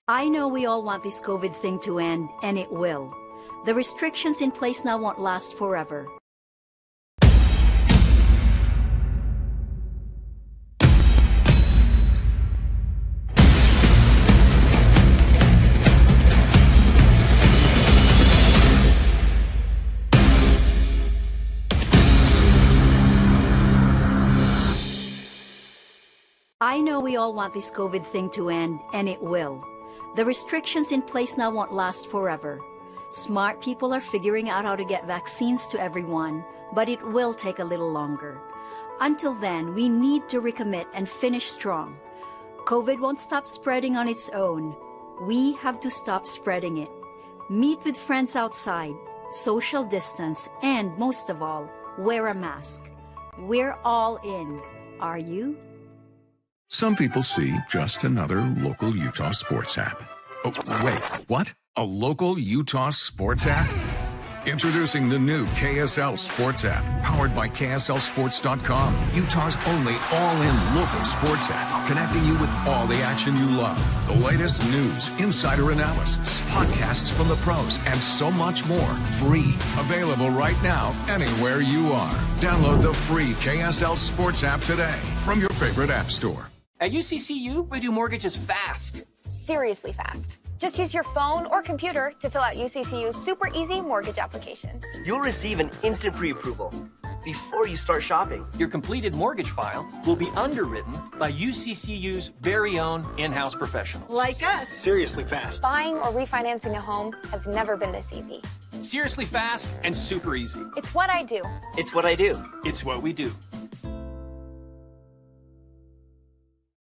I know we all want this COVID thing to end, and it will. The restrictions in place now won't last forever. I know we all want this COVID thing to end, and it will. The restrictions in place now won't last forever. Smart people are figuring out how to get vaccines to everyone, but it will take a little longer. Until then, we need to recommit and finish strong. COVID won't stop spreading on its own. We have to stop spreading it. Meet with friends outside, social distance, and most of all, wear a mask. We're all in. Are you? Some people see just another local Utah sports app. Oh, wait, what? A local Utah sports app? Introducing the new KSL Sports app, powered by KSLSports.com, Utah's only all-in local sports app, connecting you with all the action you love. The latest news, insider analysis, podcasts from the pros, and so much more. Free. Available right now, anywhere you are. Download the free KSL Sports app today from your favorite app store. At UCCU, we do mortgages fast. Seriously fast. Just use your phone or computer to fill out UCCU's super easy mortgage application. You'll receive an instant pre-approval before you start shopping. Your completed mortgage file will be underwritten by UCCU's very own in-house professionals. Like us. Seriously fast. Buying or refinancing a home has never been this easy. Seriously fast and super easy. It's what I do. It's what I do. It's what we do.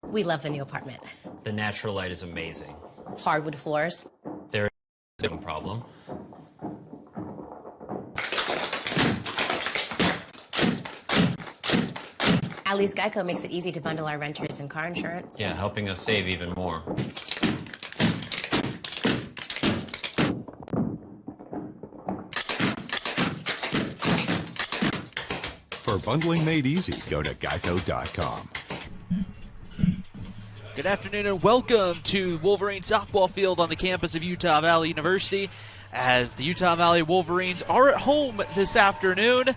We love the new apartment. The natural light is amazing. Hardwood floors. There is no problem. At least Geico makes it easy to bundle our renters and car insurance. Yeah, helping us save even more. For bundling made easy, go to geico.com. Good afternoon and welcome to Wolverine softball field on the campus of Utah Valley University, as the Utah Valley Wolverines are at home this afternoon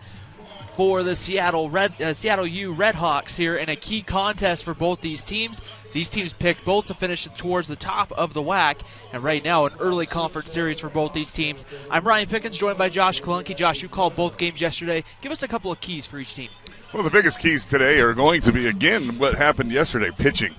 for the Seattle U Redhawks here in a key contest for both these teams. These teams picked both to finish towards the top of the WAC, and right now an early conference series for both these teams. I'm Ryan Pickens, joined by Josh Kalunke. Josh, you called both games yesterday. Give us a couple of keys for each team. Well, the biggest keys today are going to be, again, what happened yesterday, pitching.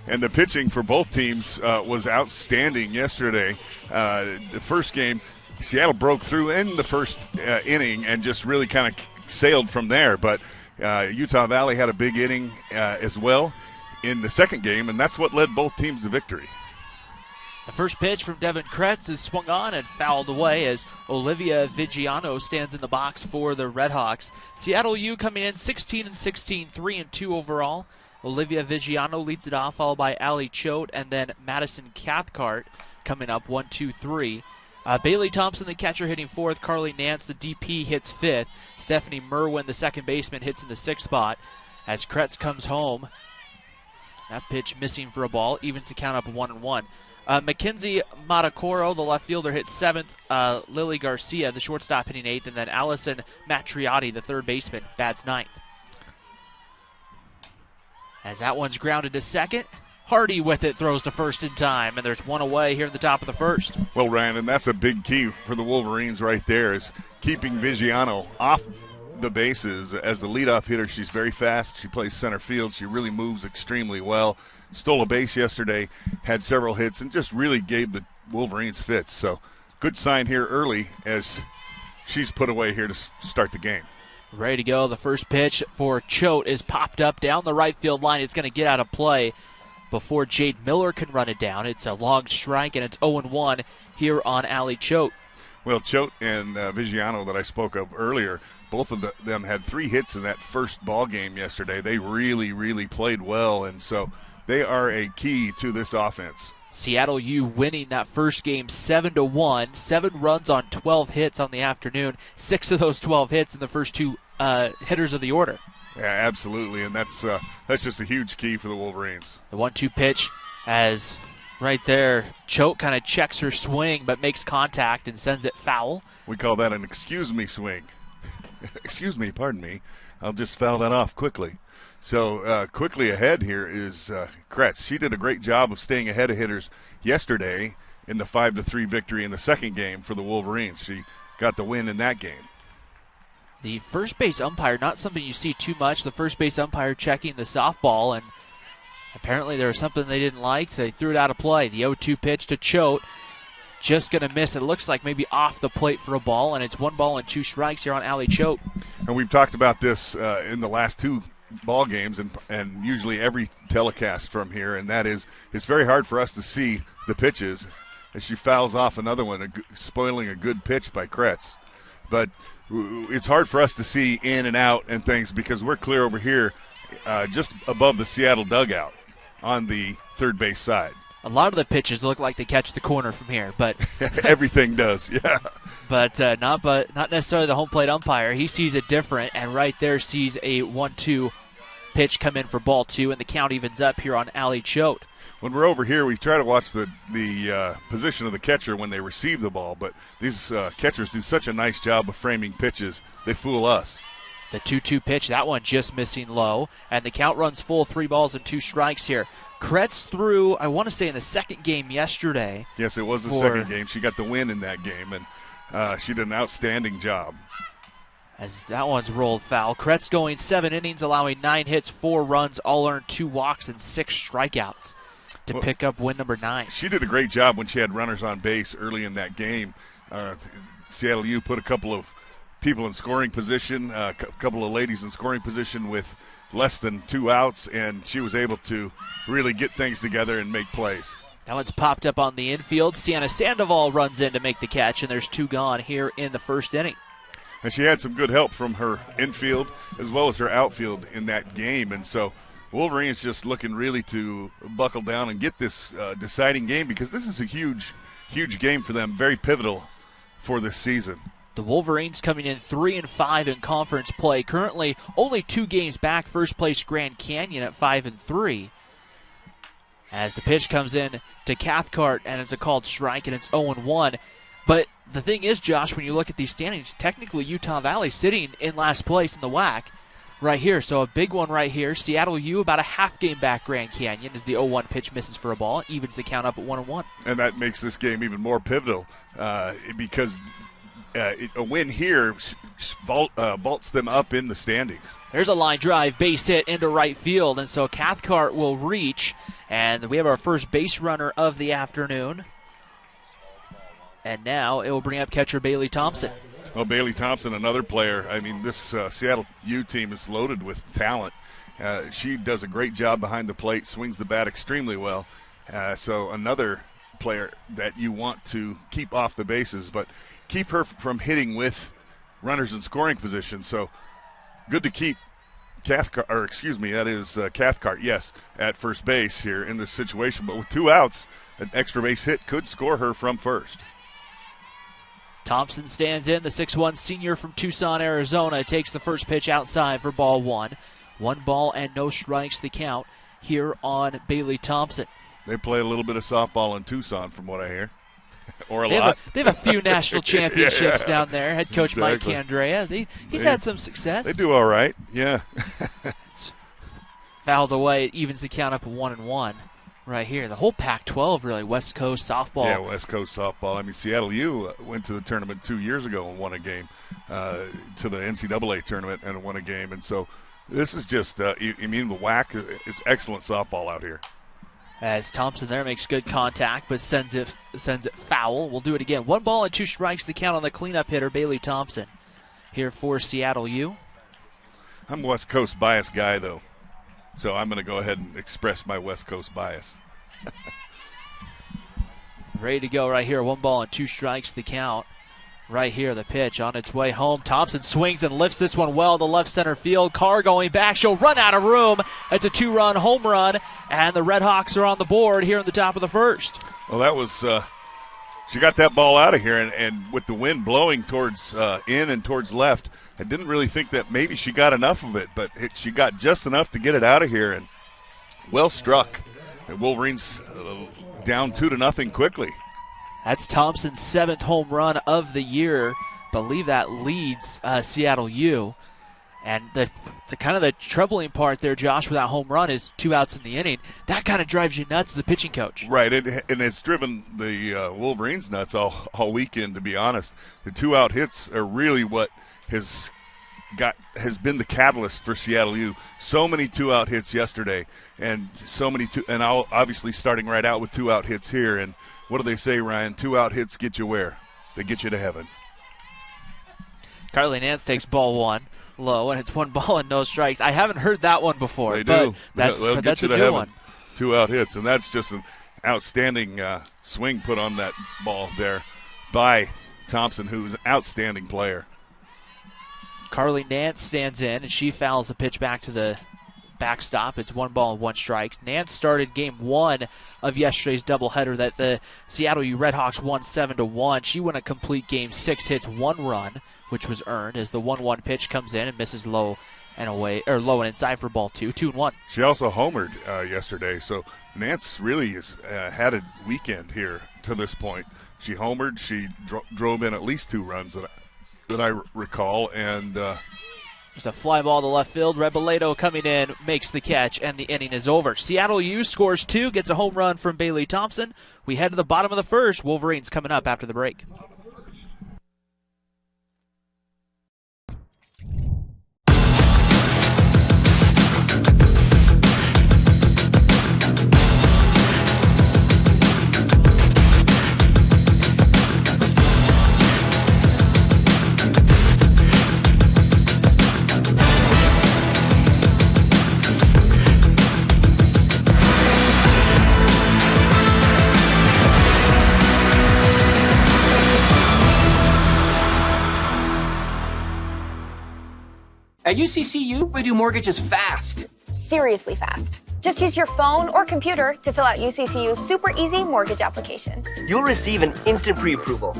And the pitching for both teams was outstanding yesterday. The first game, Seattle broke through in the first inning and just really kind of sailed from there. But Utah Valley had a big inning as well in the second game, and that's what led both teams to victory. The first pitch from Devin Kretz is swung on and fouled away as Olivia Vigiano stands in the box for the Redhawks. Seattle U coming in 16-16, 3-2 overall. Olivia Vigiano leads it off, followed by Allie Choate, and then Madison Cathcart coming up 1-2-3. Bailey Thompson, the catcher, hitting fourth. Carly Nance, the DP, hits fifth. Stephanie Merwin, the second baseman, hits in the sixth spot as Kretz comes home. That pitch missing for a ball, evens the count up 1-1. Mackenzie Matacoro, the left fielder, hits seventh. Lily Garcia, the shortstop, hitting eighth. And then Allison Matriotti, the third baseman, bats ninth. As that one's grounded to second, Hardy with it throws to first in time, and there's one away here in the top of the first. Well, Ryan, and that's a big key for the Wolverines right there, is keeping Vigiano off the bases. As the leadoff hitter, she's very fast. She plays center field. She really moves extremely well. Stole a base yesterday, had several hits, and just really gave the Wolverines fits. So good sign here early as she's put away here to start the game. Ready to go. The first pitch for Choate is popped up down the right field line. It's going to get out of play before Jade Miller can run it down. It's a long strike, and it's 0-1 here on Allie Choate. Well, Choate and Vigiano that I spoke of earlier, both of them had 3 hits in that first ball game yesterday. They really, really played well, and so they are a key to this offense. Seattle U winning that first game 7-1, 7 runs on 12 hits on the afternoon, 6 of those 12 hits in the first 2 hitters of the order. Yeah, absolutely, and that's just a huge key for the Wolverines. The 1-2 pitch as Right there, Choate kind of checks her swing but makes contact and sends it foul. We call that an excuse me swing. Excuse me, pardon me. I'll just foul that off quickly. So quickly ahead here is Kretz. She did a great job of staying ahead of hitters yesterday in the 5-3 victory in the second game for the Wolverines. She got the win in that game. The first base umpire, not something you see too much. The first base umpire checking the softball, and apparently there was something they didn't like, so they threw it out of play. The 0-2 pitch to Choate, just going to miss. It looks like maybe off the plate for a ball, and it's 1 ball and 2 strikes here on Allie Choate. And we've talked about this in the last 2 ball games and usually every telecast from here, and that is it's very hard for us to see the pitches as she fouls off another one, spoiling a good pitch by Kretz. But it's hard for us to see in and out and things because we're clear over here just above the Seattle dugout on the third base side. A lot of the pitches look like they catch the corner from here, but everything does, yeah. But not necessarily the home plate umpire. He sees it different, and right there sees a 1-2 pitch come in for ball 2, and the count evens up here on Allie Choate. When we're over here, we try to watch the position of the catcher when they receive the ball, but these catchers do such a nice job of framing pitches, they fool us. The 2-2 pitch, that one just missing low, and the count runs full, 3 balls and 2 strikes here. Kretz threw, I want to say, in the second game yesterday. Yes, it was the second game. She got the win in that game, and she did an outstanding job. As that one's rolled foul. Kretz going 7 innings, allowing 9 hits, 4 runs, all earned, 2 walks, and 6 strikeouts to pick up win number 9. She did a great job when she had runners on base early in that game. Seattle U put a couple of people in scoring position, a couple of ladies in scoring position with less than 2 outs, and she was able to really get things together and make plays. That one's popped up on the infield. Sienna Sandoval runs in to make the catch, and there's 2 gone here in the first inning. And she had some good help from her infield as well as her outfield in that game, and so Wolverine's just looking really to buckle down and get this deciding game because this is a huge, huge game for them, very pivotal for this season. The Wolverines coming in 3-5 in conference play. Currently only 2 games back. First place Grand Canyon at 5-3. As the pitch comes in to Cathcart, and it's a called strike, and it's 0-1. But the thing is, Josh, when you look at these standings, technically Utah Valley sitting in last place in the WAC right here. So a big one right here. Seattle U about a half game back Grand Canyon as the 0-1 pitch misses for a ball. Evens the count up at 1-1. And that makes this game even more pivotal because a win here vaults them up in the standings. There's a line drive, base hit into right field, and so Cathcart will reach, and we have our first base runner of the afternoon. And now it will bring up catcher Bailey Thompson. Well, Bailey Thompson, another player. I mean, this Seattle U team is loaded with talent. She does a great job behind the plate, swings the bat extremely well. So another player that you want to keep off the bases, but keep her from hitting with runners in scoring position. So good to keep Cathcart, yes, at first base here in this situation. But with 2 outs, an extra base hit could score her from first. Thompson stands in, the 6'1 senior from Tucson, Arizona, takes the first pitch outside for ball 1. 1 ball and no strikes the count here on Bailey Thompson. They play a little bit of softball in Tucson from what I hear. Or a lot. They have a few national championships down there. Head coach exactly. Mike Candrea. He's had some success. They do all right, yeah. It's fouled away. It evens the count up at 1-1. Right here, the whole Pac-12 really, West Coast softball. Yeah, West Coast softball. I mean, Seattle U went to the tournament 2 years ago and won a game, to the NCAA tournament and won a game. And so this is just, the WAC is excellent softball out here. As Thompson there makes good contact, but sends it foul. We'll do it again. 1 ball and 2 strikes the count on the cleanup hitter, Bailey Thompson, here for Seattle U. I'm a West Coast bias guy, though. So I'm going to go ahead and express my West Coast bias. Ready to go right here. 1 ball and 2 strikes the count. Right here, the pitch on its way home. Thompson swings and lifts this one well to left center field. Carr going back. She'll run out of room. It's a 2-run home run, and the Red Hawks are on the board here in the top of the first. Well, that was she got that ball out of here, and with the wind blowing towards in and towards left, I didn't really think that maybe she got enough of it, but she got just enough to get it out of here, and well struck. And Wolverines down 2-0 quickly. That's Thompson's 7th home run of the year. Believe that leads Seattle U. And the kind of the troubling part there, Josh, with that home run is 2 outs in the inning. That kind of drives you nuts as a pitching coach. Right, and it's driven the Wolverines nuts all weekend, to be honest. The 2-out hits are really what has been the catalyst for Seattle U. So many 2-out hits yesterday, and obviously starting right out with 2-out hits here. And what do they say, Ryan? 2-out hits get you where? They get you to heaven. Carly Nance takes ball 1 low, and it's 1 ball and no strikes. I haven't heard that one before. They do. That's a new heaven. one. 2-out hits, and that's just an outstanding swing put on that ball there by Thompson, who's an outstanding player. Carly Nance stands in, and she fouls a pitch back to the backstop. It's 1 ball and 1 strike. Nance started game 1 of yesterday's doubleheader that the Seattle U Redhawks won 7-1. She went a complete game, 6 hits, 1 run, which was earned as the 1-1 pitch comes in and misses low and inside for ball 2, 2-1. She also homered yesterday, so Nance really has had a weekend here to this point. She homered. She drove in at least 2 runs that I recall, and there's a fly ball to left field. Rebeledo coming in, makes the catch, and the inning is over. Seattle U scores 2, gets a home run from Bailey Thompson. We head to the bottom of the first. Wolverines coming up after the break. At UCCU, we do mortgages fast. Seriously fast. Just use your phone or computer to fill out UCCU's super easy mortgage application. You'll receive an instant pre-approval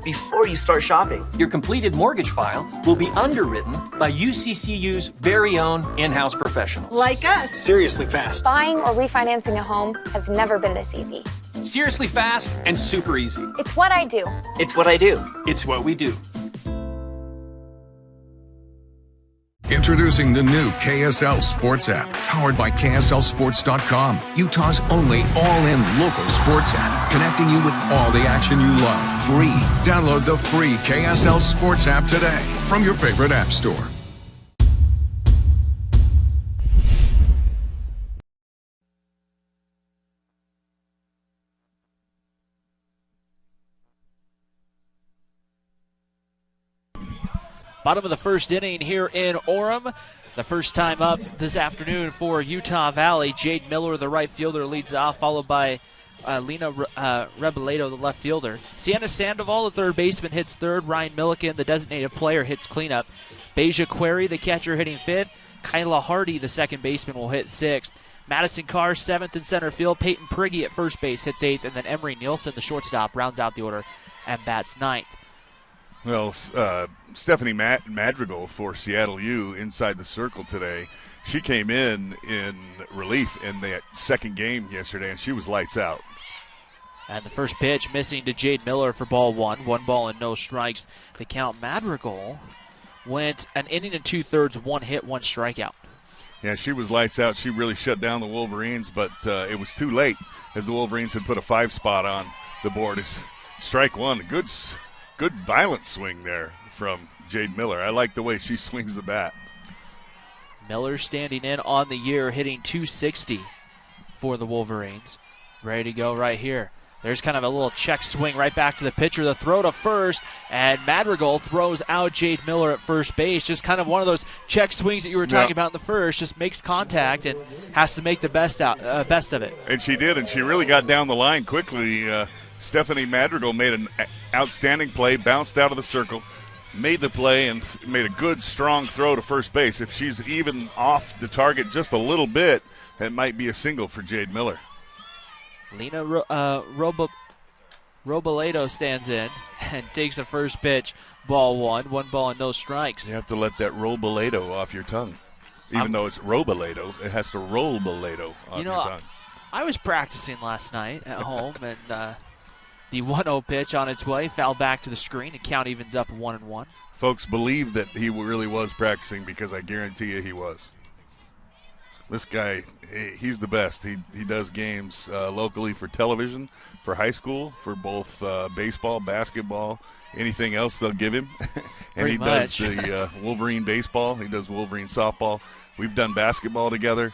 before you start shopping. Your completed mortgage file will be underwritten by UCCU's very own in-house professionals. Like us. Seriously fast. Buying or refinancing a home has never been this easy. Seriously fast and super easy. It's what I do. It's what I do. It's what we do. Introducing the new KSL Sports app, powered by KSLSports.com, Utah's only all-in local sports app, connecting you with all the action you love. Free. Download the free KSL Sports app today from your favorite app store. Bottom of the first inning here in Orem. The first time up this afternoon for Utah Valley. Jade Miller, the right fielder, leads off, followed by Lena Rebeledo, the left fielder. Sienna Sandoval, the third baseman, hits third. Ryan Milikin, the designated player, hits cleanup. Beja Query, the catcher, hitting fifth. Kyla Hardy, the second baseman, will hit sixth. Madison Carr, seventh in center field. Peyton Prigge at first base hits eighth. And then Emery Nielsen, the shortstop, rounds out the order and bats ninth. Well, Stephanie Madrigal for Seattle U inside the circle today. She came in relief in the second game yesterday, and she was lights out. And the first pitch missing to Jade Miller for ball 1. 1 ball and no strikes to count. Madrigal went an inning and 2/3, 1 hit, 1 strikeout. Yeah, she was lights out. She really shut down the Wolverines, but it was too late as the Wolverines had put a 5 spot on the board. It's strike one. Good violent swing there from Jade Miller. I like the way she swings the bat. Miller standing in on the year, hitting .260 for the Wolverines. Ready to go right here. There's kind of a little check swing right back to the pitcher. The throw to first, and Madrigal throws out Jade Miller at first base. Just kind of one of those check swings that you were talking about in the first. Just makes contact and has to make the best of it. And she did, and she really got down the line quickly. Stephanie Madrigal made an outstanding play, bounced out of the circle, made the play, and made a good, strong throw to first base. If she's even off the target just a little bit, that might be a single for Jade Miller. Lena Robeledo stands in and takes the first pitch. Ball 1, 1 ball and no strikes. You have to let that Robeledo off your tongue. Even though it's Robeledo, it has to Robeledo off your tongue. I was practicing last night at home, and the 1-0 pitch on its way, foul back to the screen, and count evens up 1-1. Folks believe that he really was practicing because I guarantee you he was. This guy, he's the best. He does games locally for television, for high school, for both baseball, basketball, anything else they'll give him. And he does the Wolverine baseball. He does Wolverine softball. We've done basketball together.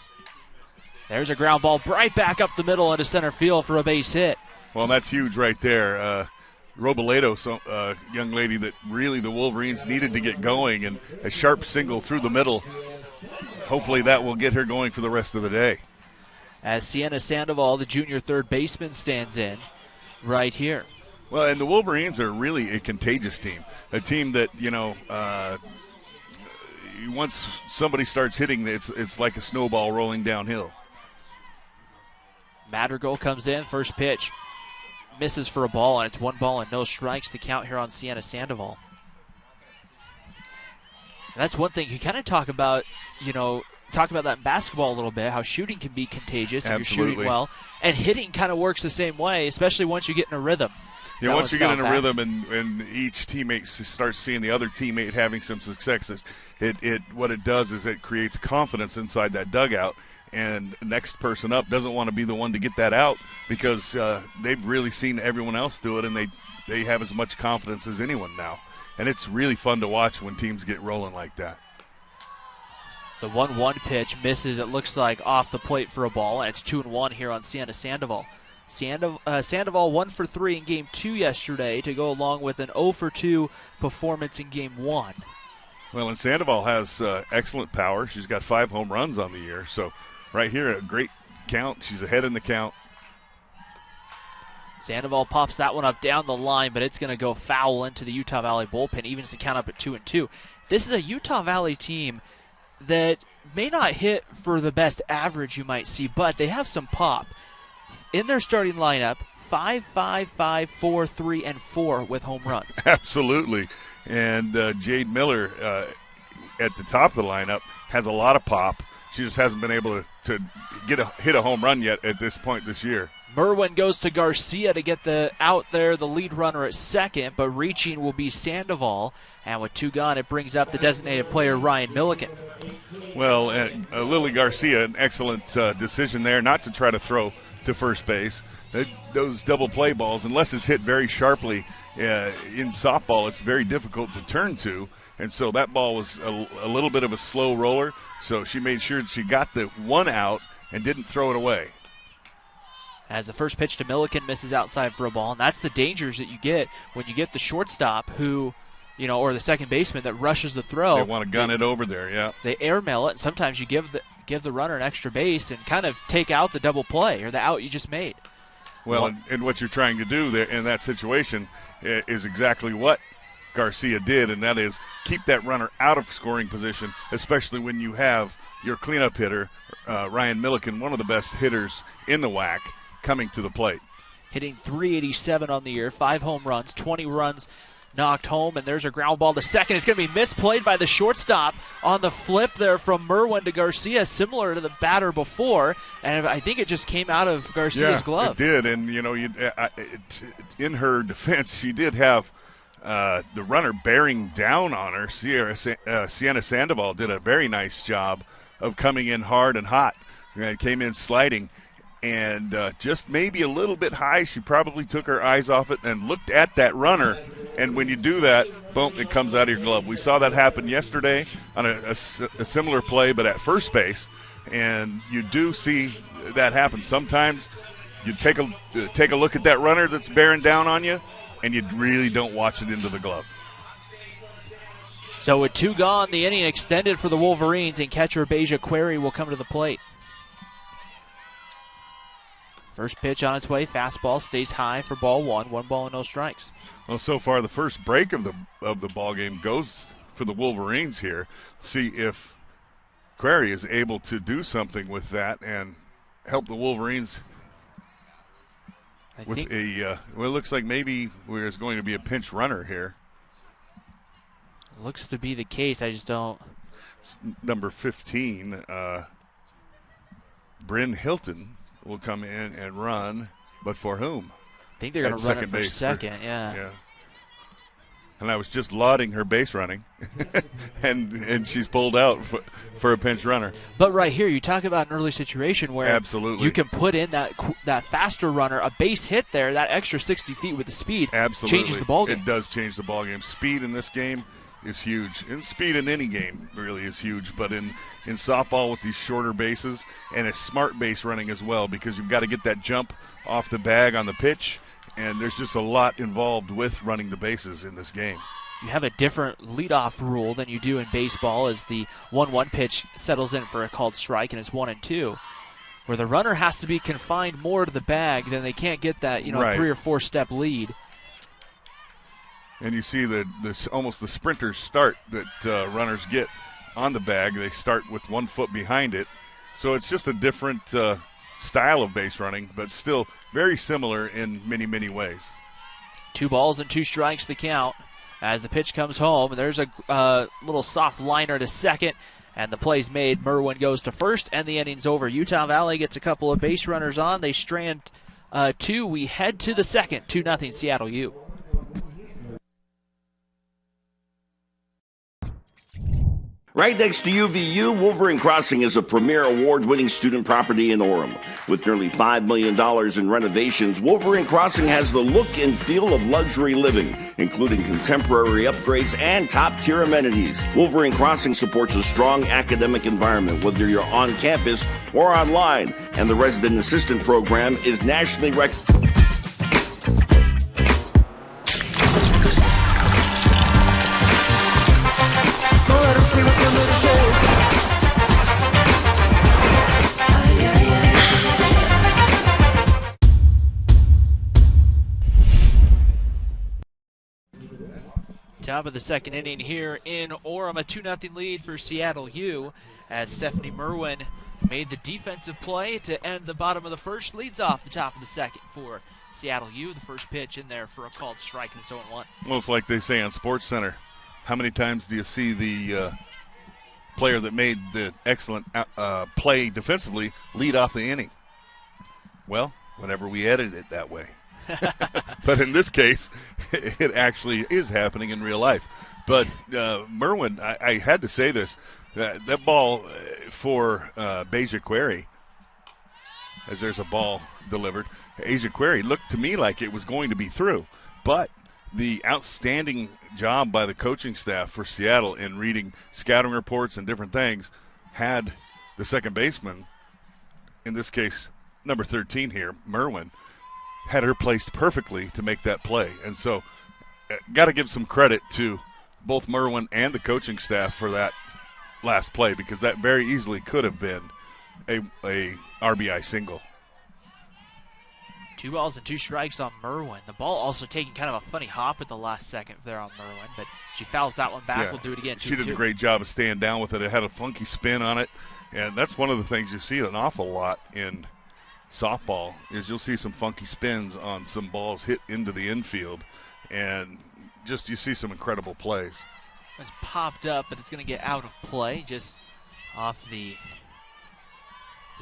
There's a ground ball right back up the middle into center field for a base hit. Well, that's huge right there. Robledo, young lady that really the Wolverines needed to get going, and a sharp single through the middle. Hopefully that will get her going for the rest of the day. As Sienna Sandoval, the junior third baseman, stands in right here. Well, and the Wolverines are really a contagious team. A team that, once somebody starts hitting, it's like a snowball rolling downhill. Madrigal comes in, first pitch. Misses for a ball, and it's 1 ball and no strikes. The count here on Sienna Sandoval. And that's one thing you kind of talk about that in basketball a little bit, how shooting can be contagious if you're shooting well. And hitting kind of works the same way, especially once you get in a rhythm. Yeah, once you get in a rhythm and each teammate starts seeing the other teammate having some successes, what it does is it creates confidence inside that dugout. And the next person up doesn't want to be the one to get that out because they've really seen everyone else do it, and they have as much confidence as anyone now. And it's really fun to watch when teams get rolling like that. The 1-1 pitch misses, it looks like, off the plate for a ball, and it's 2-1 here on Sienna Sandoval. Sandoval 1 for 3 in Game 2 yesterday to go along with an 0 for 2 performance in Game 1. Well, and Sandoval has excellent power. She's got 5 home runs on the year, so right here, a great count. She's ahead in the count. Sandoval pops that one up down the line, but it's going to go foul into the Utah Valley bullpen, evens the count up at 2-2. This is a Utah Valley team that may not hit for the best average you might see, but they have some pop. In their starting lineup, 5, 5, 5, 4, 3, and 4 with home runs. Absolutely. And Jade Miller at the top of the lineup has a lot of pop. She just hasn't been able to hit a home run yet at this point this year. Merwin goes to Garcia to get the out there, the lead runner at second, but reaching will be Sandoval. And with 2 gone, it brings up the designated player, Ryan Millikin. Well, Lily Garcia, an excellent decision there not to try to throw to first base. Those double play balls, unless it's hit very sharply in softball, it's very difficult to turn to. And so that ball was a little bit of a slow roller. So she made sure she got the 1 out and didn't throw it away. As the first pitch to Milikin misses outside for a ball, and that's the dangers that you get when you get the shortstop who, or the second baseman that rushes the throw. They want to gun it over there, yeah. They airmail it, and sometimes you give the runner an extra base and kind of take out the double play or the out you just made. Well, and what you're trying to do there in that situation is exactly what Garcia did, and that is keep that runner out of scoring position, especially when you have your cleanup hitter, Ryan Millikin, one of the best hitters in the WAC, coming to the plate. Hitting .387 on the year, 5 home runs, 20 runs knocked home, and there's a ground ball to second. It's going to be misplayed by the shortstop on the flip there from Merwin to Garcia, similar to the batter before, and I think it just came out of Garcia's glove. It did, and in her defense, she did have the runner bearing down on her. Sienna Sandoval did a very nice job of coming in hard and hot. Came in sliding, and just maybe a little bit high. She probably took her eyes off it and looked at that runner, and when you do that, boom, it comes out of your glove. We saw that happen yesterday on a similar play, but at first base, and you do see that happen. Sometimes you take a look at that runner that's bearing down on you, and you really don't watch it into the glove. So with 2 gone, the inning extended for the Wolverines, and catcher Beja Query will come to the plate. First pitch on its way, fastball stays high for ball 1, 1 ball and no strikes. Well, so far the first break of the ball game goes for the Wolverines here. See if Query is able to do something with that and help the Wolverines with it looks like maybe there's going to be a pinch runner here. Looks to be the case. I just don't. Number 15, Bryn Hilton, will come in and run, but for whom? I think they're going to run it for second, yeah. And I was just lauding her base running, and she's pulled out for a pinch runner. But right here, you talk about an early situation where absolutely you can put in that faster runner, a base hit there, that extra 60 feet with the speed absolutely changes the ballgame. It does change the ballgame. Speed in this game is huge, and speed in any game really is huge. But in softball with these shorter bases and a smart base running as well, because you've got to get that jump off the bag on the pitch. And there's just a lot involved with running the bases in this game. You have a different leadoff rule than you do in baseball as the 1-1 pitch settles in for a called strike and it's 1-2, where the runner has to be confined more to the bag than they can't get that 3 or 4 step lead. And you see almost the sprinter's start that runners get on the bag. They start with 1 foot behind it. So it's just a different style of base running, but still very similar in many, many ways. 2 balls and 2 strikes the count as the pitch comes home. There's a little soft liner to second, and the play's made. Merwin goes to first, and the inning's over. Utah Valley gets a couple of base runners on. They strand 2. We head to the second, 2-0 Seattle U. Right next to UVU, Wolverine Crossing is a premier award-winning student property in Orem. With nearly $5 million in renovations, Wolverine Crossing has the look and feel of luxury living, including contemporary upgrades and top-tier amenities. Wolverine Crossing supports a strong academic environment, whether you're on campus or online, and the resident assistant program is nationally recognized. Top of the second inning here in Orem, a 2-0 lead for Seattle U as Stephanie Merwin made the defensive play to end the bottom of the first, leads off the top of the second for Seattle U. The first pitch in there for a called strike, and it's 0-1. Well, it's like they say on SportsCenter, how many times do you see the player that made the excellent play defensively lead off the inning? Well, whenever we edit it that way. But in this case, it actually is happening in real life. But Merwin, I had to say this, that ball for Beja Query, as there's a ball delivered, Asia Query looked to me like it was going to be through. But the outstanding job by the coaching staff for Seattle in reading scouting reports and different things had the second baseman, in this case number 13 here, Merwin, had her placed perfectly to make that play. And so got to give some credit to both Merwin and the coaching staff for that last play, because that very easily could have been a RBI single. 2 balls and 2 strikes on Merwin. The ball also taking kind of a funny hop at the last second there on Merwin, but she fouls that one back. Yeah. We'll do it again. She did a great job of staying down with it. It had a funky spin on it, and that's one of the things you see an awful lot in softball is you'll see some funky spins on some balls hit into the infield, and just you see some incredible plays. It's popped up, but it's going to get out of play just off the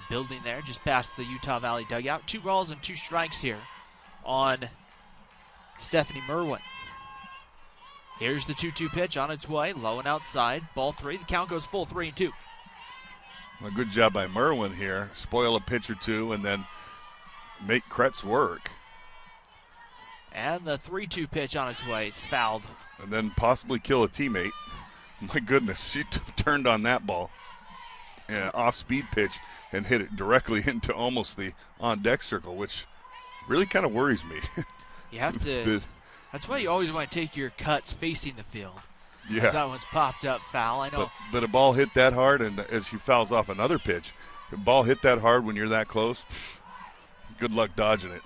building there, just past the Utah Valley dugout. 2 balls and 2 strikes here on Stephanie Merwin. Here's the 2-2 pitch on its way, low and outside. Ball 3. The count goes full, 3-2. A good job by Merwin here. Spoil a pitch or two and then make Kretz work. And the 3-2 pitch on its way is fouled. And then possibly kill a teammate. My goodness, she turned on that ball. Off-speed pitch and hit it directly into almost the on-deck circle, which really kind of worries me. You have to. That's why you always want to take your cuts facing the field. Yeah. That one's popped up foul, I know. But a ball hit that hard, and as she fouls off another pitch, a ball hit that hard when you're that close, good luck dodging it.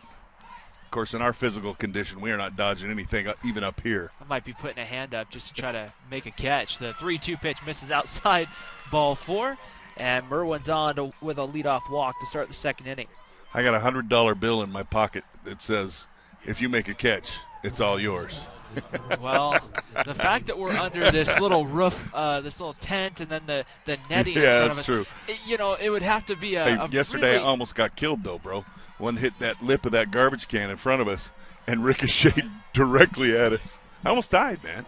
Of course, in our physical condition, we are not dodging anything, even up here. I might be putting a hand up just to try to make a catch. The 3-2 pitch misses outside, ball 4, and Merwin's on with a leadoff walk to start the second inning. I got a $100 bill in my pocket that says, if you make a catch, it's all yours. Well, the fact that we're under this little roof, this little tent, and then the netting. Yeah, in front that's of us, true. It would have to be yesterday really... I almost got killed, though, bro. One hit that lip of that garbage can in front of us and ricocheted directly at us. I almost died, man.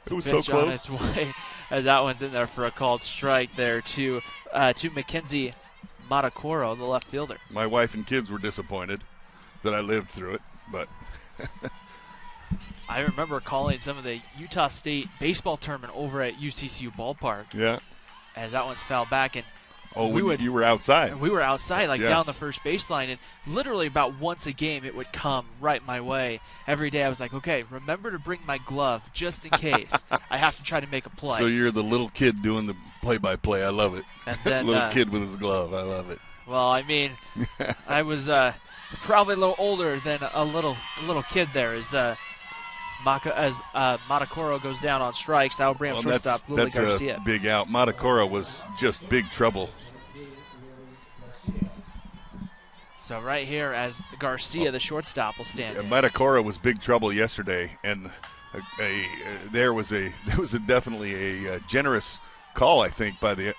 It was so close. On its way. That one's in there for a called strike there to Mackenzie Matakoro, the left fielder. My wife and kids were disappointed that I lived through it, but I remember calling some of the Utah State baseball tournament over at UCCU ballpark. Yeah. As that one's fouled back, and you were outside. We were outside, down the first baseline, and literally about once a game it would come right my way. Every day I was like, okay, remember to bring my glove just in case I have to try to make a play. So you're the little kid doing the play-by-play. I love it. And then, little kid with his glove. I love it. Well, I mean, I was probably a little older than a little kid there. As Matakoro goes down on strikes, that will bring him shortstop Lily Garcia. That's a big out. Matakoro was just big trouble. So right here, as Garcia, the shortstop, will stand. Matakoro was big trouble yesterday, and there was definitely a generous call, I think, by the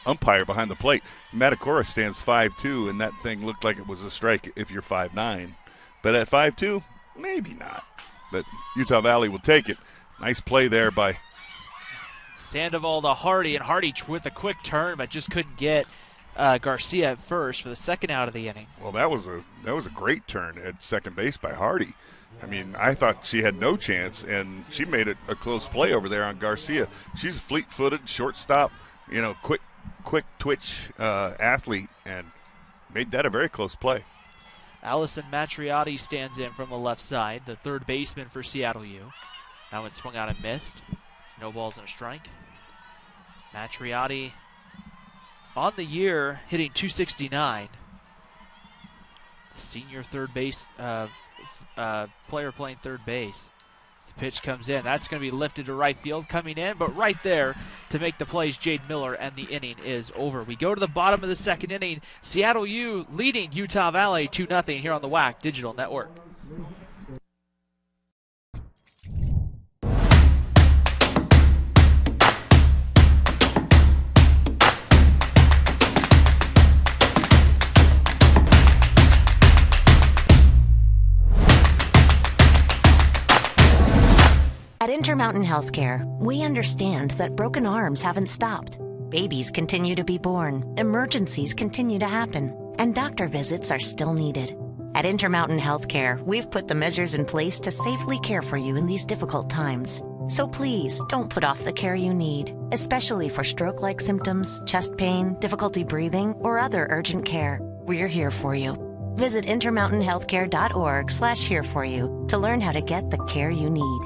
umpire behind the plate. Matakoro stands 5'2", and that thing looked like it was a strike if you're 5'9". But at 5'2", maybe not. But Utah Valley will take it. Nice play there by Sandoval to Hardy, and Hardy with a quick turn, but just couldn't get Garcia at first for the second out of the inning. Well, that was a great turn at second base by Hardy. I mean, I thought she had no chance, and she made it a close play over there on Garcia. She's a fleet-footed shortstop, quick twitch athlete, and made that a very close play. Allison Matriotti stands in from the left side, the third baseman for Seattle U. That one swung out and missed. It's no balls and a strike. Matriotti on the year hitting .269. Senior third base player playing third base. As the pitch comes in, that's going to be lifted to right field, coming in, but right there to make the plays, Jade Miller, and the inning is over. We go to the bottom of the second inning. Seattle U leading Utah Valley 2-0 here on the WAC Digital Network. At Intermountain Healthcare, we understand that broken arms haven't stopped. Babies continue to be born, emergencies continue to happen, and doctor visits are still needed. At Intermountain Healthcare, we've put the measures in place to safely care for you in these difficult times. So please don't put off the care you need, especially for stroke-like symptoms, chest pain, difficulty breathing, or other urgent care. We're here for you. Visit intermountainhealthcare.org/here4you to learn how to get the care you need.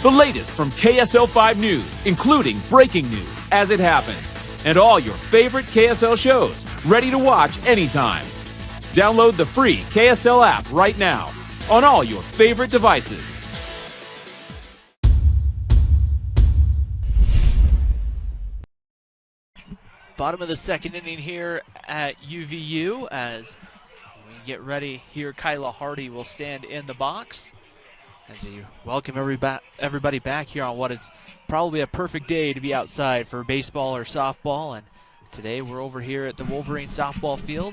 The latest from KSL 5 News, including breaking news as it happens, and all your favorite KSL shows, ready to watch anytime. Download the free KSL app right now on all your favorite devices. Bottom of the second inning here at UVU as we get ready here. Kyla Hardy will stand in the box. As you welcome everybody back here on what is probably a perfect day to be outside for baseball or softball. And today we're over here at the Wolverine softball field.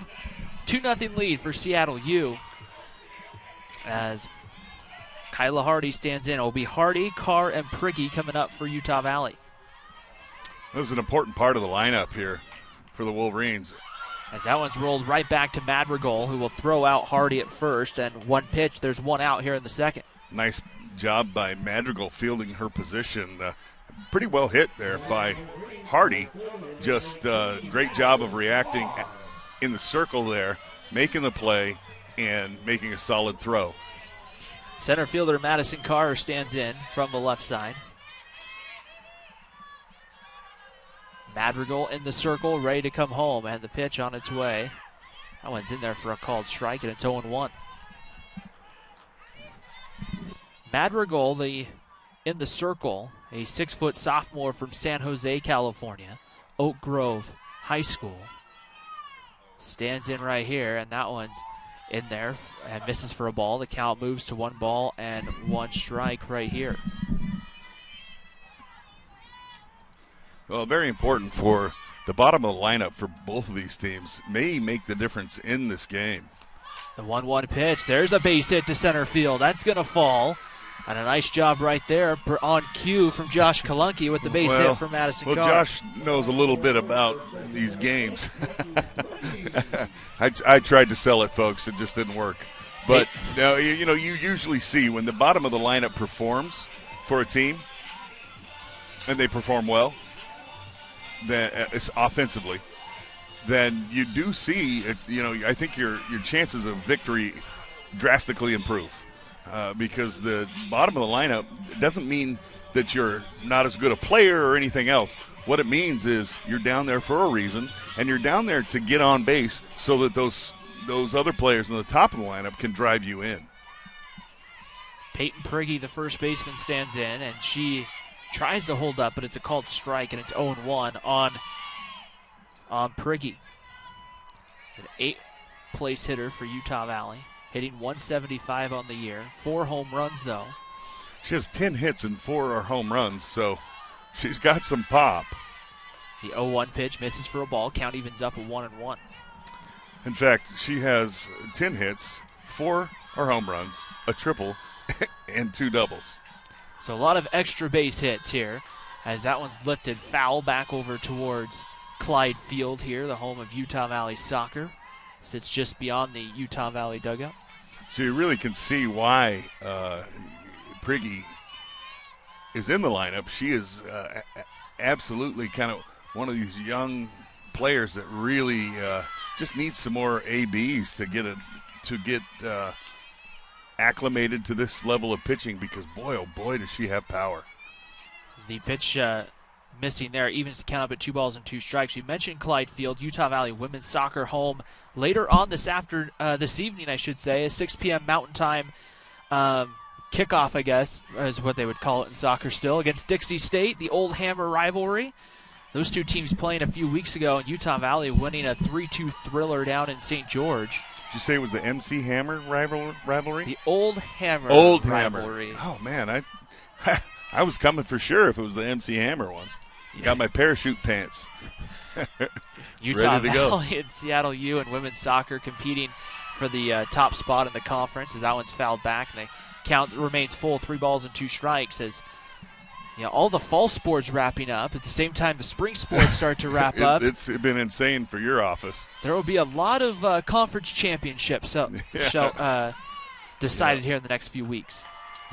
2-0 lead for Seattle U as Kyla Hardy stands in. It'll be Hardy, Carr, and Prigge coming up for Utah Valley. This is an important part of the lineup here for the Wolverines. As that one's rolled right back to Madrigal, who will throw out Hardy at first, and one pitch, there's one out here in the second. Nice job by Madrigal fielding her position. Pretty well hit there by Hardy. Just great job of reacting in the circle there, making the play, and making a solid throw. Center fielder Madison Carr stands in from the left side. Madrigal in the circle, ready to come home, and the pitch on its way. That one's in there for a called strike, and it's 0-1. Madrigal, in the circle, a 6-foot sophomore from San Jose, California, Oak Grove High School, stands in right here, and that one's in there and misses for a ball. The count moves to 1 ball and 1 strike right here. Well, very important for the bottom of the lineup for both of these teams. May make the difference in this game. The 1-1 pitch. There's a base hit to center field. That's going to fall. And a nice job right there on cue from Josh Kalunke with the base hit from Madison Carr. Well, Josh knows a little bit about these games. I tried to sell it, folks. It just didn't work. But you usually see when the bottom of the lineup performs for a team, and they perform well, then it's offensively, then you do see, I think your chances of victory drastically improve. Because the bottom of the lineup doesn't mean that you're not as good a player or anything else. What it means is you're down there for a reason, and you're down there to get on base so that those other players in the top of the lineup can drive you in. Peyton Prigge, the first baseman, stands in, and she tries to hold up, but it's a called strike, and it's 0-1 on Prigge. An 8th-place hitter for Utah Valley. Hitting 175 on the year. 4 home runs, though. She has 10 hits and 4 are home runs, so she's got some pop. The 0-1 pitch misses for a ball. Count evens up at 1-1. In fact, she has 10 hits, 4 are home runs, a triple, and 2 doubles. So a lot of extra base hits here as that one's lifted foul back over towards Clyde Field here, the home of Utah Valley soccer. Sits just beyond the Utah Valley dugout. So you really can see why Prigge is in the lineup. She is absolutely kind of one of these young players that really just needs some more ABs to get acclimated to this level of pitching, because boy, oh boy, does she have power. The pitch missing there evens the count up at 2 balls and 2 strikes. We mentioned Clyde Field, Utah Valley women's soccer home later on this evening, I should say, a 6 p.m. Mountain Time kickoff, I guess, is what they would call it in soccer still, against Dixie State, the Old Hammer rivalry. Those two teams playing a few weeks ago, and Utah Valley winning a 3-2 thriller down in St. George. Did you say it was the MC Hammer rivalry? The Old Hammer rivalry. Oh, man, I was coming for sure if it was the MC Hammer one. Got my parachute pants. Utah Ready to go. Valley and Seattle U and women's soccer competing for the top spot in the conference as that one's fouled back, and the count remains full, 3 balls and 2 strikes as all the fall sports wrapping up. At the same time, the spring sports start to wrap up. It's been insane for your office. There will be a lot of conference championships decided here in the next few weeks.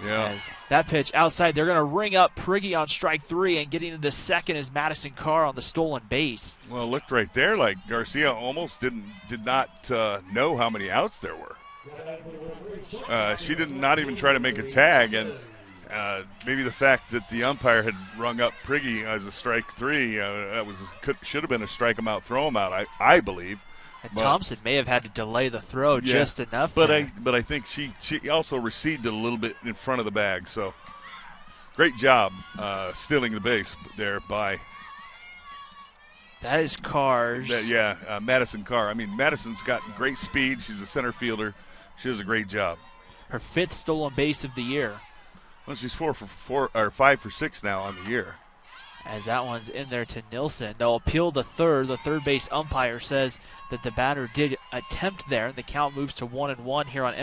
Yeah. As that pitch outside, they're going to ring up Prigge on strike 3, and getting into second is Madison Carr on the stolen base. Well, it looked right there like Garcia almost did not know how many outs there were. She did not even try to make a tag, and maybe the fact that the umpire had rung up Prigge as a strike 3, should have been a strike him out, throw him out, I believe. And Thompson may have had to delay the throw just enough. But I think she also receded a little bit in front of the bag. So great job stealing the base there by. That is Carr's. Madison Carr. I mean, Madison's got great speed. She's a center fielder. She does a great job. Her 5th stolen base of the year. Well, she's 5 for 6 now on the year. As that one's in there to Nilsson. They'll appeal the third. The third base umpire says that the batter did attempt there. The count moves to 1-1 here on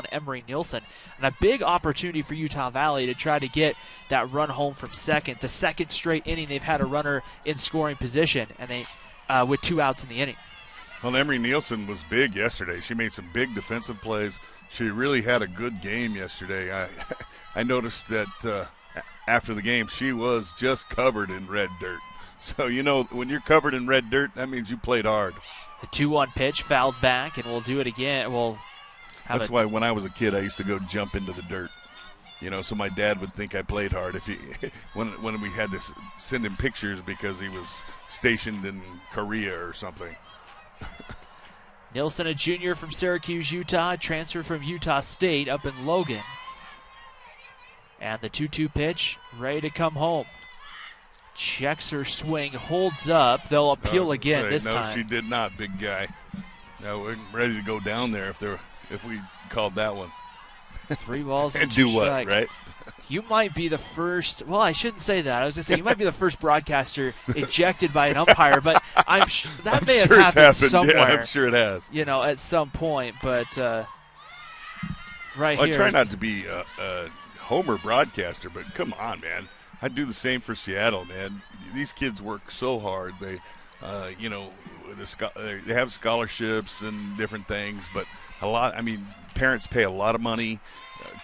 Emery Nilsson. And a big opportunity for Utah Valley to try to get that run home from second. The second straight inning they've had a runner in scoring position, and they with 2 outs in the inning. Well, Emery Nilsson was big yesterday. She made some big defensive plays. She really had a good game yesterday. I noticed that after the game, she was just covered in red dirt. So, when you're covered in red dirt, that means you played hard. The 2-1 pitch fouled back, and we'll do it again. That's why when I was a kid, I used to go jump into the dirt. So my dad would think I played hard when we had to send him pictures because he was stationed in Korea or something. Nilsson, a junior from Syracuse, Utah, transfer from Utah State up in Logan. And the 2-2 pitch, ready to come home. Checks her swing, holds up. They'll appeal again this time. No, she did not, big guy. No, we're ready to go down there if we called that one. 3 balls and two do what, strikes. right? You might be the first. Well, I shouldn't say that. I was going to say you might be the first broadcaster ejected by an umpire, but that may have happened somewhere. Yeah, I'm sure it has. You know, at some point, but right here. I here. try not to be a homer broadcaster, but come on, man. I do the same for Seattle, man. These kids work so hard. They, they have scholarships and different things, but parents pay a lot of money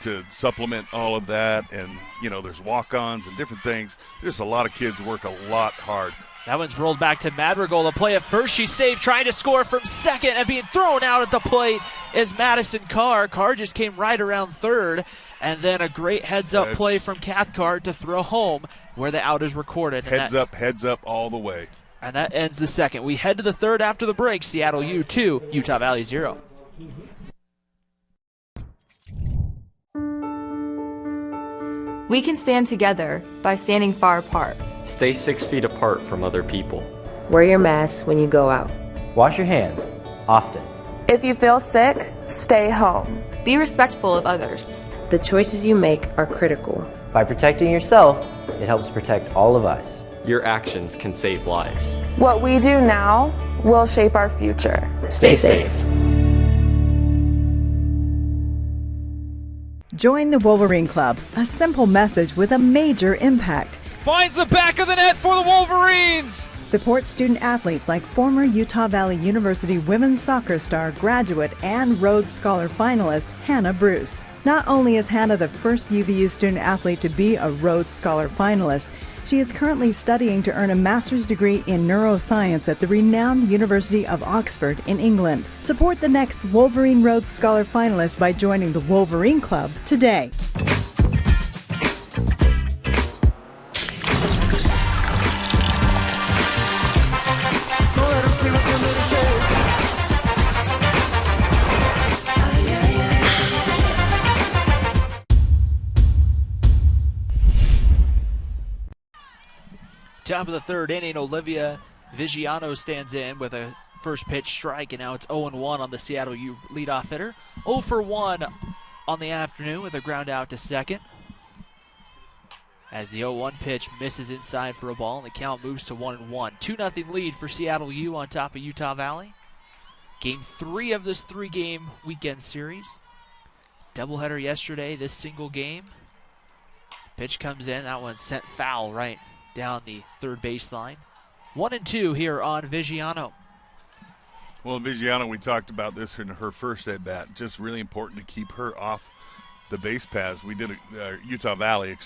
to supplement all of that, and there's walk-ons and different things. There's a lot of kids work a lot hard. That one's rolled back to Madrigal to play at first. She's saved, trying to score from second, and being thrown out at the plate is Madison Carr. Carr just came right around third, and then a great heads-up play from Cathcart to throw home where the out is recorded. Heads up all the way. And that ends the second. We head to the third after the break. Seattle U 2, Utah Valley 0. We can stand together by standing far apart. Stay 6 feet apart from other people. Wear your mask when you go out. Wash your hands often. If you feel sick, stay home. Be respectful of others. The choices you make are critical. By protecting yourself, it helps protect all of us. Your actions can save lives. What we do now will shape our future. Stay safe. Join the Wolverine Club, a simple message with a major impact. Finds the back of the net for the Wolverines! Support student athletes like former Utah Valley University women's soccer star, graduate, and Rhodes Scholar finalist Hannah Bruce. Not only is Hannah the first UVU student athlete to be a Rhodes Scholar finalist, she is currently studying to earn a master's degree in neuroscience at the renowned University of Oxford in England. Support the next Wolverine Rhodes Scholar finalist by joining the Wolverine Club today. Top of the third inning, Olivia Vigiano stands in with a first pitch strike, and now it's 0-1 on the Seattle U leadoff hitter. 0 for 1 on the afternoon with a ground out to second. As the 0-1 pitch misses inside for a ball, and the count moves to 1-1. 2-0 lead for Seattle U on top of Utah Valley. Game 3 of this 3-game weekend series. Doubleheader yesterday, this single game. Pitch comes in, that one's sent foul right down the third baseline. 1-2 here on Vigiano. Well, Vigiano, we talked about this in her first at-bat. Just really important to keep her off the base paths. Utah Valley,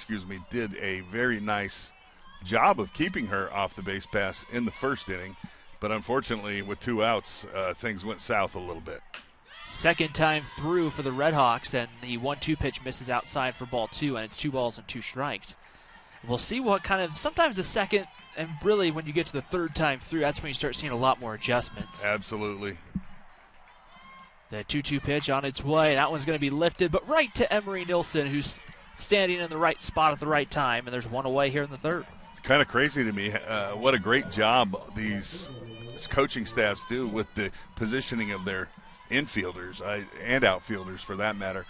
did a very nice job of keeping her off the base paths in the first inning. But unfortunately, with 2 outs, things went south a little bit. Second time through for the Redhawks, and the 1-2 pitch misses outside for ball 2, and it's 2 balls and 2 strikes. We'll see what kind of, sometimes the second, and really when you get to the third time through, that's when you start seeing a lot more adjustments. Absolutely. The 2-2 pitch on its way. That one's going to be lifted, but right to Emery Nilsson, who's standing in the right spot at the right time, and there's one away here in the third. It's kind of crazy to me what a great job these coaching staffs do with the positioning of their infielders and outfielders for that matter.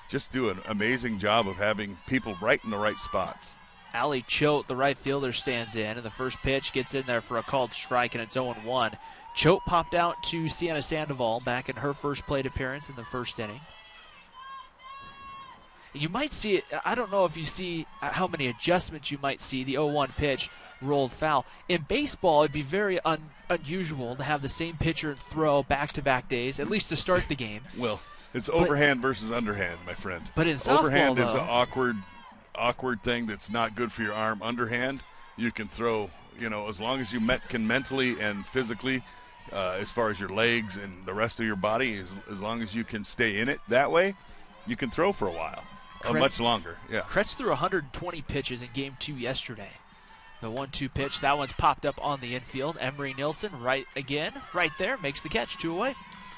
Just do an amazing job of having people right in the right spots. Allie Choate, the right fielder, stands in, and the first pitch gets in there for a called strike, and it's 0-1. Choate popped out to Sienna Sandoval back in her first plate appearance in the first inning. You might see it, I don't know if you see how many adjustments you might see. The 0-1 pitch rolled foul. In baseball, it'd be very unusual to have the same pitcher throw back-to-back days, at least to start the game. Well, it's overhand versus underhand, my friend. But in softball, overhand is an awkward thing that's not good for your arm. Underhand, you can throw, as long as you can mentally and physically, as far as your legs and the rest of your body, as long as you can stay in it that way, you can throw for a while, much longer. Yeah. Kretz threw 120 pitches in Game 2 yesterday. The 1-2 pitch, that one's popped up on the infield. Emery Nilsson right there, makes the catch, 2 away.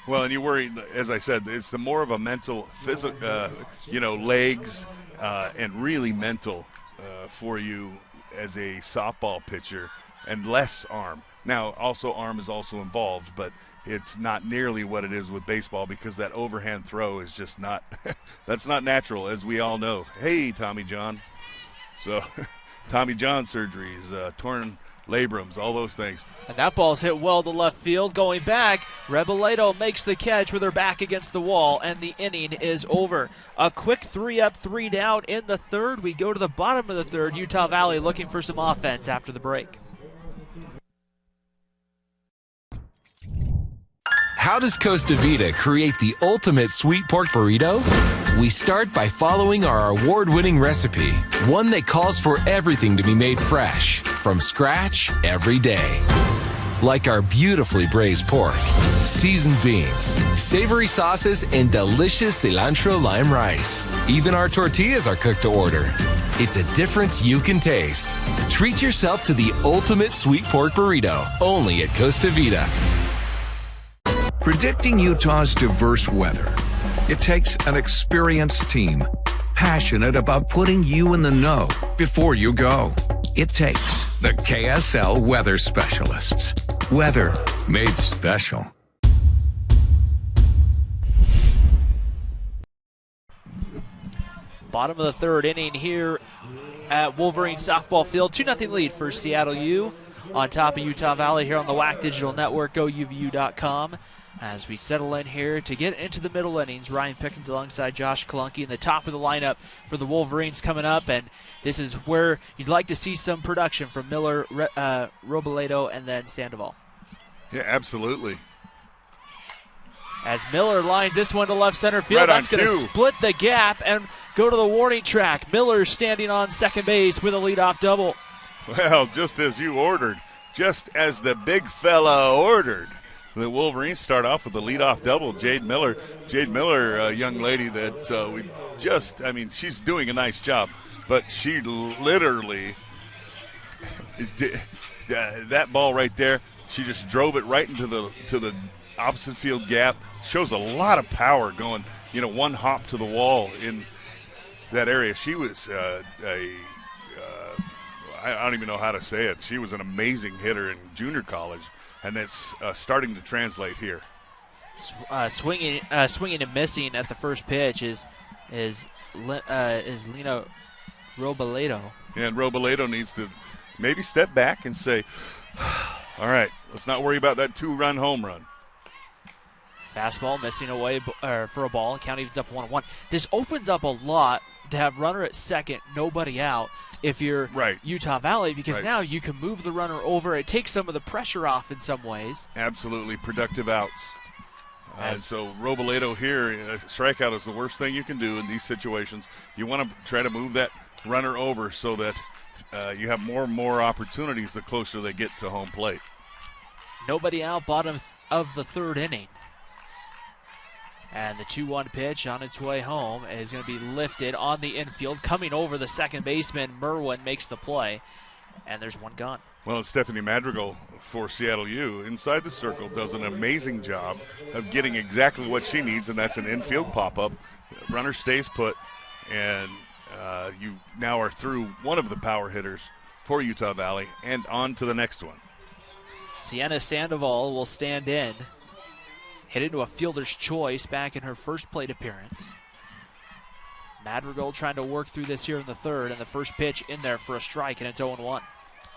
Well, and you worry, as I said, it's the more of a mental, physical, legs, and really mental for you as a softball pitcher, and less arm. Now, also arm is also involved, but it's not nearly what it is with baseball because that overhand throw is just not – that's not natural, as we all know. Hey, Tommy John. So, Tommy John surgeries, torn labrums, all those things. And that ball's hit well to left field. Going back, Robledo makes the catch with her back against the wall, and the inning is over. A quick 3 up, 3 down in the third. We go to the bottom of the third. Utah Valley looking for some offense after the break. How does Costa Vida create the ultimate sweet pork burrito? We start by following our award-winning recipe, one that calls for everything to be made fresh, from scratch every day. Like our beautifully braised pork, seasoned beans, savory sauces, and delicious cilantro lime rice. Even our tortillas are cooked to order. It's a difference you can taste. Treat yourself to the ultimate sweet pork burrito, only at Costa Vida. Predicting Utah's diverse weather, it takes an experienced team, passionate about putting you in the know before you go. It takes the KSL weather specialists. Weather made special. Bottom of the third inning here at Wolverine softball field. 2-0 lead for Seattle U. On top of Utah Valley here on the WAC Digital Network, GoUVU.com. As we settle in here to get into the middle innings, Ryan Pickens alongside Josh Kalunke in the top of the lineup for the Wolverines coming up. And this is where you'd like to see some production from Miller, Robledo, and then Sandoval. Yeah, absolutely. As Miller lines this one to left center field, right that's going to split the gap and go to the warning track. Miller standing on second base with a leadoff double. Well, just as you ordered, just as the big fella ordered. The Wolverines start off with a leadoff double. Jade Miller, a young lady that she's doing a nice job, but she literally, that ball right there, she just drove it right into the opposite field gap. Shows a lot of power going, one hop to the wall in that area. She was I don't even know how to say it. She was an amazing hitter in junior college. And it's starting to translate here. Swinging and missing at the first pitch is Lena Robledo. Yeah, and Robledo needs to maybe step back and say, all right, let's not worry about that 2-run home run. Fastball missing away for a ball, and count evens up 1-1. This opens up a lot to have runner at second, nobody out. If you're Utah Valley, because now you can move the runner over. It takes some of the pressure off in some ways. Absolutely, productive outs. So Robledo here, a strikeout is the worst thing you can do in these situations. You want to try to move that runner over so that you have more and more opportunities the closer they get to home plate. Nobody out, bottom of the third inning. And the 2-1 pitch on its way home is going to be lifted on the infield. Coming over the second baseman, Merwin makes the play. And there's one gone. Well, it's Stephanie Madrigal for Seattle U inside the circle does an amazing job of getting exactly what she needs, and that's an infield pop-up. Runner stays put, and you now are through one of the power hitters for Utah Valley and on to the next one. Sienna Sandoval will stand in. Hit into a fielder's choice back in her first plate appearance. Madrigal trying to work through this here in the third, and the first pitch in there for a strike, and it's 0-1.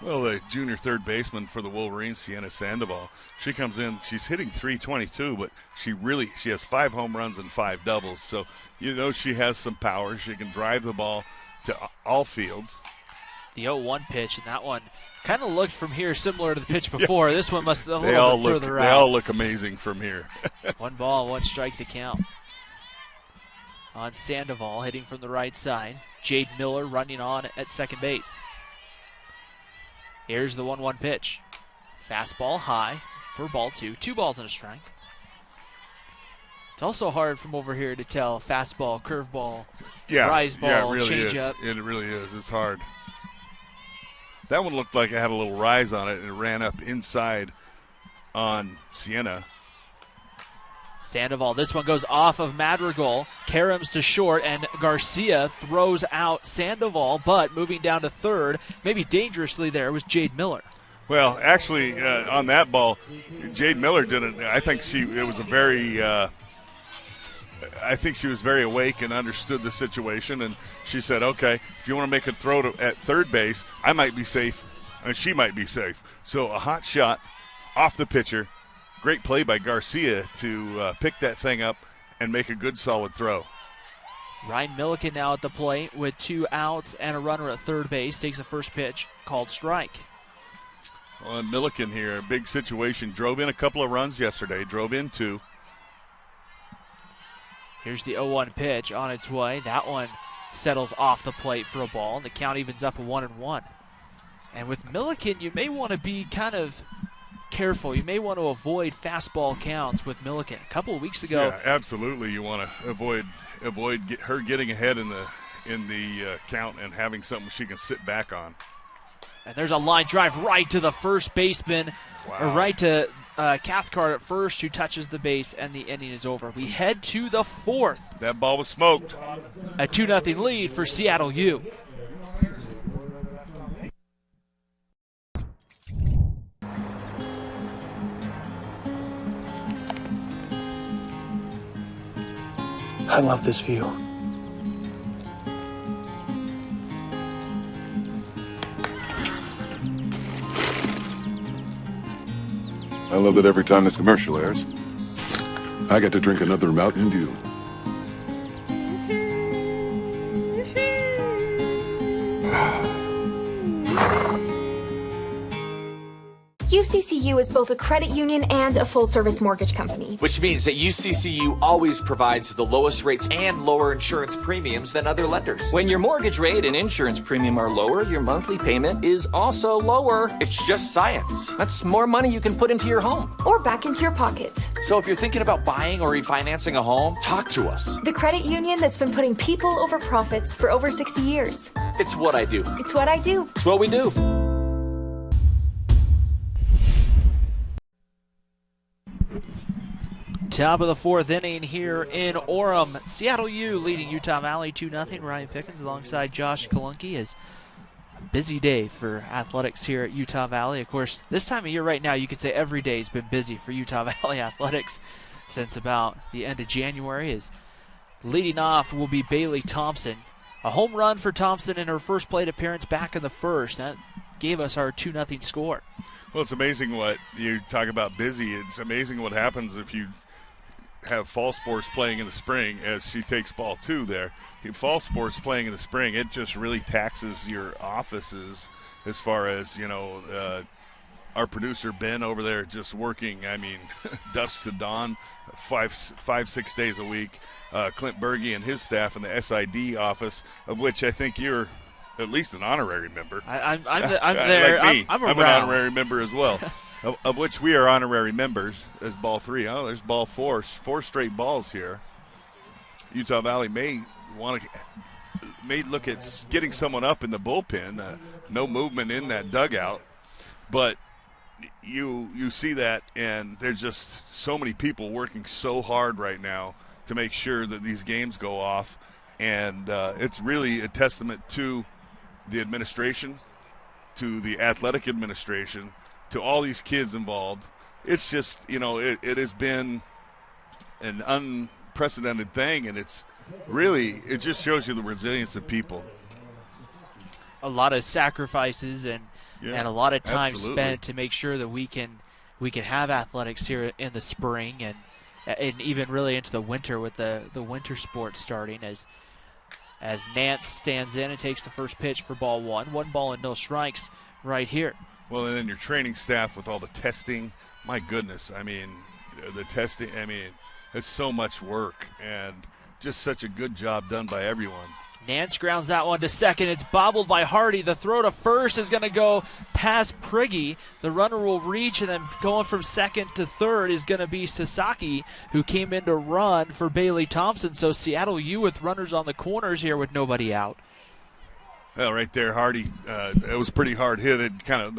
Well, the junior third baseman for the Wolverines, Sienna Sandoval, she comes in, she's hitting .322, but she has 5 home runs and 5 doubles. So, she has some power. She can drive the ball to all fields. The 0-1 pitch, and that one kind of looked from here similar to the pitch before. This one must a they little all bit look, further out. They all look amazing from here. 1 ball, 1 strike to count. On Sandoval, hitting from the right side. Jade Miller running on at second base. Here's the 1-1 pitch. Fastball high for ball 2. 2 balls and a strike. It's also hard from over here to tell fastball, curveball, rise ball, it really changeup. It really is. It's hard. That one looked like it had a little rise on it, and it ran up inside on Sienna. Sandoval, this one goes off of Madrigal. Karams to short, and Garcia throws out Sandoval, but moving down to third, maybe dangerously there, was Jade Miller. Well, actually, on that ball, Jade Miller didn't. I think she was very awake and understood the situation, and she said, okay, if you want to make a throw at third base, I might be safe, and she might be safe. So a hot shot off the pitcher. Great play by Garcia to pick that thing up and make a good, solid throw. Ryan Milikin now at the plate with 2 outs and a runner at third base. Takes the first pitch, called strike. Well, and Milikin here, a big situation. Drove in a couple of runs yesterday, drove in 2. Here's the 0-1 pitch on its way. That one settles off the plate for a ball, and the count evens up at 1-1. And with Milikin, you may want to be kind of careful. You may want to avoid fastball counts with Milikin. A couple of weeks ago. Yeah, absolutely. You want to avoid her getting ahead in the count and having something she can sit back on. And there's a line drive right to the first baseman, or right to Cathcart at first, who touches the base, and the inning is over. We head to the 4th. That ball was smoked. A 2-0 lead for Seattle U. I love this view. I love that every time this commercial airs, I get to drink another Mountain Dew. UCCU is both a credit union and a full-service mortgage company. Which means that UCCU always provides the lowest rates and lower insurance premiums than other lenders. When your mortgage rate and insurance premium are lower, your monthly payment is also lower. It's just science. That's more money you can put into your home. Or back into your pocket. So if you're thinking about buying or refinancing a home, talk to us. The credit union that's been putting people over profits for over 60 years. It's what I do. It's what I do. It's what we do. Top of the 4th inning here in Orem. Seattle U leading Utah Valley 2-0. Ryan Pickens alongside Josh Kalunke. Is a busy day for athletics here at Utah Valley. Of course, this time of year right now, you could say every day has been busy for Utah Valley athletics since about the end of January. Is leading off will be Bailey Thompson. A home run for Thompson in her first plate appearance back in the first. That gave us our 2-0 score. Well, it's amazing what you talk about busy. It's amazing what happens if you have fall sports playing in the spring, as she takes ball 2 there. Fall sports playing in the spring, it just really taxes your offices as far as, our producer Ben over there just working, dusk to dawn, 5-6 days a week. Clint Berge and his staff in the SID office, of which I think you're at least an honorary member. I'm there. Like me. I'm an honorary member as well. Of which we are honorary members as ball 3. Oh, there's ball 4. 4 straight balls here. Utah Valley may look at getting someone up in the bullpen. No movement in that dugout, but you see that, and there's just so many people working so hard right now to make sure that these games go off, and it's really a testament to the administration, to the athletic administration, to all these kids involved. It's just, it has been an unprecedented thing, and it just shows you the resilience of people. A lot of sacrifices and a lot of time spent to make sure that we can have athletics here in the spring and even really into the winter with the winter sports starting as Nance stands in and takes the first pitch for ball 1. 1 ball and no strikes right here. Well, and then your training staff with all the testing, my goodness, the testing, it's so much work and just such a good job done by everyone. Nance grounds that one to second. It's bobbled by Hardy. The throw to first is going to go past Prigge. The runner will reach, and then going from second to third is going to be Sasaki, who came in to run for Bailey Thompson. So Seattle U with runners on the corners here with nobody out. Well, right there, Hardy, it was pretty hard hit. It kind of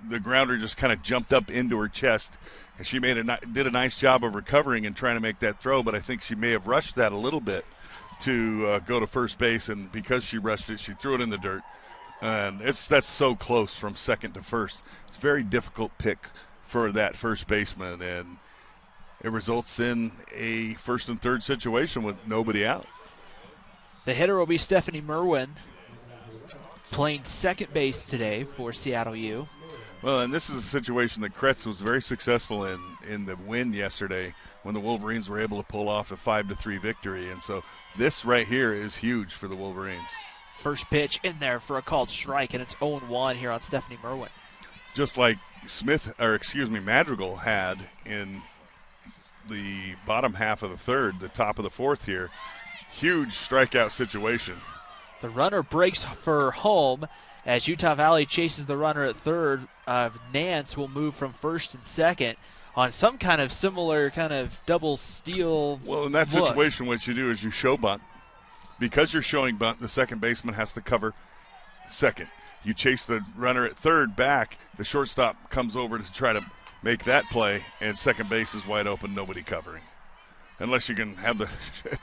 the grounder just kind of jumped up into her chest, And she did a nice job of recovering and trying to make that throw, but I think she may have rushed that a little bit to go to first base, and because she rushed it, she threw it in the dirt. And that's so close from second to first. It's a very difficult pick for that first baseman, and it results in a first and third situation with nobody out. The hitter will be Stephanie Merwin, playing second base today for Seattle U. Well, and this is a situation that Kretz was very successful in the win yesterday when the Wolverines were able to pull off a 5-3 victory. And so this right here is huge for the Wolverines. First pitch in there for a called strike, and it's 0-1 here on Stephanie Merwin. Just like Madrigal had in the bottom half of the third, the top of the fourth here. Huge strikeout situation. The runner breaks for home as Utah Valley chases the runner at third. Nance will move from first and second on some kind of similar kind of double steal. Well, in that look. situation, what you do is you show bunt. Because you're showing bunt, the second baseman has to cover second. You chase the runner at third back. The shortstop comes over to try to make that play, and second base is wide open, nobody covering. Unless you can have the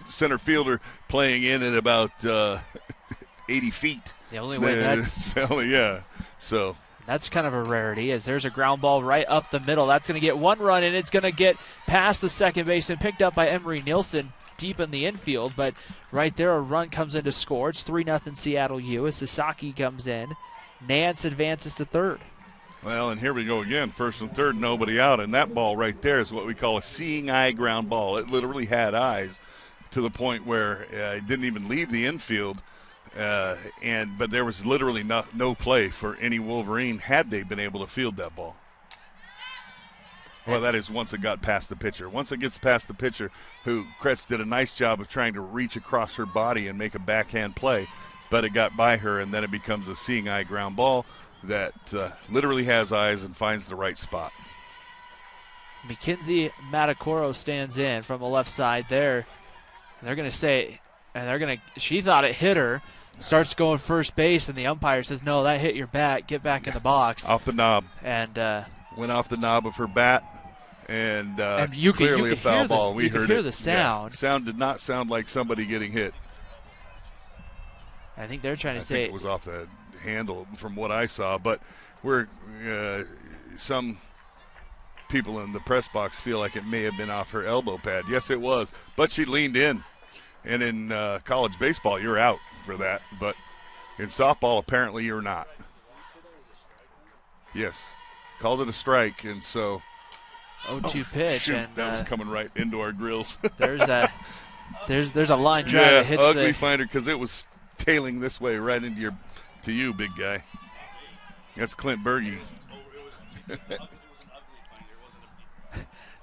center fielder playing in at about 80 feet. The only way that's So that's kind of a rarity, as there's a ground ball right up the middle. That's going to get one run, and it's going to get past the second baseman, picked up by Emery Nielsen deep in the infield. But right there, a run comes in to score. It's 3-0 Seattle U as Sasaki comes in. Nance advances to third. Well, and here we go again. First and third, nobody out. And that ball right there is what we call a seeing eye ground ball. It literally had eyes to the point where it didn't even leave the infield. But there was literally no play for any Wolverine had they been able to field that ball. Well, that is once it got past the pitcher. Once it gets past the pitcher, who Kretz did a nice job of trying to reach across her body and make a backhand play, but it got by her, and then it becomes a seeing eye ground ball that literally has eyes and finds the right spot. Mackenzie Matacoro stands in from the left side there. They're going to say, she thought it hit her, starts going first base, and the umpire says, no, that hit your bat, get back in the box. Off the knob. And went off the knob of her bat, and you clearly could a foul hear ball. We heard the sound. Yeah. Sound did not sound like somebody getting hit. I think they're trying to say it was off the handle from what I saw, but we're some people in the press box feel like it may have been off her elbow pad. Yes, it was, but she leaned in, and in college baseball you're out for that, but in softball apparently you're not. Yes, called it a strike, and so 0-2 pitch, shoot, and that was coming right into our grills. there's a line drive that hits ugly finder, because it was tailing this way right into you, big guy. That's Clint Berge.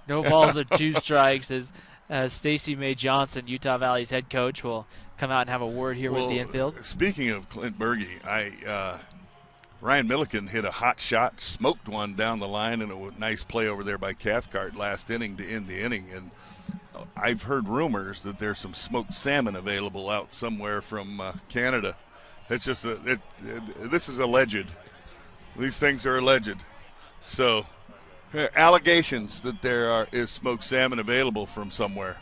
No balls and 2 strikes as Stacy Mae Johnson, Utah Valley's head coach, will come out and have a word here with the infield. Speaking of Clint Berge, Ryan Milikin hit a hot shot, smoked one down the line, and a nice play over there by Cathcart last inning to end the inning. And I've heard rumors that there's some smoked salmon available out somewhere from Canada. It's just this is alleged. These things are alleged. So allegations that there is smoked salmon available from somewhere.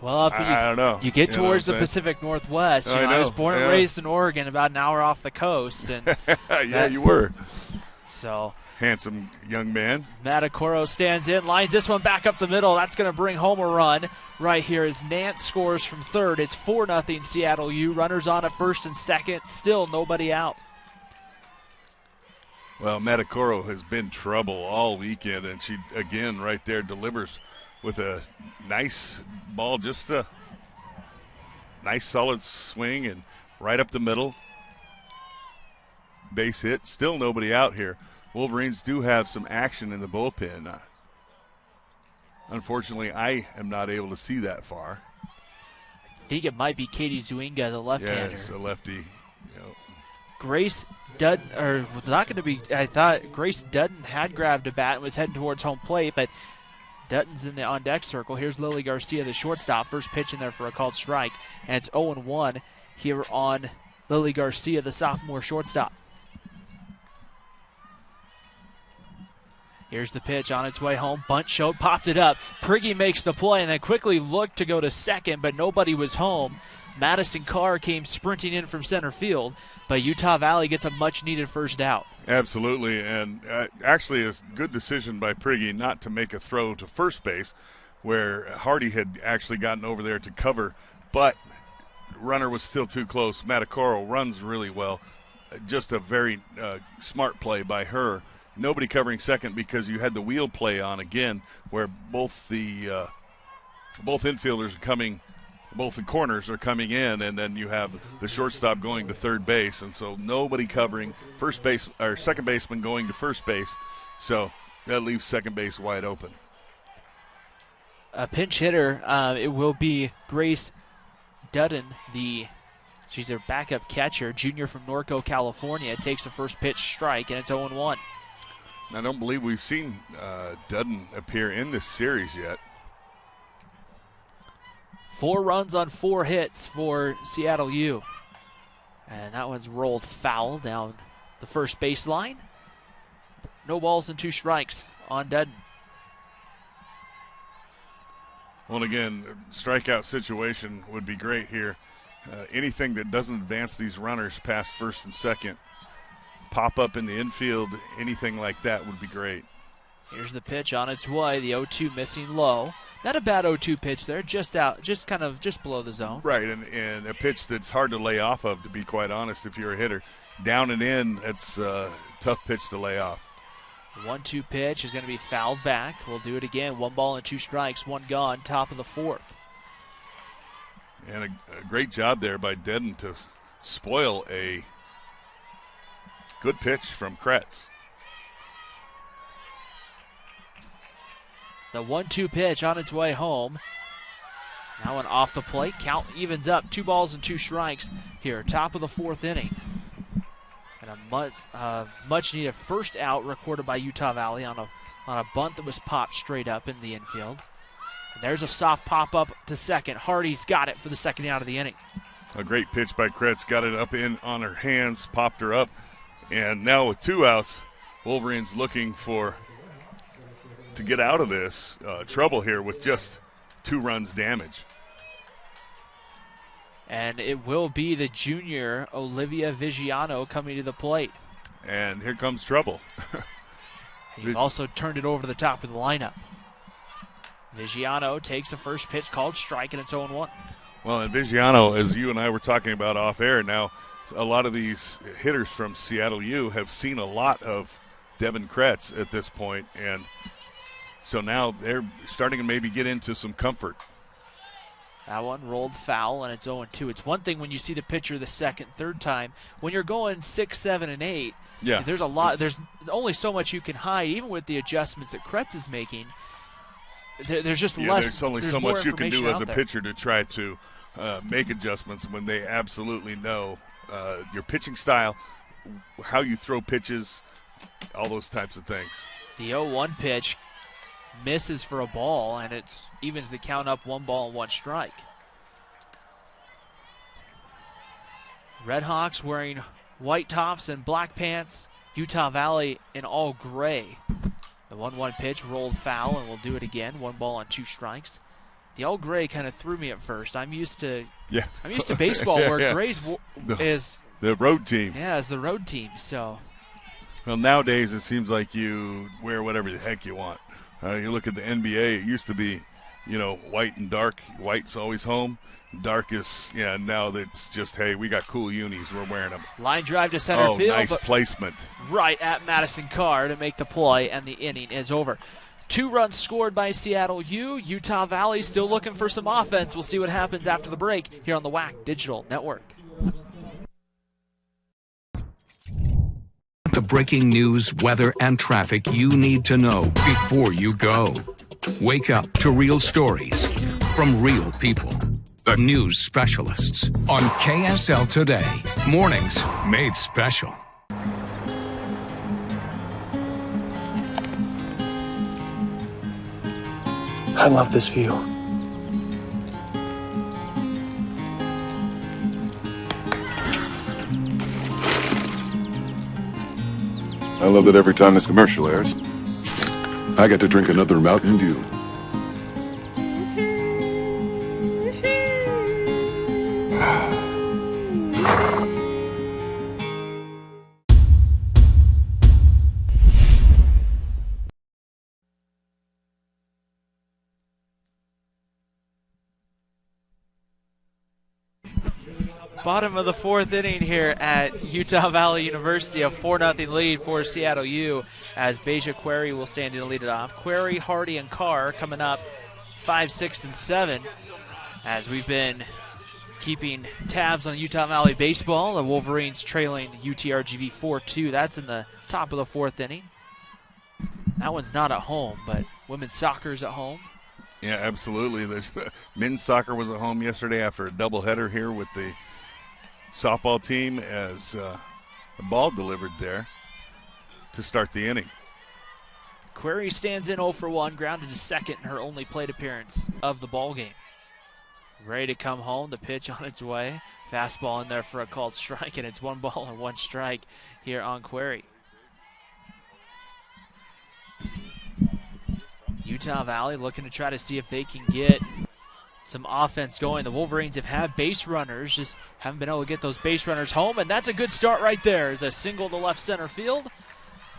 Well, I don't know. You get towards the Pacific Northwest. I was born and raised in Oregon, about an hour off the coast, and yeah, you were. So handsome young man. Matacoro stands in, lines this one back up the middle. That's going to bring home a run right here as Nance scores from third. It's 4-0 Seattle U. Runners on at first and second. Still nobody out. Well, Matacoro has been trouble all weekend, and she, again, right there delivers with a nice ball, just a nice solid swing and right up the middle. Base hit. Still nobody out here. Wolverines do have some action in the bullpen. Unfortunately, I am not able to see that far. I think it might be Katie Zuinga, the left-hander. Yes, a lefty. Grace Dudden, or was not going to be, I thought Grace Dudden had grabbed a bat and was heading towards home plate, but Dutton's in the on-deck circle. Here's Lily Garcia, the shortstop. First pitch in there for a called strike, and it's 0-1 here on Lily Garcia, the sophomore shortstop. Here's the pitch on its way home. Bunt showed, popped it up. Prigge makes the play and then quickly looked to go to second, but nobody was home. Madison Carr came sprinting in from center field, but Utah Valley gets a much-needed first out. Absolutely, and actually a good decision by Prigge not to make a throw to first base, where Hardy had actually gotten over there to cover, but runner was still too close. Matacoro runs really well. Just a very smart play by her. Nobody covering second because you had the wheel play on again, where both the both infielders are coming, both the corners are coming in, and then you have the shortstop going to third base, and so nobody covering first base or second baseman going to first base, so that leaves second base wide open. A pinch hitter, it will be Grace Dudden, she's their backup catcher, junior from Norco, California, takes the first pitch strike, and it's 0-1. I don't believe we've seen Dudden appear in this series yet. 4 runs on 4 hits for Seattle U. And that one's rolled foul down the first baseline. No balls and 2 strikes on Dudden. Well, again, strikeout situation would be great here. Anything that doesn't advance these runners past first and second, pop up in the infield, anything like that would be great. Here's the pitch on its way. The 0-2 missing low. Not a bad 0-2 pitch there, just out, just below the zone. Right, and a pitch that's hard to lay off of, to be quite honest, if you're a hitter. Down and in, it's a tough pitch to lay off. The 1-2 pitch is going to be fouled back. We'll do it again. 1 ball and 2 strikes, 1 gone, top of the 4th. And a great job there by Dedden to spoil a good pitch from Kretz. The 1-2 pitch on its way home. Now one off the plate. Count evens up. 2 balls and 2 strikes here. Top of the 4th inning. And a much needed first out recorded by Utah Valley on a bunt that was popped straight up in the infield. And there's a soft pop up to second. Hardy's got it for the second out of the inning. A great pitch by Kretz. Got it up in on her hands, popped her up. And now with 2 outs, Wolverines looking to get out of this trouble here with just 2 runs damage. And it will be the junior Olivia Vigiano coming to the plate. And here comes trouble. You've also turned it over to the top of the lineup. Vigiano takes the first pitch, called strike, and it's 0-1. Well, and Vigiano, as you and I were talking about off air, now a lot of these hitters from Seattle U have seen a lot of Devin Kretz at this point, and so now they're starting to maybe get into some comfort. That one rolled foul, and it's 0-2. It's one thing when you see the pitcher the second, third time. When you're going 6, 7, and 8, yeah, there's a lot. There's only so much you can hide, even with the adjustments that Kretz is making. There's just less. There's only so much you can do as a pitcher to try to make adjustments when they absolutely know your pitching style, how you throw pitches, all those types of things. The 0-1 pitch misses for a ball, and it evens the count up 1 ball and 1 strike. Redhawks wearing white tops and black pants. Utah Valley in all gray. The 1-1 pitch rolled foul, and we'll do it again. 1 ball and 2 strikes. The all gray kind of threw me at first. I'm used to baseball where gray's is the road team. Yeah, is the road team. So, well, nowadays it seems like you wear whatever the heck you want. You look at the NBA, it used to be, white and dark. White's always home. Dark is, now it's just, hey, we got cool unis. We're wearing them. Line drive to center field. Nice placement. Right at Madison Carr to make the play, and the inning is over. 2 runs scored by Seattle U. Utah Valley still looking for some offense. We'll see what happens after the break here on the WAC Digital Network. The breaking news, weather, and traffic you need to know before you go. Wake up to real stories from real people. The news specialists on KSL Today. Mornings made special. I love this view. I love that every time this commercial airs, I get to drink another Mountain Dew. Bottom of the fourth inning here at Utah Valley University, a 4-0 lead for Seattle U as Beja Query will stand in to lead it off. Query, Hardy, and Carr coming up 5, 6, and 7 as we've been keeping tabs on Utah Valley baseball. The Wolverines trailing UTRGV 4-2. That's in the top of the fourth inning. That one's not at home, but women's soccer's at home. Yeah, absolutely. There's men's soccer was at home yesterday after a doubleheader here with the softball team as the ball delivered there to start the inning. Query stands in 0 for 1, grounded to second in her only plate appearance of the ball game. Ready to come home, the pitch on its way. Fastball in there for a called strike, and it's 1 ball and 1 strike here on Query. Utah Valley looking to try to see if they can get some offense going. The Wolverines have had base runners, just haven't been able to get those base runners home, and that's a good start right there. As a single to left center field,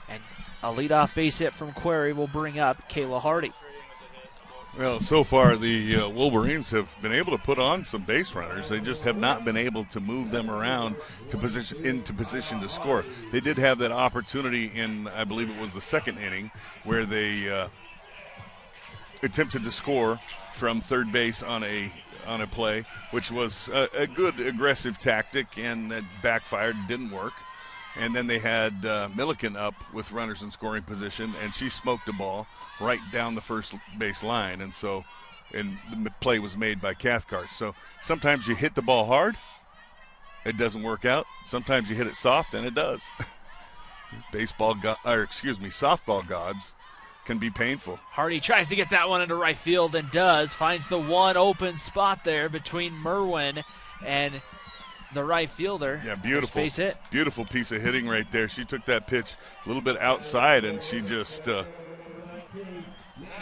and a leadoff base hit from Query will bring up Kayla Hardy. Well, so far the Wolverines have been able to put on some base runners. They just have not been able to move them around to into position to score. They did have that opportunity in, I believe it was the second inning, where they attempted to score from third base on a play, which was a good aggressive tactic, and it backfired, didn't work. And then they had Milikin up with runners in scoring position, and she smoked the ball right down the first base line, and the play was made by Cathcart. So sometimes you hit the ball hard, it doesn't work out. Sometimes you hit it soft, and it does. Softball gods can be painful. Hardy tries to get that one into right field and does. Finds the one open spot there between Merwin and the right fielder. Yeah, beautiful. Base hit. Beautiful piece of hitting right there. She took that pitch a little bit outside, and she just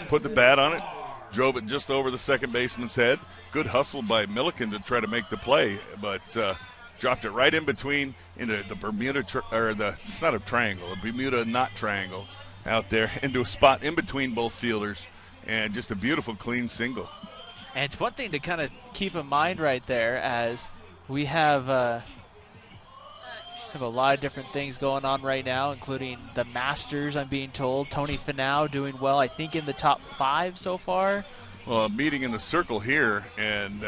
put the bat on it, drove it just over the second baseman's head. Good hustle by Milikin to try to make the play, but dropped it right in between into the Bermuda, it's not a triangle, a Bermuda knot triangle out there, into a spot in between both fielders, and just a beautiful clean single. And it's one thing to kind of keep in mind right there, as we have a lot of different things going on right now, including the Masters, I'm being told. Tony Finau doing well, I think in the top 5 so far. Well, a meeting in the circle here, and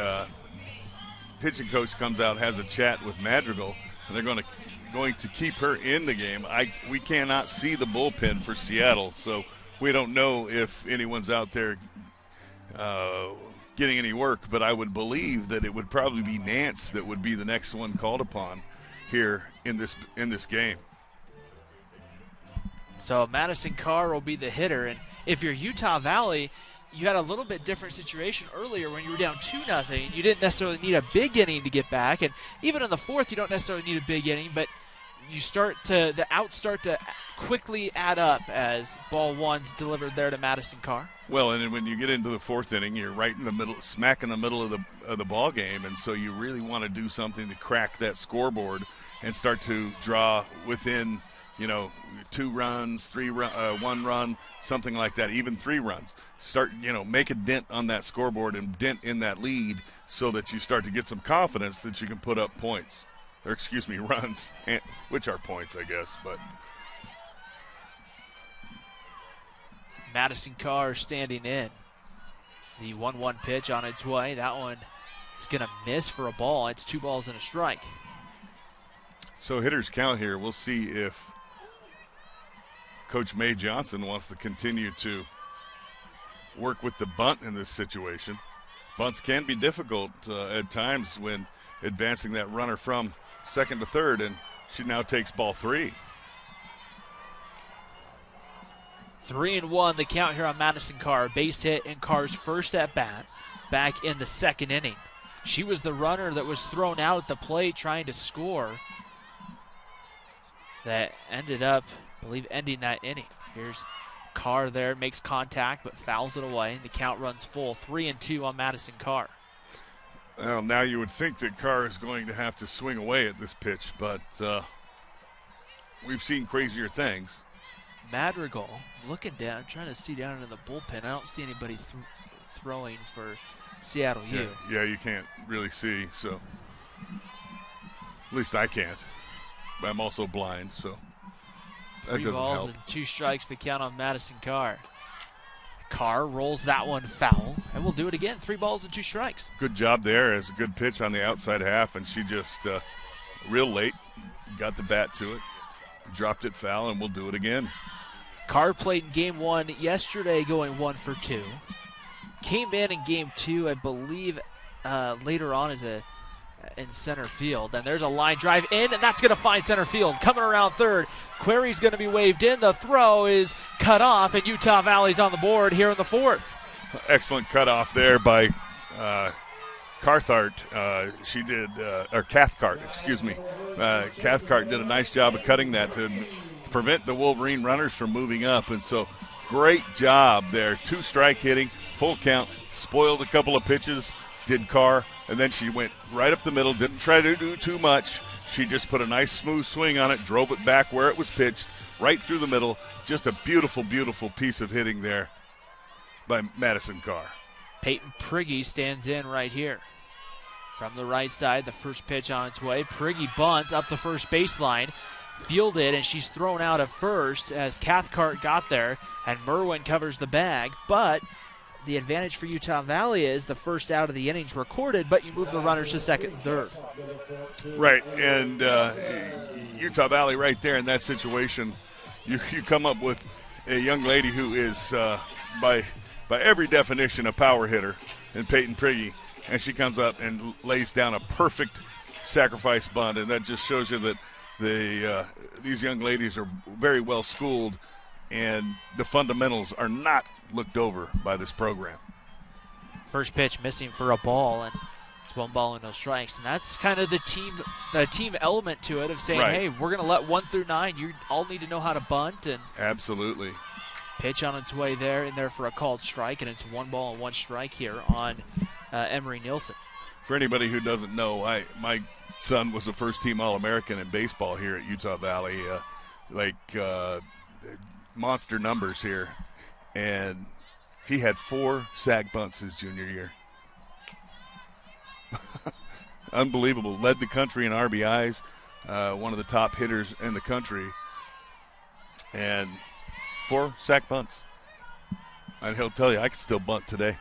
pitching coach comes out, has a chat with Madrigal, and they're going to keep her in the game. We cannot see the bullpen for Seattle, so we don't know if anyone's out there getting any work, but I would believe that it would probably be Nance that would be the next one called upon here in this game. So Madison Carr will be the hitter, and if you're Utah Valley, you had a little bit different situation earlier when you were down 2-0. You didn't necessarily need a big inning to get back, and even in the fourth, you don't necessarily need a big inning, but the outs start to quickly add up as ball one's delivered there to Madison Carr. Well, and then when you get into the fourth inning, you're right in the middle, smack in the middle of the ball game, and so you really want to do something to crack that scoreboard and start to draw within, 2 runs, 1 run, something like that, even 3 runs. Start, make a dent on that scoreboard and dent in that lead so that you start to get some confidence that you can put up points. Runs, which are points, I guess. But Madison Carr standing in. The 1-1 pitch on its way. That one is going to miss for a ball. It's 2 balls and a strike. So hitters count here. We'll see if Coach Mae Johnson wants to continue to work with the bunt in this situation. Bunts can be difficult at times when advancing that runner from second to third, and she now takes ball 3. 3-1 the count here on Madison Carr. Base hit in Carr's first at bat back in the second inning. She was the runner that was thrown out at the plate trying to score. That ended up, I believe, ending that inning. Here's Carr there makes contact but fouls it away. The count runs full. 3-2 on Madison Carr. Well, now you would think that Carr is going to have to swing away at this pitch, but we've seen crazier things. Madrigal looking down, trying to see down into the bullpen. I don't see anybody throwing for Seattle U. Yeah, you can't really see, so at least I can't. But I'm also blind, so that 3 doesn't balls help. and 2 strikes to count on Madison Carr. Carr rolls that one foul, and we'll do it again. 3 balls and 2 strikes. Good job there. It's a good pitch on the outside half, and she just real late got the bat to it, dropped it foul, and we'll do it again. Carr played in game 1 yesterday, going 1 for 2. Came in game 2, I believe, later on as in center field. And there's a line drive in, and that's going to find center field. Coming around third, Query's going to be waved in. The throw is cut off, and Utah Valley's on the board here in the 4th. Excellent cutoff there by Cathcart. Cathcart, excuse me. Cathcart did a nice job of cutting that to prevent the Wolverine runners from moving up, and so great job there. 2 strike hitting, full count, spoiled a couple of pitches, did Carr, and then she went right up the middle, didn't try to do too much. She just put a nice smooth swing on it, drove it back where it was pitched, right through the middle. Just a beautiful, beautiful piece of hitting there by Madison Carr. Peyton Prigge stands in right here. From the right side, the first pitch on its way. Prigge bunts up the first baseline, fielded, and she's thrown out at first as Cathcart got there, and Merwin covers the bag. But the advantage for Utah Valley is the first out of the innings recorded, but you move the runners to second and third. Right, and Utah Valley right there in that situation, you come up with a young lady who is, by every definition, a power hitter in Peyton Prigge, and she comes up and lays down a perfect sacrifice bunt, and that just shows you that these young ladies are very well schooled, and the fundamentals are not looked over by this program. First pitch missing for a ball, and it's 1 ball and no strikes, and that's kind of the team element to it of saying, right, hey, we're going to let 1 through 9. You all need to know how to bunt. And absolutely. Pitch on its way there, in there for a called strike, and it's 1 ball and 1 strike here on Emery Nielsen. For anybody who doesn't know, my son was a first-team All-American in baseball here at Utah Valley, monster numbers here, and he had 4 sac bunts his junior year. Unbelievable. Led the country in RBIs, one of the top hitters in the country, and 4 sac bunts. And he'll tell you, I can still bunt today.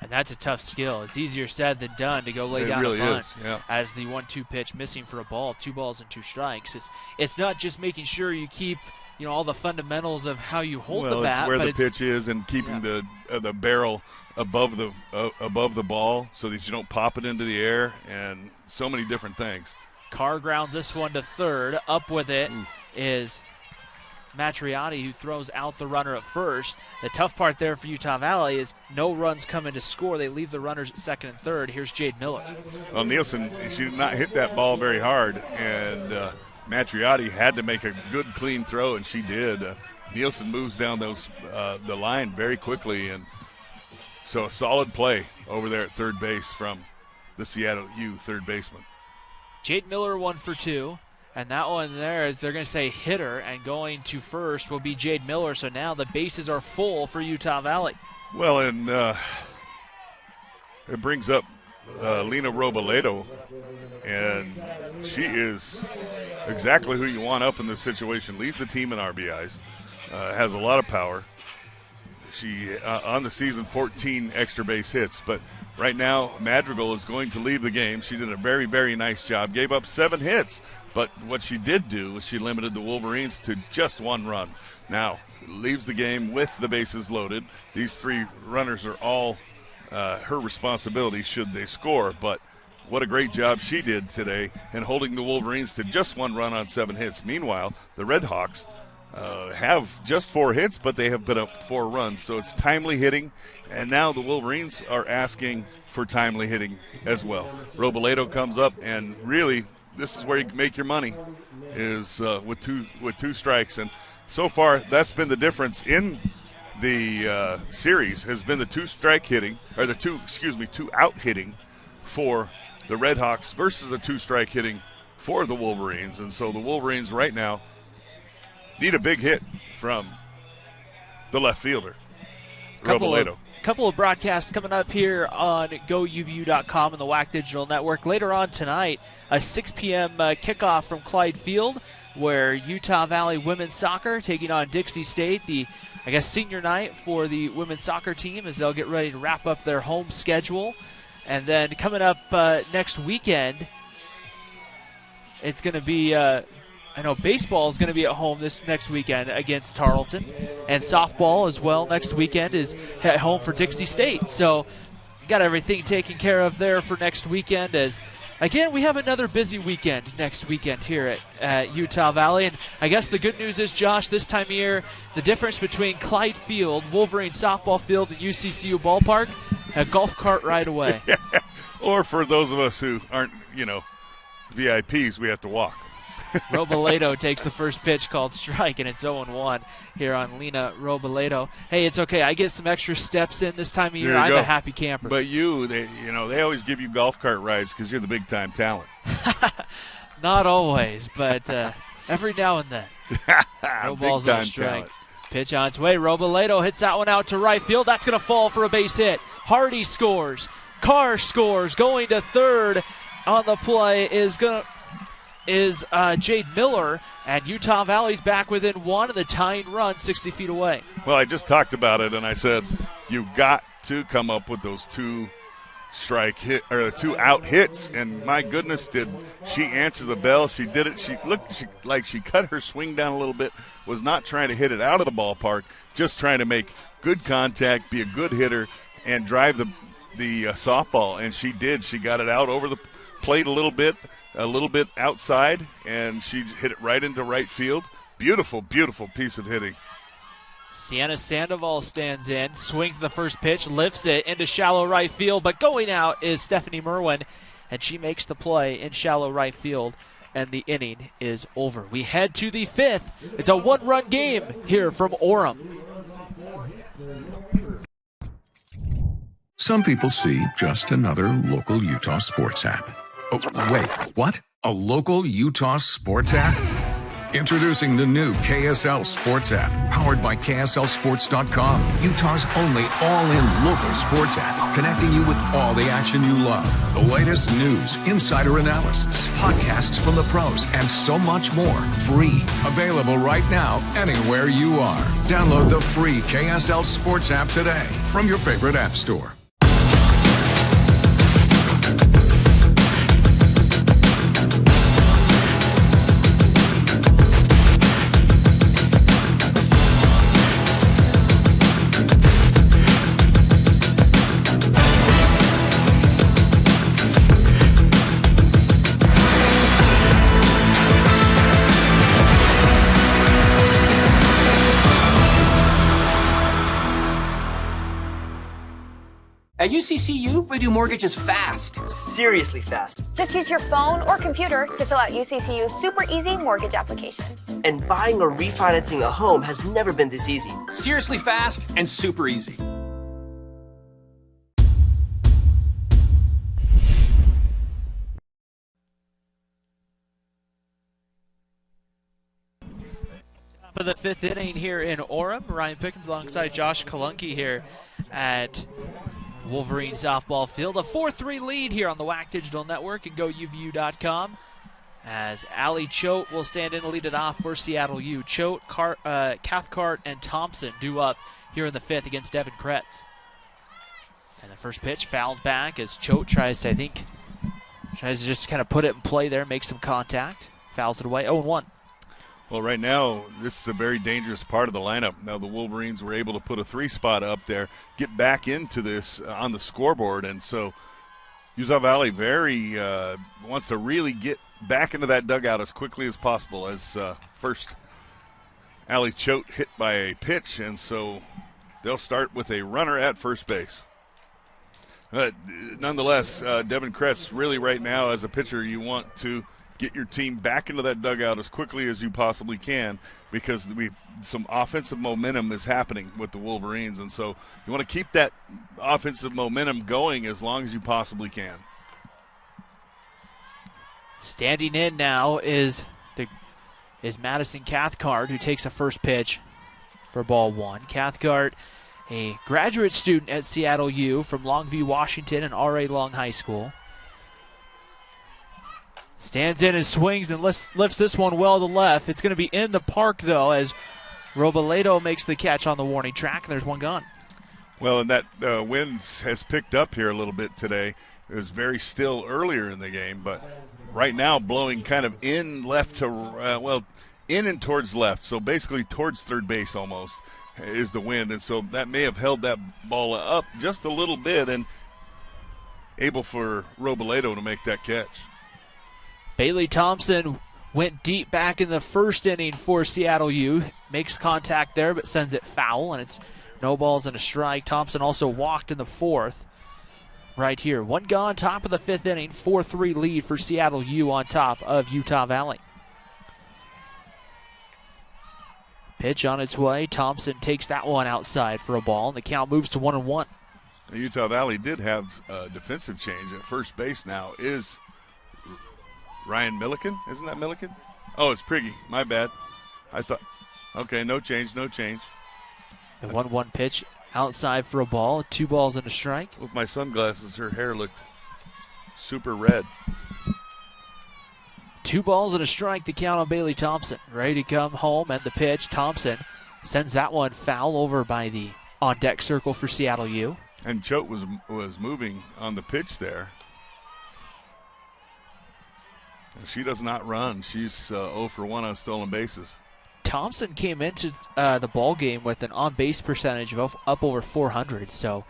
And that's a tough skill. It's easier said than done to go lay down really a bunt. is, yeah. As the 1-2 pitch missing for a ball, 2 balls and 2 strikes. It's not just making sure you keep all the fundamentals of how you hold the bat. It's where the pitch is and keeping the barrel above the ball so that you don't pop it into the air, and so many different things. Carr grounds this one to third. Up with it is Matriotti, who throws out the runner at first. The tough part there for Utah Valley is no runs come in to score. They leave the runners at second and third. Here's Jade Miller. Well, Nielsen, she did not hit that ball very hard, and Matriotti had to make a good, clean throw, and she did. Nielsen moves down the line very quickly, and so a solid play over there at third base from the Seattle U third baseman. Jade Miller 1 for 2. And that one there, they're going to say hitter, and going to first will be Jade Miller. So now the bases are full for Utah Valley. Well, and it brings up Lena Robledo, and she is exactly who you want up in this situation. Leads the team in RBIs, has a lot of power. She, on the season, 14 extra base hits. But right now, Madrigal is going to leave the game. She did a very, very nice job. Gave up 7 hits. But what she did do was she limited the Wolverines to just 1 run. Now, leaves the game with the bases loaded. These 3 runners are all her responsibility should they score. But what a great job she did today in holding the Wolverines to just 1 run on 7 hits. Meanwhile, the Red Hawks have just 4 hits, but they have put up 4 runs. So it's timely hitting, and now the Wolverines are asking for timely hitting as well. Robledo comes up, and really this is where you can make your money, is with two strikes. And so far that's been the difference in the series, has been the two out hitting for the Red Hawks versus a 2-strike hitting for the Wolverines. And so the Wolverines right now need a big hit from the left fielder, Robledo. Couple of broadcasts coming up here on GoUVU.com and the WAC Digital Network. Later on tonight, a 6 p.m. kickoff from Clyde Field, where Utah Valley women's soccer taking on Dixie State. The, senior night for the women's soccer team as they'll get ready to wrap up their home schedule. And then coming up next weekend, it's going to be, baseball is going to be at home this next weekend against Tarleton. And softball as well next weekend is at home for Dixie State. So got everything taken care of there for next weekend as, again, we have another busy weekend next weekend here at Utah Valley. And I guess the good news is, Josh, this time of year, the difference between Clyde Field, Wolverine softball field, and UCCU ballpark, a golf cart ride away. Or for those of us who aren't, VIPs, we have to walk. Robledo takes the first pitch called strike, and it's 0-1 here on Lena Robledo. Hey, it's okay. I get some extra steps in this time of year. I'm a happy camper. But they always give you golf cart rides because you're the big-time talent. Not always, but every now and then. No balls on strike. Talent. Pitch on its way. Robledo hits that one out to right field. That's going to fall for a base hit. Hardy scores. Carr scores. Going to third on the play is Jade Miller, and Utah Valley's back within one of the tying run 60 feet away. Well, I just talked about it, and I said you got to come up with those 2-strike hit or 2 out hits, and my goodness, did she answer the bell. She did it. She looked like she cut her swing down a little bit, was not trying to hit it out of the ballpark, just trying to make good contact, be a good hitter, and drive the softball, and she did. She got it out over the plate a little bit outside, and she hit it right into right field. Beautiful, beautiful piece of hitting. Sienna Sandoval stands in, swings the first pitch, lifts it into shallow right field, but going out is Stephanie Merwin, and she makes the play in shallow right field, and the inning is over. We head to the 5th. It's a 1-run game here from Orem. Some people see just another local Utah sports app. Oh, wait, what? A local Utah sports app? Introducing the new KSL Sports app, powered by KSLSports.com, Utah's only all-in local sports app, connecting you with all the action you love, the latest news, insider analysis, podcasts from the pros, and so much more. Free. Available right now, anywhere you are. Download the free KSL Sports app today from your favorite app store. At UCCU, we do mortgages fast. Seriously fast. Just use your phone or computer to fill out UCCU's super easy mortgage application. And buying or refinancing a home has never been this easy. Seriously fast and super easy. Top of the 5th inning here in Orem. Ryan Pickens alongside Josh Kalunke here at Wolverine softball field. A 4-3 lead here on the WAC Digital Network and GoUVU.com as Allie Choate will stand in to lead it off for Seattle U. Choate, Cathcart, and Thompson due up here in the 5th against Devin Kretz. And the first pitch fouled back as Choate tries to just kind of put it in play there, make some contact. Fouls it away, 0-1. Well, right now, this is a very dangerous part of the lineup. Now, the Wolverines were able to put a 3-spot up there, get back into this on the scoreboard, and so Utah Valley wants to really get back into that dugout as quickly as possible as first Allie Choate hit by a pitch, and so they'll start with a runner at first base. But nonetheless, Devin Kretz really right now as a pitcher, you want to get your team back into that dugout as quickly as you possibly can, because some offensive momentum is happening with the Wolverines, and so you want to keep that offensive momentum going as long as you possibly can. Standing in now is Madison Cathcart, who takes a first pitch for ball one. Cathcart, a graduate student at Seattle U from Longview, Washington, and R.A. Long High School. Stands in and swings and lifts this one well to left. It's going to be in the park, though, as Robledo makes the catch on the warning track, and there's one gone. Well, and that wind has picked up here a little bit today. It was very still earlier in the game, but right now blowing kind of in left to, in and towards left, so basically towards third base almost is the wind, and so that may have held that ball up just a little bit and able for Robledo to make that catch. Bailey Thompson went deep back in the first inning for Seattle U. Makes contact there, but sends it foul, and it's no balls and a strike. Thompson also walked in the fourth. Right here, one gone, top of the fifth inning, 4-3 lead for Seattle U on top of Utah Valley. Pitch on its way. Thompson takes that one outside for a ball, and the count moves to 1-1. Utah Valley did have a defensive change at first base now. Is Ryan Milikin? Isn't that Milikin? Oh, it's Priggy. My bad. I thought, okay, no change. The 1-1 pitch outside for a ball. 2 balls and a strike. With my sunglasses, her hair looked super red. 2 balls and a strike, the count on Bailey Thompson. Ready to come home, and the pitch. Thompson sends that one foul over by the on-deck circle for Seattle U. And Choate was moving on the pitch there. She does not run. She's 0 for 1 on stolen bases. Thompson came into the ball game with an on-base percentage of up over 400, so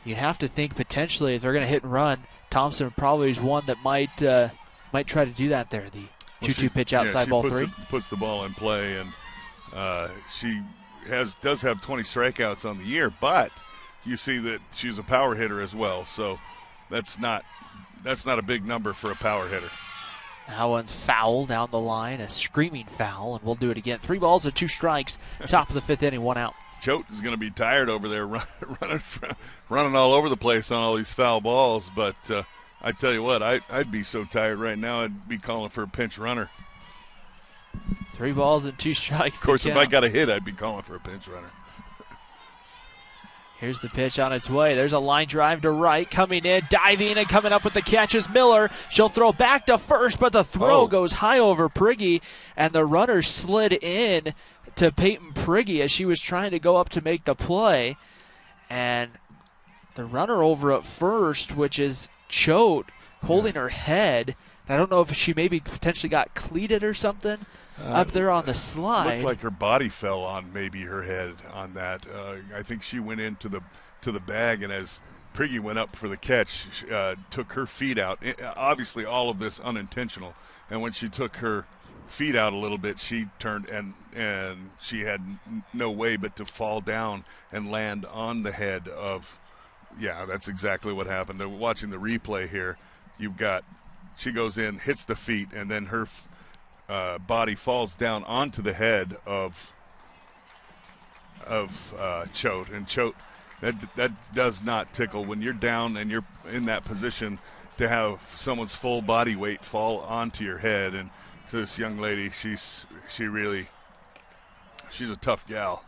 you have to think potentially if they're going to hit and run, Thompson probably is one that might try to do that there. The 2-2 pitch outside ball 3. Puts the ball in play, and she does have 20 strikeouts on the year, but you see that she's a power hitter as well, so that's not a big number for a power hitter. That one's foul down the line, a screaming foul, and we'll do it again. 3 balls and 2 strikes, top of the fifth inning, 1 out. Choate is going to be tired over there running all over the place on all these foul balls, but I tell you what, I'd be so tired right now, I'd be calling for a pinch runner. 3 balls and 2 strikes. Of course, if I got a hit, I'd be calling for a pinch runner. Here's the pitch on its way. There's a line drive to right. Coming in, diving, and coming up with the catch is Miller. She'll throw back to first, but the throw goes high over Priggy, and the runner slid in to Peyton Priggy as she was trying to go up to make the play. And the runner over at first, which is Choate, holding her head. I don't know if she maybe potentially got cleated or something up there on the slide. Looked like her body fell on maybe her head on that. I think she went into the bag, and as Priggy went up for the catch, took her feet out. Obviously, all of this unintentional. And when she took her feet out a little bit, she turned, and she had no way but to fall down and land on the head of. Yeah, that's exactly what happened. Watching the replay here, she goes in, hits the feet, and then her body falls down onto the head of Choate. And Choate, that does not tickle when you're down and you're in that position to have someone's full body weight fall onto your head. And so this young lady, she's a tough gal.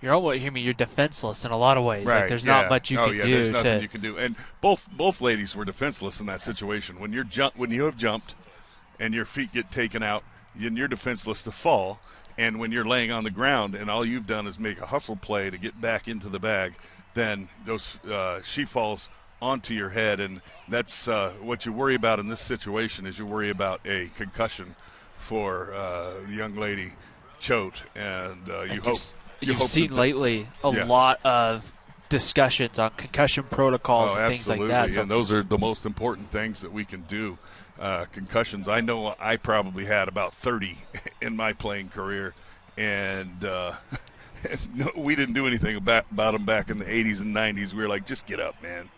You're defenseless in a lot of ways. Right, like there's not much you can do. There's nothing you can do. And both ladies were defenseless in that situation. When you have jumped and your feet get taken out, you're defenseless to fall. And when you're laying on the ground and all you've done is make a hustle play to get back into the bag, then she falls onto your head. And that's what you worry about in this situation is you worry about a concussion for the young lady Choate. And you hope. You've seen lately a lot of discussions on concussion protocols and things like that. And those are the most important things that we can do. Concussions. I know I probably had about 30 in my playing career, and we didn't do anything about them back in the 80s and 90s. We were like, just get up, man.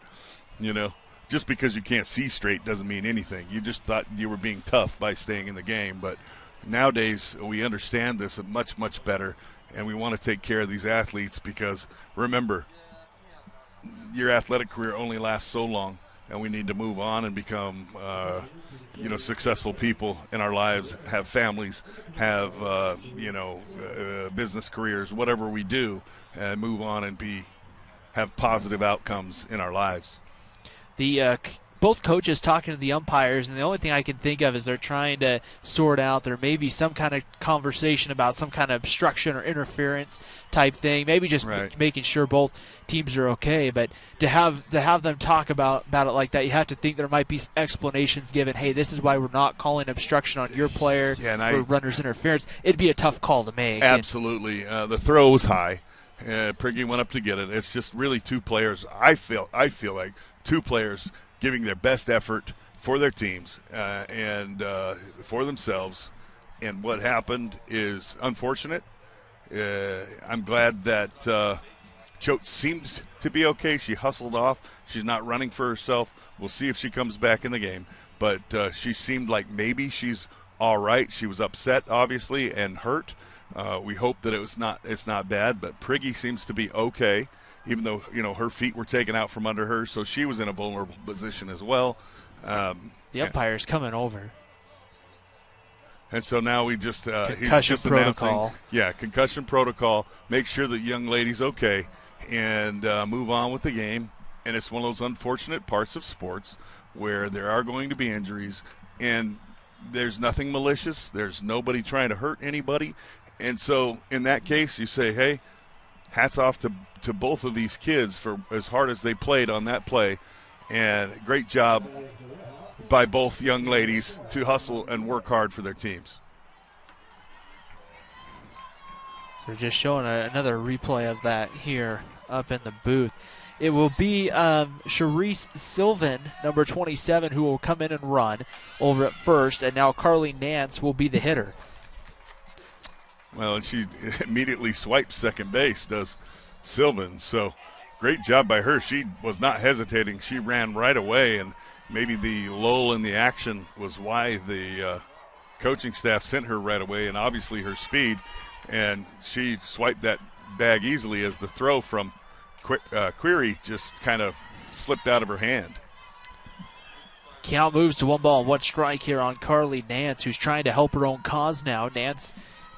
just because you can't see straight doesn't mean anything. You just thought you were being tough by staying in the game. But nowadays we understand this much, much better, and we want to take care of these athletes because, remember, your athletic career only lasts so long, and we need to move on and become successful people in our lives, have families, have business careers, whatever we do, and move on and have positive outcomes in our lives. The both coaches talking to the umpires, and the only thing I can think of is they're trying to sort out there may be some kind of conversation about some kind of obstruction or interference type thing, maybe just making sure both teams are okay. But to have them talk about it like that, you have to think there might be explanations given. Hey, this is why we're not calling obstruction on your player for runner's interference. It'd be a tough call to make. Absolutely. The throw was high. Prigge went up to get it. It's just really two players. I feel like two players giving their best effort for their teams and for themselves. And what happened is unfortunate. I'm glad that Choate seemed to be okay. She hustled off. She's not running for herself. We'll see if she comes back in the game. But she seemed like maybe she's all right. She was upset, obviously, and hurt. We hope that it's not bad. But Prigge seems to be okay, even though her feet were taken out from under her, so she was in a vulnerable position as well. The umpire's coming over. And so now we just concussion he's just protocol. Concussion protocol. Make sure the young lady's okay and move on with the game. And it's one of those unfortunate parts of sports where there are going to be injuries, and there's nothing malicious. There's nobody trying to hurt anybody. And so in that case, you say, hey, hats off to both of these kids for as hard as they played on that play, and great job by both young ladies to hustle and work hard for their teams. So we're just showing another replay of that here up in the booth. It will be Charisse Sylvan, number 27, who will come in and run over at first, and now Carly Nance will be the hitter. Well, and she immediately swipes second base, does Sylvan. So great job by her. She was not hesitating. She ran right away, and maybe the lull in the action was why the coaching staff sent her right away, and obviously her speed. And she swiped that bag easily as the throw from Query just kind of slipped out of her hand. Count moves to 1-1 strike here on Carly Nance, who's trying to help her own cause now. Nance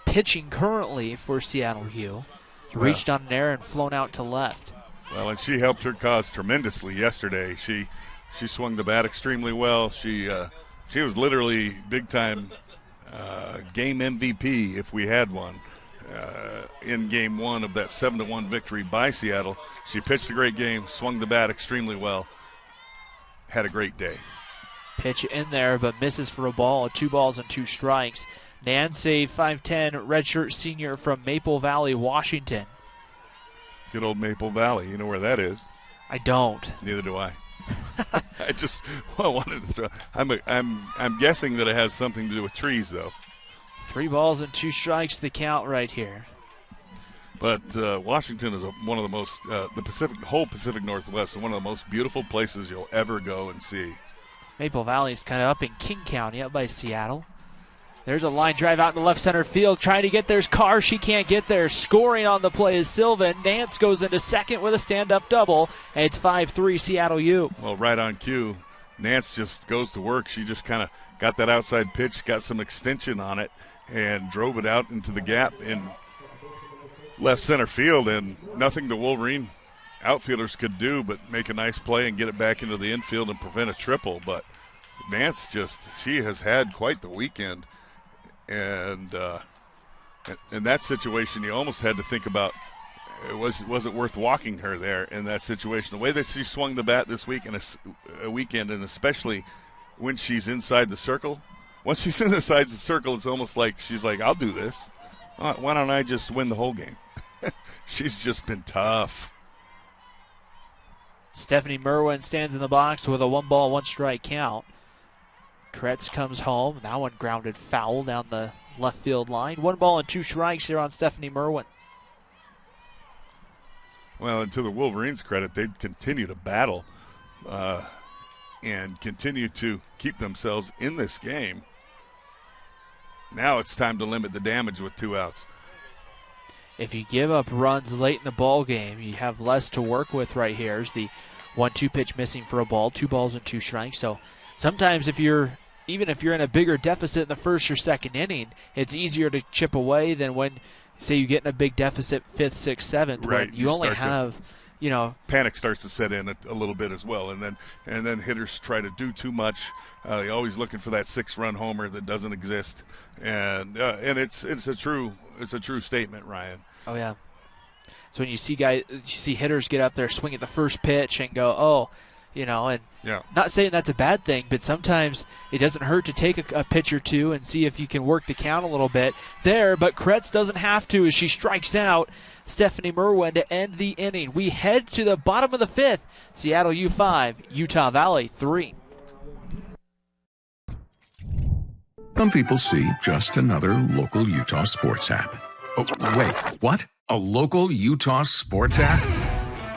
pitching currently for Seattle U. Reached on an error and flown out to left. Well, and she helped her cause tremendously yesterday. She swung the bat extremely well. She was literally big-time game MVP if we had one in Game 1 of that 7-1 victory by Seattle. She pitched a great game, swung the bat extremely well, had a great day. Pitch in there, but misses for a ball. 2 balls and 2 strikes. Nance, a 5'10", redshirt senior from Maple Valley, Washington. Good old Maple Valley. You know where that is? I don't. Neither do I. I wanted to throw. I'm guessing that it has something to do with trees, though. 3 balls and 2 strikes, the count right here. But Washington is one of the most whole Pacific Northwest is one of the most beautiful places you'll ever go and see. Maple Valley is kind of up in King County, up by Seattle. There's a line drive out in the left center field. Trying to get there's Carr. She can't get there. Scoring on the play is Sylvan. Nance goes into second with a stand-up double. And it's 5-3 Seattle U. Well, right on cue. Nance just goes to work. She just kind of got that outside pitch, got some extension on it, and drove it out into the gap in left center field. And nothing the Wolverine outfielders could do but make a nice play and get it back into the infield and prevent a triple. But Nance she has had quite the weekend. And in that situation, you almost had to think about, was it worth walking her there in that situation? The way that she swung the bat this week and a weekend, and especially when she's inside the circle. Once she's inside the circle, it's almost like she's like, I'll do this. Why don't I just win the whole game? She's just been tough. Stephanie Merwin stands in the box with a 1-ball, 1-strike count. Kretz comes home. That one grounded foul down the left field line. 1 ball and 2 strikes here on Stephanie Merwin. Well, and to the Wolverines' credit, they continue to battle. and continue to keep themselves in this game. Now it's time to limit the damage with 2 outs. If you give up runs late in the ball game, you have less to work with right here. Here's the 1-2 pitch missing for a ball, 2 balls and 2 strikes. So sometimes even if you're in a bigger deficit in the first or second inning, it's easier to chip away than when, say, you get in a big deficit 5th, 6th, 7th. Right. When you only have, panic starts to set in a little bit as well, and then hitters try to do too much. They're always looking for that 6-run homer that doesn't exist, and it's a true statement, Ryan. Oh yeah. So when you see hitters get up there, swing at the first pitch, and go, not saying that's a bad thing, but sometimes it doesn't hurt to take a pitch or two and see if you can work the count a little bit there. But Kretz doesn't have to as she strikes out Stephanie Merwin to end the inning. We head to the bottom of the 5th. Seattle U 5, Utah Valley 3. Some people see just another local Utah sports app. Oh, wait, what? A local Utah sports app?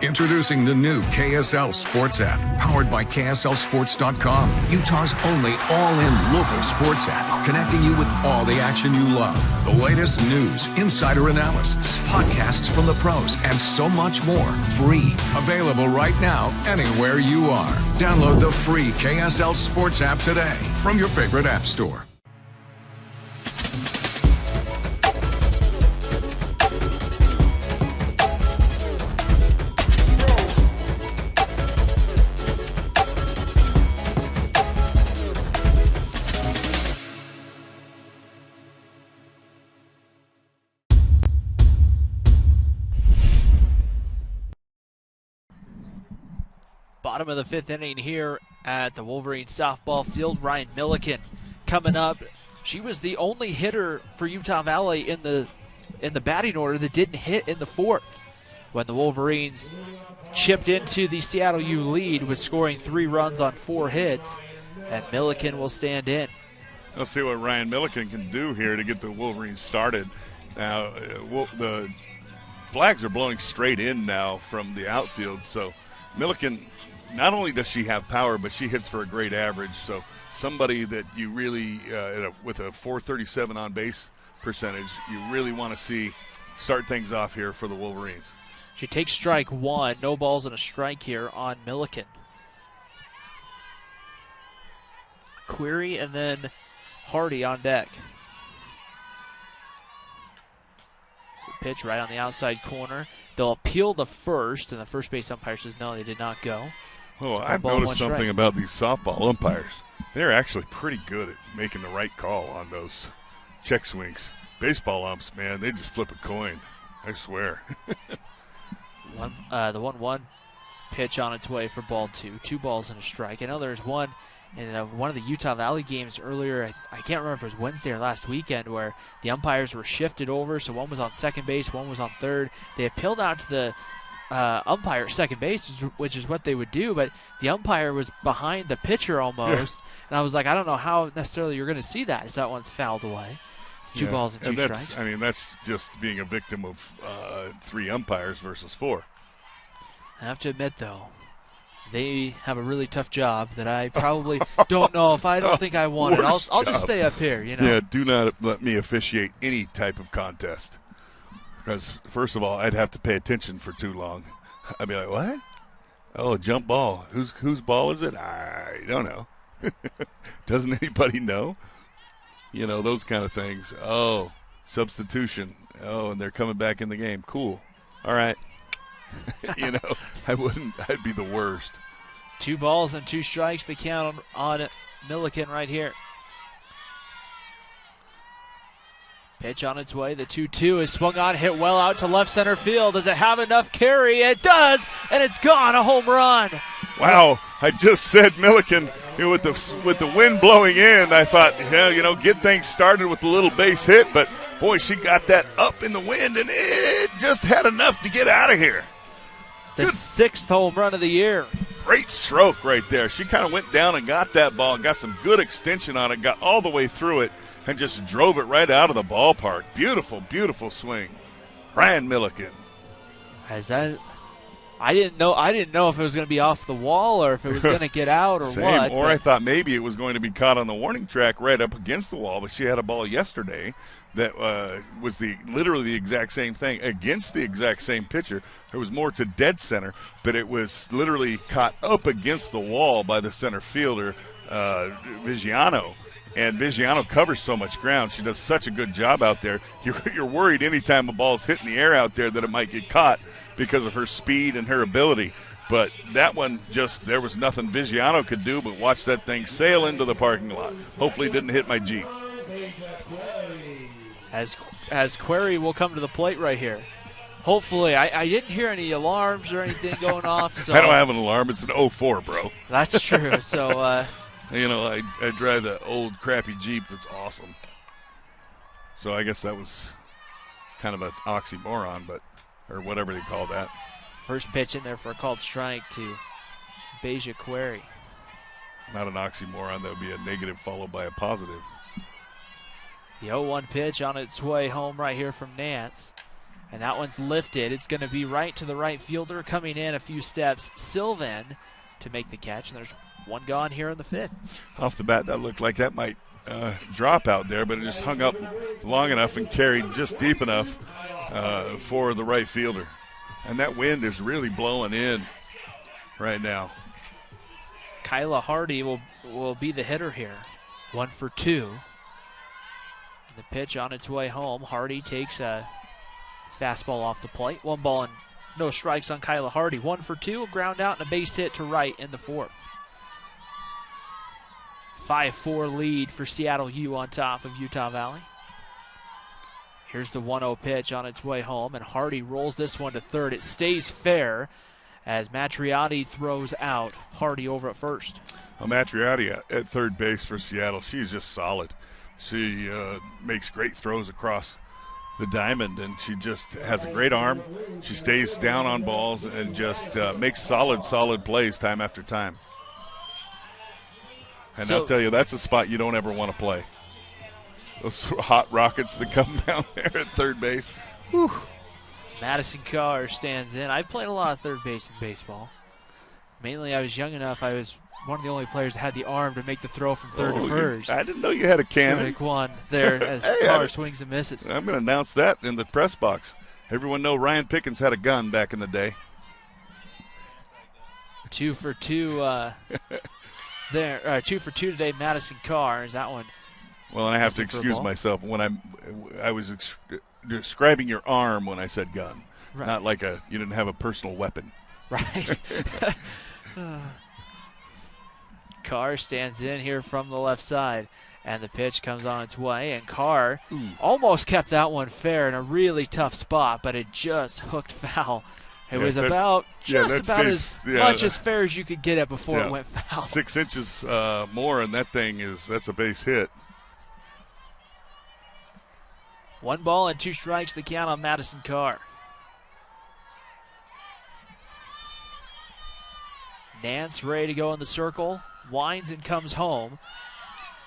Introducing the new KSL Sports app, powered by KSLSports.com, Utah's only all-in local sports app, connecting you with all the action you love, the latest news, insider analysis, podcasts from the pros, and so much more. Free. Available right now, anywhere you are. Download the free KSL Sports app today from your favorite app store. Bottom of the 5th inning here at the Wolverine softball field. Ryan Milikin coming up. She was the only hitter for Utah Valley in the batting order that didn't hit in the 4th when the Wolverines chipped into the Seattle U lead with scoring 3 runs on 4 hits, and Milikin will stand in. Let's see what Ryan Milikin can do here to get the Wolverines started. Now, the flags are blowing straight in now from the outfield, so Milikin, not only does she have power, but she hits for a great average. So somebody that you really, with a .437 on base percentage, you really want to see start things off here for the Wolverines. She takes strike 1, no balls and a strike here on Milikin. Query and then Hardy on deck. So pitch right on the outside corner. They'll appeal the first, and the first base umpire says no, they did not go. Well, I've noticed something about these softball umpires. They're actually pretty good at making the right call on those check swings. Baseball umps, man, they just flip a coin. I swear. The 1-1 pitch on its way for ball 2. 2 balls and a strike. I know there's one in one of the Utah Valley games earlier. I can't remember if it was Wednesday or last weekend, where the umpires were shifted over. So one was on second base, one was on third. They appealed out to the umpire at second base, which is what they would do, but the umpire was behind the pitcher almost, and I was like, I don't know how necessarily you're going to see that, as that one's fouled away. It's 2 balls and 2 strikes. I mean, that's just being a victim of 3 umpires versus 4. I have to admit, though, they have a really tough job that I probably don't know if I don't think I want it. I'll just stay up here, Yeah, do not let me officiate any type of contest. Because, first of all, I'd have to pay attention for too long. I'd be like, what? Oh, a jump ball. Whose ball is it? I don't know. Doesn't anybody know? You know, those kind of things. Oh, substitution. Oh, and they're coming back in the game. Cool. All right. I'd be the worst. 2 balls and 2 strikes. The count on Milikin right here. Pitch on its way. The 2-2 is swung on, hit well out to left center field. Does it have enough carry? It does, and it's gone. A home run. Wow! I just said Milikin, with the wind blowing in, I thought, get things started with a little base hit, but boy, she got that up in the wind, and it just had enough to get out of here. The 6th home run of the year. Great stroke right there. She kind of went down and got that ball, got some good extension on it, got all the way through it, and just drove it right out of the ballpark. Beautiful, beautiful swing. Ryan Milikin. As that I didn't know if it was going to be off the wall or if it was going to get out or Same. what. Or I thought maybe it was going to be caught on the warning track right up against the wall, but she had a ball yesterday that was literally the exact same thing against the exact same pitcher. It was more to dead center, but it was literally caught up against the wall by the center fielder, Vigiano. And Vigiano covers so much ground. She does such a good job out there. You're worried anytime a ball's hitting the air out there that it might get caught because of her speed and her ability. But that one, there was nothing Vigiano could do but watch that thing sail into the parking lot. Hopefully it didn't hit my Jeep. As Query will come to the plate right here. Hopefully. I didn't hear any alarms or anything going off. So I don't have an alarm. It's an 04, bro. That's true. So, I drive that old crappy Jeep that's awesome. So I guess that was kind of an oxymoron, or whatever they call that. First pitch in there for a called strike to Beja Query. Not an oxymoron. That would be a negative followed by a positive. The 0-1 pitch on its way home right here from Nance. And that one's lifted. It's going to be right to the right fielder. Coming in a few steps, Sylvan to make the catch. And there's one gone here in the fifth. Off the bat, that looked like that might drop out there, but it just hung up long enough and carried just deep enough for the right fielder. And that wind is really blowing in right now. Kyla Hardy will be the hitter here. 1 for 2. The pitch on its way home. Hardy takes a fastball off the plate. 1 ball and no strikes on Kyla Hardy. 1 for 2, a ground out and a base hit to right in the fourth. 5-4 lead for Seattle U on top of Utah Valley. Here's the 1-0 pitch on its way home, and Hardy rolls this one to third. It stays fair as Matriotti throws out Hardy over at first. Well, Matriotti at third base for Seattle. She's just solid. She makes great throws across the diamond, and she just has a great arm. She stays down on balls and just makes solid plays time after time. And I'll tell you, that's a spot you don't ever want to play. Those hot rockets that come down there at third base. Whew. Madison Carr stands in. I played a lot of third base in baseball. Mainly I was young enough. I was one of the only players that had the arm to make the throw from third to first. I didn't know you had a cannon. One there as Carr swings and misses. I'm going to announce that in the press box. Everyone know Ryan Pickens had a gun back in the day. 2 for 2 there. 2 for 2 today, Madison Carr. Is that one? Well, and I have to excuse myself when I was describing your arm when I said gun, right. Not like you didn't have a personal weapon. Right. Carr stands in here from the left side, and the pitch comes on its way, and Carr almost kept that one fair in a really tough spot, but it just hooked foul. It was about as much as fair as you could get it before it went foul. 6 inches more, and that's a base hit. 1 ball and 2 strikes, the count on Madison Carr. Nance ready to go in the circle, winds and comes home,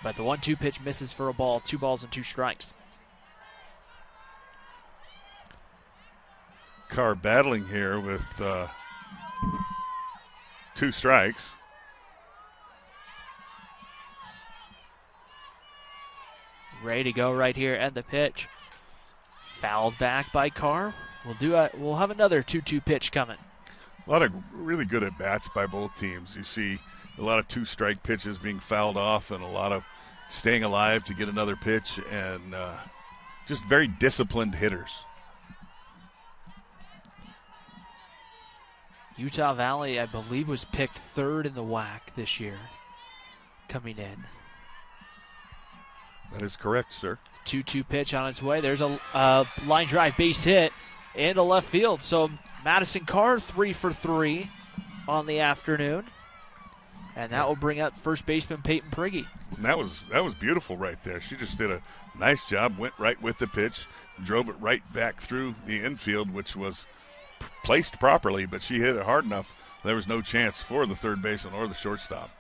but the 1-2 pitch misses for a ball. 2 balls and 2 strikes. Carr battling here with 2 strikes. Ready to go right here at the pitch. Fouled back by Carr. We'll have another 2-2 pitch coming. A lot of really good at-bats by both teams. You see a lot of 2-strike pitches being fouled off and a lot of staying alive to get another pitch, and just very disciplined hitters. Utah Valley, I believe, was picked 3rd in the WAC this year coming in. That is correct, sir. 2-2 pitch on its way. There's a line drive base hit into left field. So Madison Carr 3 for 3 on the afternoon. And that will bring up first baseman Peyton Prigge. And that was beautiful right there. She just did a nice job, went right with the pitch, drove it right back through the infield, which was placed properly, but she hit it hard enough. There was no chance for the third baseman or the shortstop.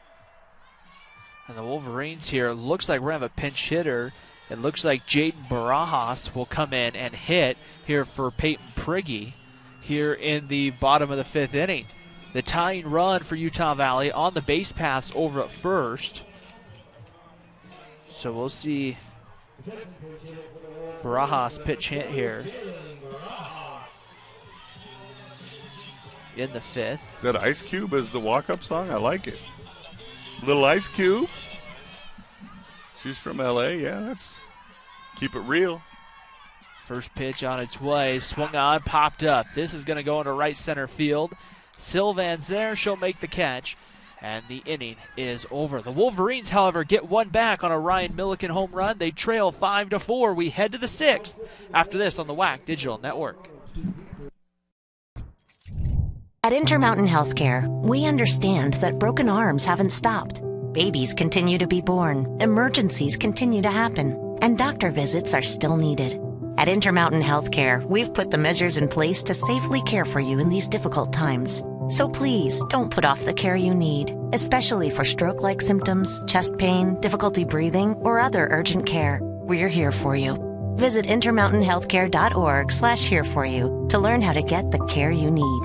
And the Wolverines here, looks like we're going to have a pinch hitter. It looks like Jaden Barajas will come in and hit here for Peyton Prigge. here in the bottom of the 5th inning. The tying run for Utah Valley on the base paths over at first. So we'll see Barajas pitch hit here in the 5th. Is that Ice Cube as the walk-up song? I like it. Little Ice Cube. She's from LA. Yeah, that's keep it real. First pitch on its way, swung on, popped up. This is going to go into right center field. Sylvan's there, she'll make the catch, and the inning is over. The Wolverines, however, get one back on a Ryan Milikin home run. They trail 5-4. We head to the 6th after this on the WAC Digital Network. At Intermountain Healthcare, we understand that broken arms haven't stopped. Babies continue to be born, emergencies continue to happen, and doctor visits are still needed. At Intermountain Healthcare, we've put the measures in place to safely care for you in these difficult times. So please don't put off the care you need, especially for stroke-like symptoms, chest pain, difficulty breathing, or other urgent care. We're here for you. Visit intermountainhealthcare.org/here-for-you to learn how to get the care you need.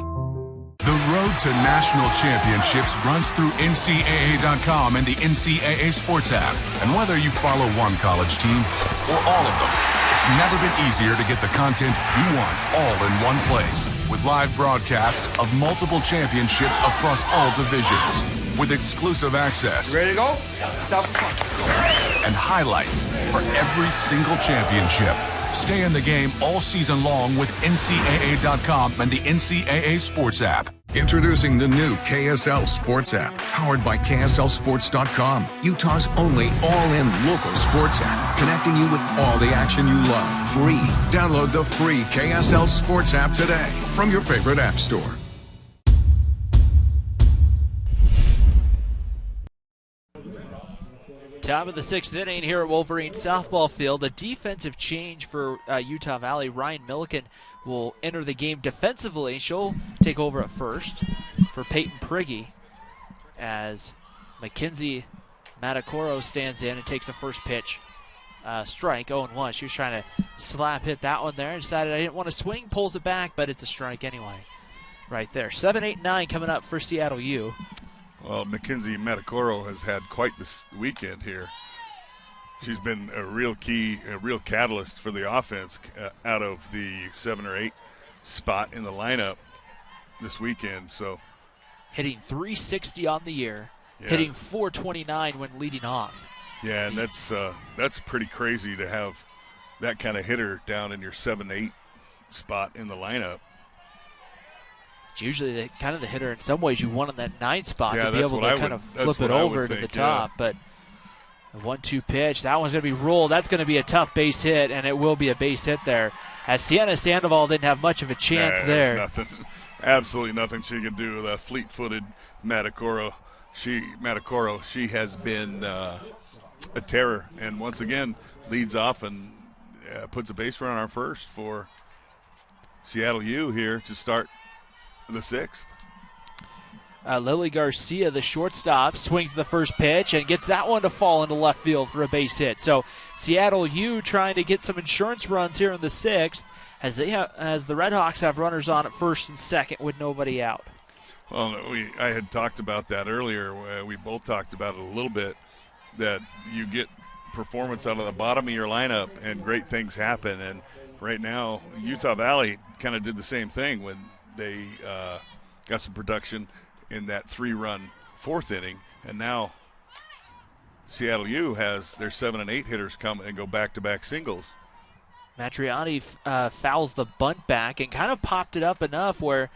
The road to national championships runs through NCAA.com and the NCAA Sports app. And whether you follow one college team or all of them, it's never been easier to get the content you want all in one place. With live broadcasts of multiple championships across all divisions. With exclusive access. You ready to go? Let's have some fun. And highlights for every single championship. Stay in the game all season long with NCAA.com and the NCAA Sports app. Introducing the new KSL Sports app, powered by KSLSports.com, Utah's only all-in local sports app, connecting you with all the action you love. Free. Download the free KSL Sports app today from your favorite app store. Top of the 6th inning here at Wolverine softball field. A defensive change for Utah Valley. Ryan Milikin will enter the game defensively. She'll take over at first for Peyton Prigge as Mackenzie Matacoro stands in and takes the first pitch. Strike, 0-1. She was trying to slap hit that one there and decided I didn't want to swing, pulls it back, but it's a strike anyway. Right there. 7-8-9 coming up for Seattle U. Well, Mackenzie Matacoro has had quite this weekend here. She's been a real key, a real catalyst for the offense out of the 7 or 8 spot in the lineup this weekend. So, hitting .360 on the year, yeah. Hitting .429 when leading off. Yeah, and that's pretty crazy to have that kind of hitter down in your 7-8 spot in the lineup. It's usually kind of the hitter in some ways you want on that 9 spot to be able to kind of flip it over over to the top. But a 1-2 pitch, that one's going to be rolled. That's going to be a tough base hit, and it will be a base hit there. As Sienna Sandoval didn't have much of a chance there. Nothing, absolutely nothing she can do with a fleet-footed Matacoro. She has been a terror, and once again leads off and puts a base run on first for Seattle U here to start the 6th. Lily Garcia, the shortstop, swings the first pitch and gets that one to fall into left field for a base hit. So Seattle U trying to get some insurance runs here in the 6th as the Redhawks have runners on at first and second with nobody out. Well, I had talked about that earlier. We both talked about it a little bit, that you get performance out of the bottom of your lineup and great things happen. And right now, Utah Valley kind of did the same thing when they got some production in that 3-run 4th inning, and now Seattle U has their 7 and 8 hitters come and go back-to-back singles. Matriani fouls the bunt back and kind of popped it up enough where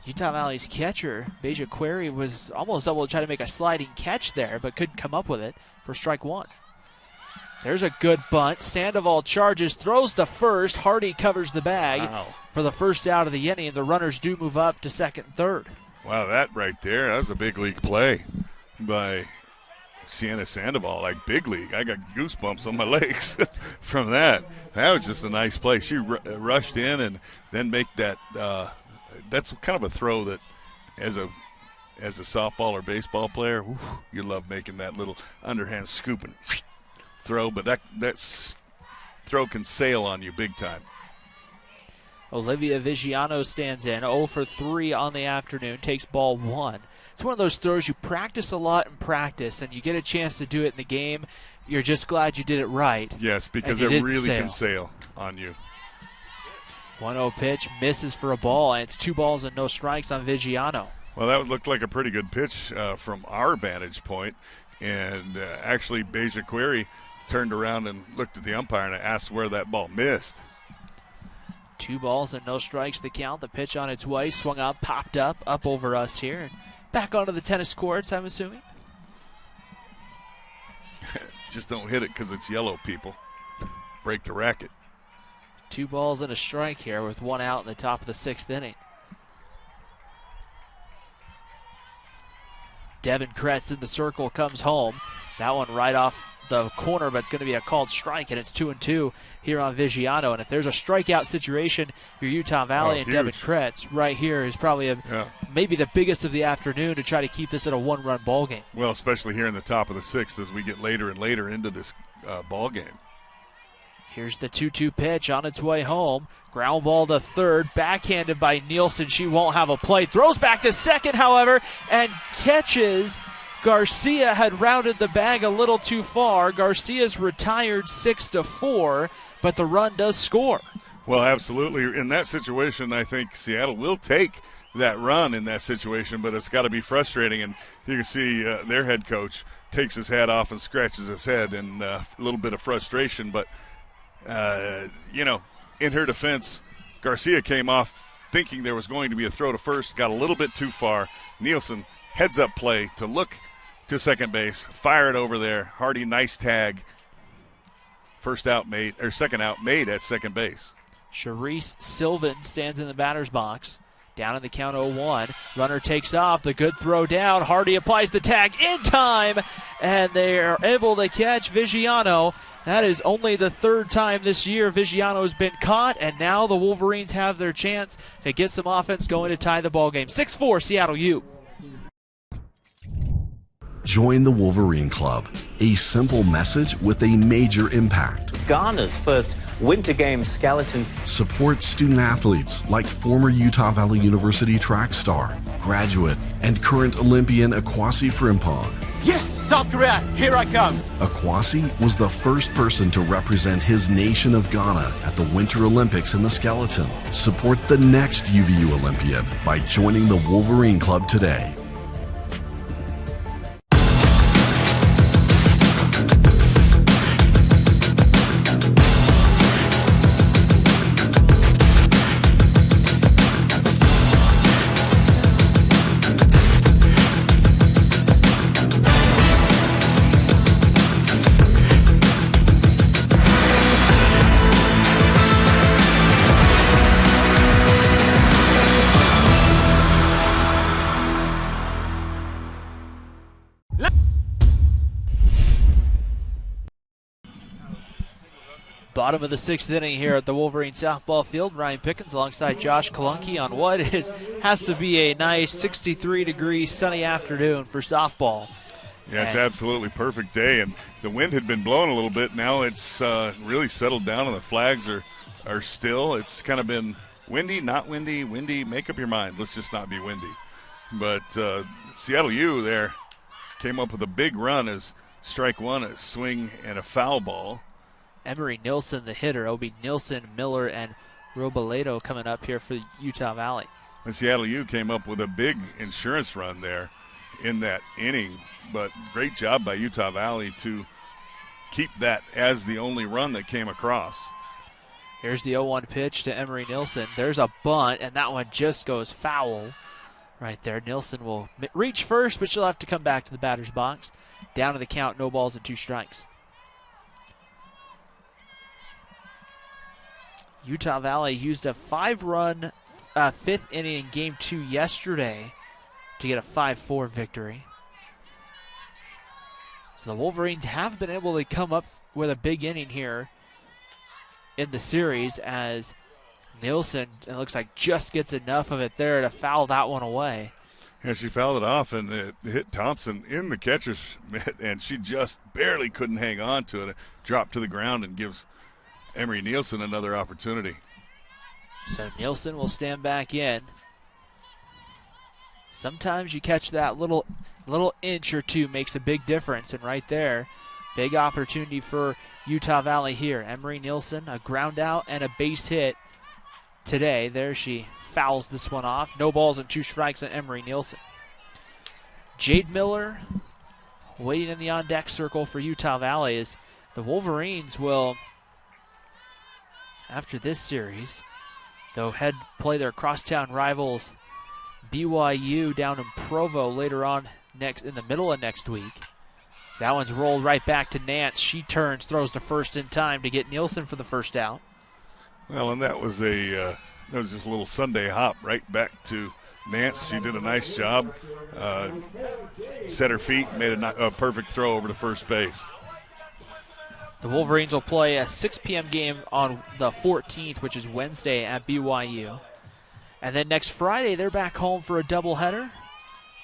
Utah Valley's catcher, Beja Query, was almost able to try to make a sliding catch there, but couldn't come up with it for strike 1. There's a good bunt. Sandoval charges, throws to first. Hardy covers the bag for the first out of the inning. The runners do move up to second and third. Wow, that right there, that was a big league play by Sienna Sandoval, like big league. I got goosebumps on my legs from that. That was just a nice play. She rushed in and then make that that's kind of a throw that as a softball or baseball player, you love making that little underhand scoop and throw, but that throw can sail on you big time. Olivia Vigiano stands in, 0 for 3 on the afternoon, takes ball 1. It's one of those throws you practice a lot in practice, and you get a chance to do it in the game. You're just glad you did it right. Yes, because it really can sail on you. 1-0 pitch, misses for a ball, and it's 2 balls and no strikes on Vigiano. Well, that looked like a pretty good pitch from our vantage point. And actually, Beja Query turned around and looked at the umpire and asked where that ball missed. 2 balls and no strikes the count. The pitch on its way, swung up, popped up over us here, and back onto the tennis courts, I'm assuming. Just don't hit it because it's yellow, people. Break the racket. 2 balls and a strike here with 1 out in the top of the 6th inning. Devin Kretz in the circle, comes home. That one right off the corner, but it's going to be a called strike, and it's 2-2 here on Vigiano. And if there's a strikeout situation for Utah Valley and Devin Kretz, right here is probably maybe the biggest of the afternoon to try to keep this at a 1-run ball game. Well, especially here in the top of the 6th as we get later and later into this ball game. Here's the 2-2 pitch on its way home. Ground ball to third, backhanded by Nielsen. She won't have a play. Throws back to second, however, and catches. Garcia had rounded the bag a little too far. Garcia's retired 6-4, but the run does score. Well, absolutely. In that situation, I think Seattle will take that run in that situation, but it's got to be frustrating. And you can see their head coach takes his hat off and scratches his head in a little bit of frustration. But, in her defense, Garcia came off thinking there was going to be a throw to first, got a little bit too far. Nielsen, heads up play to look to second base, fire it over there. Hardy, nice tag. Second out made at second base. Charisse Sylvan stands in the batter's box. Down in the count 0-1. Runner takes off. The good throw down. Hardy applies the tag in time, and they are able to catch Vigiano. That is only the 3rd time this year Vigiano has been caught, and now the Wolverines have their chance to get some offense going to tie the ball game. 6-4 Seattle U. Join the Wolverine Club, a simple message with a major impact. Ghana's first Winter Games skeleton. Support student athletes like former Utah Valley University track star, graduate, and current Olympian Akwasi Frimpong. Yes, South Korea, here I come. Akwasi was the first person to represent his nation of Ghana at the Winter Olympics in the skeleton. Support the next UVU Olympian by joining the Wolverine Club today. Bottom of the 6th inning here at the Wolverine softball field. Ryan Pickens alongside Josh Kalunke on what has to be a nice 63-degree sunny afternoon for softball. Yeah, it's absolutely perfect day, and the wind had been blowing a little bit. Now it's really settled down, and the flags are still. It's kind of been windy, not windy, windy. Make up your mind. Let's just not be windy. But Seattle U there came up with a big run as strike one, a swing and a foul ball. Emery Nilsson, the hitter. Obi Nilsson, Miller, and Robledo coming up here for Utah Valley. And Seattle U came up with a big insurance run there in that inning, but great job by Utah Valley to keep that as the only run that came across. Here's the 0-1 pitch to Emery Nilsson. There's a bunt, and that one just goes foul right there. Nilsson will reach first, but she'll have to come back to the batter's box. Down to the count, no balls and 2 strikes. Utah Valley used a 5-run 5th inning in Game 2 yesterday to get a 5-4 victory. So the Wolverines have been able to come up with a big inning here in the series as Nielsen, it looks like, just gets enough of it there to foul that one away. And she fouled it off, and it hit Thompson in the catcher's mitt, and she just barely couldn't hang on to it. It dropped to the ground and gives Emery Nielsen another opportunity. So Nielsen will stand back in. Sometimes you catch that little inch or two makes a big difference, and right there, big opportunity for Utah Valley here. Emery Nielsen, a ground out and a base hit today. There she fouls this one off. No balls and 2 strikes on Emery Nielsen. Jade Miller waiting in the on-deck circle for Utah Valley as the Wolverines will, after this series, they'll play their crosstown rivals BYU down in Provo later on in the middle of next week. That one's rolled right back to Nance. She turns, throws to first in time to get Nielsen for the first out. Well, and that was just a little Sunday hop right back to Nance. She did a nice job. Set her feet, made a perfect throw over to first base. The Wolverines will play a 6 p.m. game on the 14th, which is Wednesday at BYU. And then next Friday, they're back home for a doubleheader.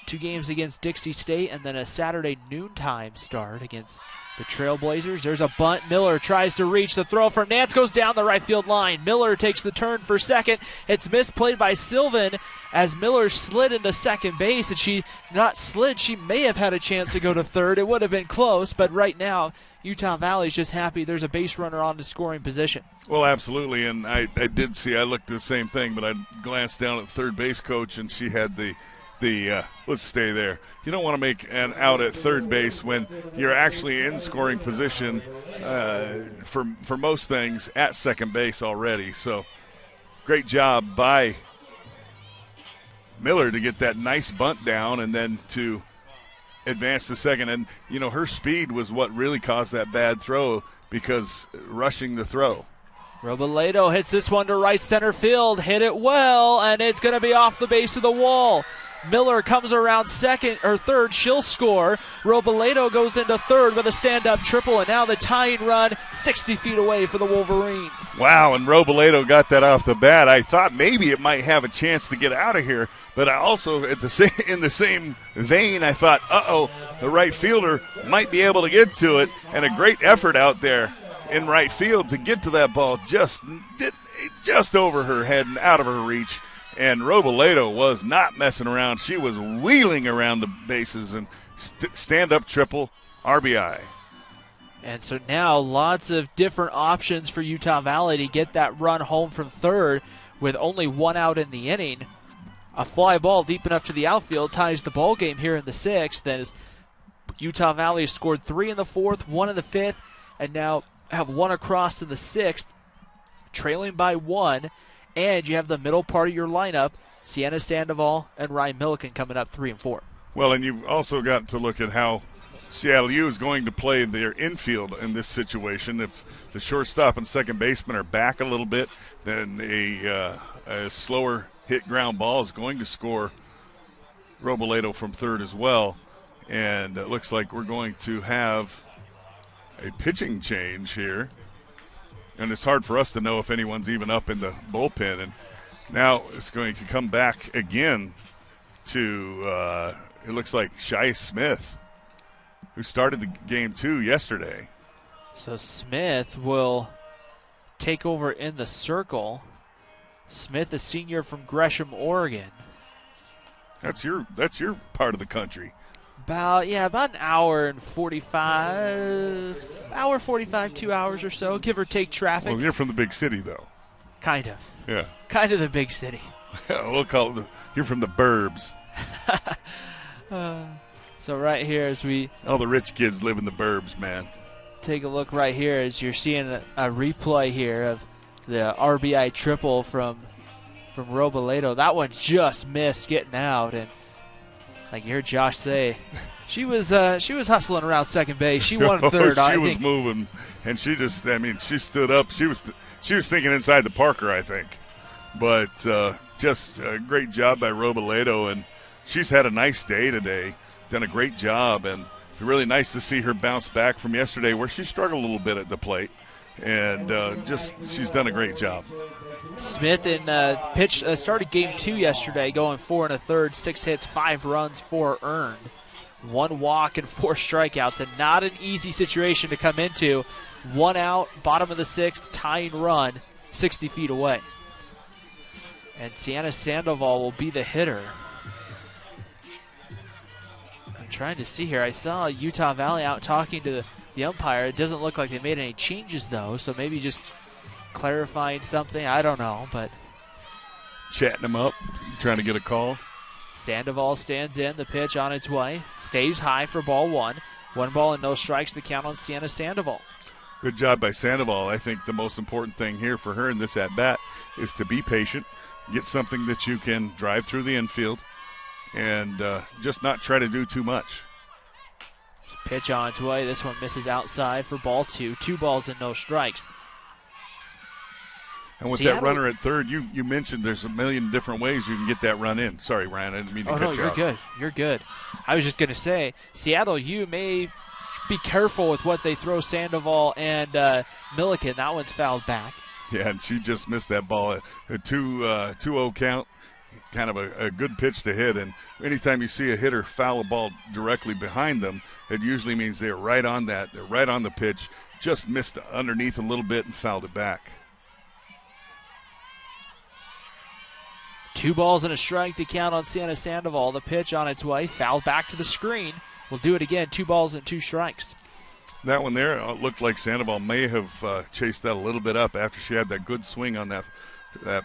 2 games against Dixie State, and then a Saturday noontime start against the Trailblazers. There's a bunt. Miller tries to reach. The throw from Nance goes down the right field line. Miller takes the turn for second. It's misplayed by Sylvan as Miller slid into second base. And she may have had a chance to go to third. It would have been close, but right now, Utah Valley's just happy there's a base runner on the scoring position. Well, absolutely, and I did see, I looked at the same thing, but I glanced down at the third base coach, and she had the let's stay there. You don't want to make an out at third base when you're actually in scoring position for most things at second base already. So great job by Miller to get that nice bunt down and then to advance to second. And, her speed was what really caused that bad throw because rushing the throw. Robledo hits this one to right center field, hit it well, and it's going to be off the base of the wall. Miller comes around second or third. She'll score. Robledo goes into third with a stand-up triple, and now the tying run 60 feet away for the Wolverines. Wow, and Robledo got that off the bat. I thought maybe it might have a chance to get out of here, but I also, in the same vein, I thought, the right fielder might be able to get to it, and a great effort out there in right field to get to that ball just over her head and out of her reach. And Robledo was not messing around. She was wheeling around the bases and stand-up triple RBI. And so now lots of different options for Utah Valley to get that run home from third with only 1 out in the inning. A fly ball deep enough to the outfield ties the ball game here in the 6th. Then Utah Valley has scored 3 in the 4th, 1 in the 5th, and now have 1 across in the 6th, trailing by 1. And you have the middle part of your lineup, Sienna Sandoval and Ryan Milikin coming up 3 and 4. Well, and you've also got to look at how Seattle U is going to play their infield in this situation. If the shortstop and second baseman are back a little bit, then a slower hit ground ball is going to score Robledo from third as well. And it looks like we're going to have a pitching change here. And it's hard for us to know if anyone's even up in the bullpen. And now it's going to come back again to, it looks like Shai Smith, who started the game 2 yesterday. So Smith will take over in the circle. Smith, a senior from Gresham, Oregon. That's your part of the country. About an hour and 45, 2 hours or so, give or take traffic. Well, you're from the big city, though. Kind of. Yeah. Kind of the big city. We'll call it you're from the burbs. So right here as we... All the rich kids live in the burbs, man. Take a look right here as you're seeing a replay here of the RBI triple from Robledo. That one just missed getting out, and like you heard Josh say, she was hustling around second base. She won third. She was moving, and she stood up. She was thinking inside the Parker, I think. But just a great job by Robledo, and she's had a nice day today. Done a great job, and really nice to see her bounce back from yesterday where she struggled a little bit at the plate. And she's done a great job. Smith started game 2 yesterday, going 4 1/3, 6 hits, 5 runs, 4 earned, 1 walk and 4 strikeouts, and not an easy situation to come into. 1 out, bottom of the 6th, tying run, 60 feet away. And Sienna Sandoval will be the hitter. I'm trying to see here. I saw Utah Valley out talking to the umpire. It doesn't look like they made any changes, though, so maybe just clarifying something. I don't know, but chatting him up, trying to get a call. Sandoval stands in, the pitch on its way. Stays high for ball one. 1 ball and no strikes, the count on Sienna Sandoval. Good job by Sandoval. I think the most important thing here for her in this at-bat is to be patient, get something that you can drive through the infield, and just not try to do too much. Pitch on its way. This one misses outside for ball 2. 2 balls and no strikes. And with that runner at third, you mentioned there's a million different ways you can get that run in. Sorry, Ryan, I didn't mean to cut you off. You're good. You're good. I was just going to say, Seattle U may be careful with what they throw Sandoval and Milikin. That one's fouled back. Yeah, and she just missed that ball. A 2-0 count, kind of a good pitch to hit. And anytime you see a hitter foul a ball directly behind them, it usually means they're right on that. They're right on the pitch. Just missed underneath a little bit and fouled it back. 2 balls and a strike, the count on Sienna Sandoval. The pitch on its way, fouled back to the screen. We'll do it again, 2 balls and 2 strikes. That one there looked like Sandoval may have chased that a little bit up after she had that good swing on that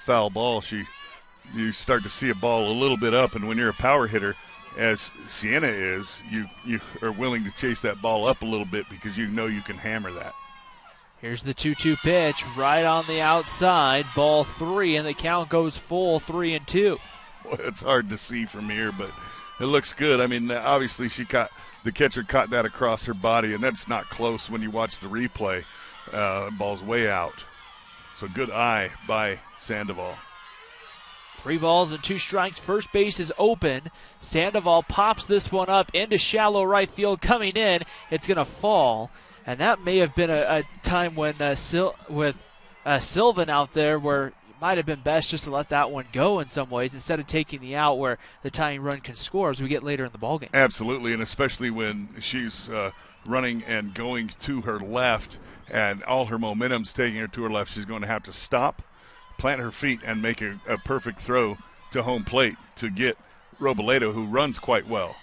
foul ball. You start to see a ball a little bit up, and when you're a power hitter, as Sienna is, you are willing to chase that ball up a little bit because you know you can hammer that. Here's the 2-2 pitch, right on the outside, ball 3, and the count goes full, 3-2. Well, it's hard to see from here, but it looks good. I mean, obviously the catcher caught that across her body, and that's not close when you watch the replay. Ball's way out. So good eye by Sandoval. 3 balls and 2 strikes. First base is open. Sandoval pops this one up into shallow right field. Coming in, it's going to fall. And that may have been a time when with Sylvan out there where it might have been best just to let that one go in some ways instead of taking the out where the tying run can score as we get later in the ballgame. Absolutely, and especially when she's running and going to her left and all her momentum's taking her to her left, she's going to have to stop, plant her feet, and make a perfect throw to home plate to get Robledo, who runs quite well.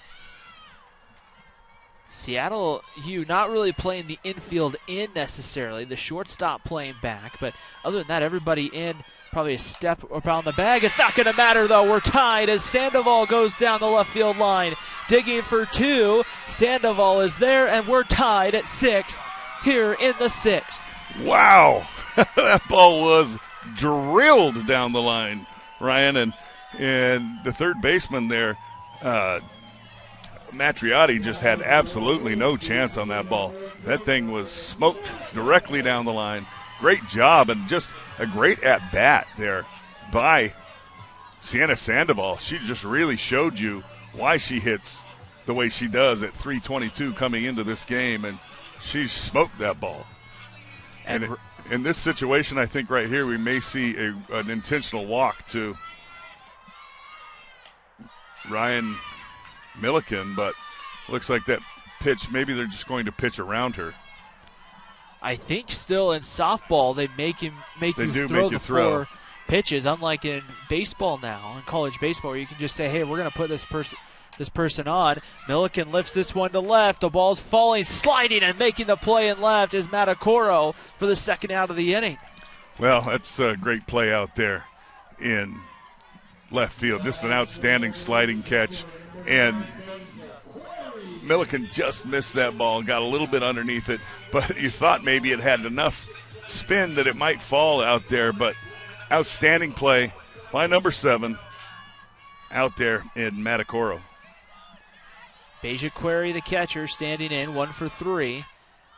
Seattle U not really playing the infield in necessarily. The shortstop playing back, but other than that, everybody in probably a step around the bag. It's not going to matter, though. We're tied as Sandoval goes down the left field line. Digging for 2. Sandoval is there, and we're tied at 6th here in the 6th. Wow. That ball was drilled down the line, Ryan, and the third baseman there, Matriotti, just had absolutely no chance on that ball. That thing was smoked directly down the line. Great job and just a great at-bat there by Sienna Sandoval. She just really showed you why she hits the way she does at .322 coming into this game, and she smoked that ball. And in this situation, I think right here we may see an intentional walk to Ryan Milikin, but looks like that pitch, maybe they're just going to pitch around her. I think still in softball they make you throw the 4 pitches, unlike in baseball now, in college baseball, where you can just say, hey, we're going to put this person on. Milikin lifts this one to left. The ball's falling, sliding, and making the play in left is Matacoro for the second out of the inning. Well, that's a great play out there in left field. Just an outstanding sliding catch. And Milikin just missed that ball, got a little bit underneath it, but you thought maybe it had enough spin that it might fall out there, but outstanding play by number 7 out there in Matacoro. Beja Query, the catcher, standing in, 1 for 3.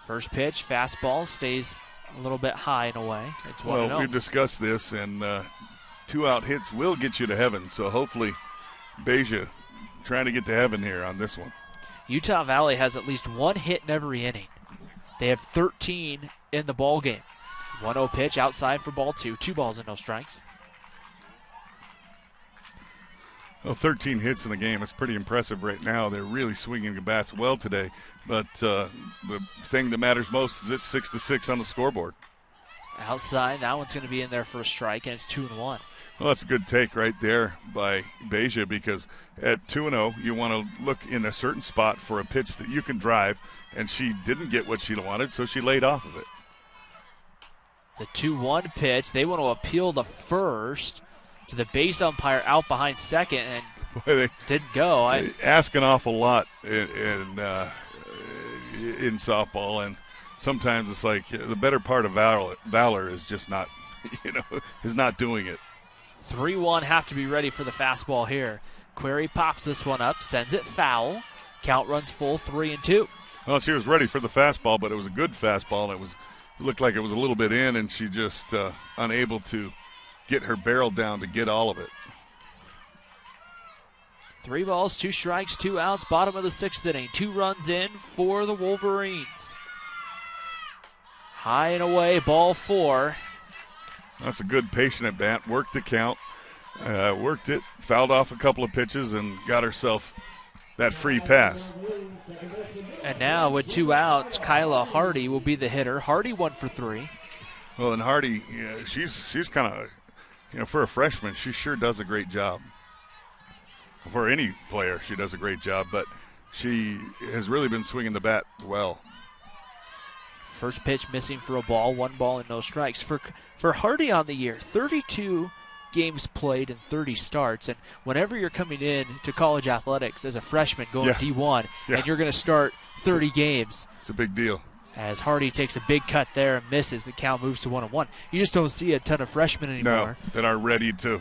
First pitch, fastball, stays a little bit high in a way. It's 1-0. Well, we've discussed this, and 2-out hits will get you to heaven, so hopefully Beja trying to get to heaven here on this one. Utah Valley has at least 1 hit in every inning. They have 13 in the ball game. 1-0 pitch outside for ball 2. 2 balls and no strikes. Well, 13 hits in the game. It's pretty impressive right now. They're really swinging the bats well today. But the thing that matters most is it's 6-6 on the scoreboard. Outside, that one's going to be in there for a strike, and it's 2-1. Well, that's a good take right there by Beja, because at 2-0, you want to look in a certain spot for a pitch that you can drive, and she didn't get what she wanted, so she laid off of it. The 2-1 pitch, they want to appeal the first to the base umpire out behind second, and they didn't go. Ask an awful lot in softball, and sometimes it's like the better part of valor is just not, is not doing it. 3-1, have to be ready for the fastball here. Query pops this one up, sends it foul. Count runs full, 3-2. Well, she was ready for the fastball, but it was a good fastball, and it looked like it was a little bit in, and she just unable to get her barrel down to get all of it. 3 balls, 2 strikes, 2 outs, bottom of the 6th inning. 2 runs in for the Wolverines. High and away, ball 4. That's a good patient at bat. Worked the count, worked it, fouled off a couple of pitches, and got herself that free pass. And now with 2 outs, Kyla Hardy will be the hitter. Hardy 1 for 3. Well, and Hardy, she's kind of, for a freshman, she sure does a great job. For any player, she does a great job, but she has really been swinging the bat well. First pitch missing for a ball, 1 ball and no strikes. For Hardy on the year, 32 games played and 30 starts. And whenever you're coming in to college athletics as a freshman going D1 and you're going to start 30 games. It's a big deal. As Hardy takes a big cut there and misses, the count moves to 1-1. You just don't see a ton of freshmen anymore. No, that are ready to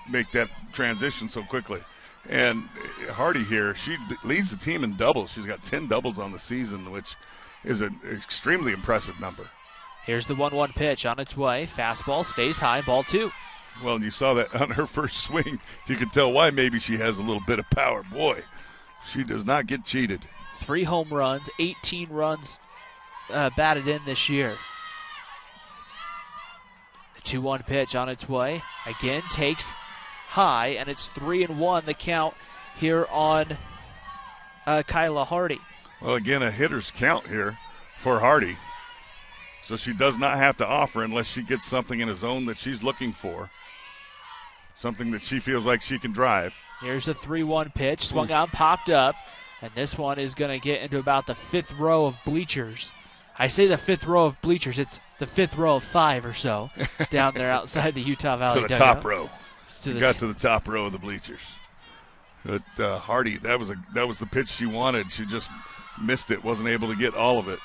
make that transition so quickly. And Hardy here, she leads the team in doubles. She's got 10 doubles on the season, which is an extremely impressive number. Here's the 1-1 pitch on its way. Fastball stays high, ball 2. Well, and you saw that on her first swing. You could tell why maybe she has a little bit of power. Boy, she does not get cheated. 3 home runs, 18 runs batted in this year. The 2-1 pitch on its way. Again, takes high, and it's 3-1 the count here on Kyla Hardy. Well, again, a hitter's count here for Hardy. So she does not have to offer unless she gets something in a zone that she's looking for. Something that she feels like she can drive. Here's a 3-1 pitch. Swung out, popped up. And this one is going to get into about the 5th row of bleachers. I say the 5th row of bleachers. It's the 5th row of 5 or so down there outside the Utah Valley. To the top row. Got to the top row of the bleachers. But Hardy, that was the pitch she wanted. She just missed it, wasn't able to get all of it.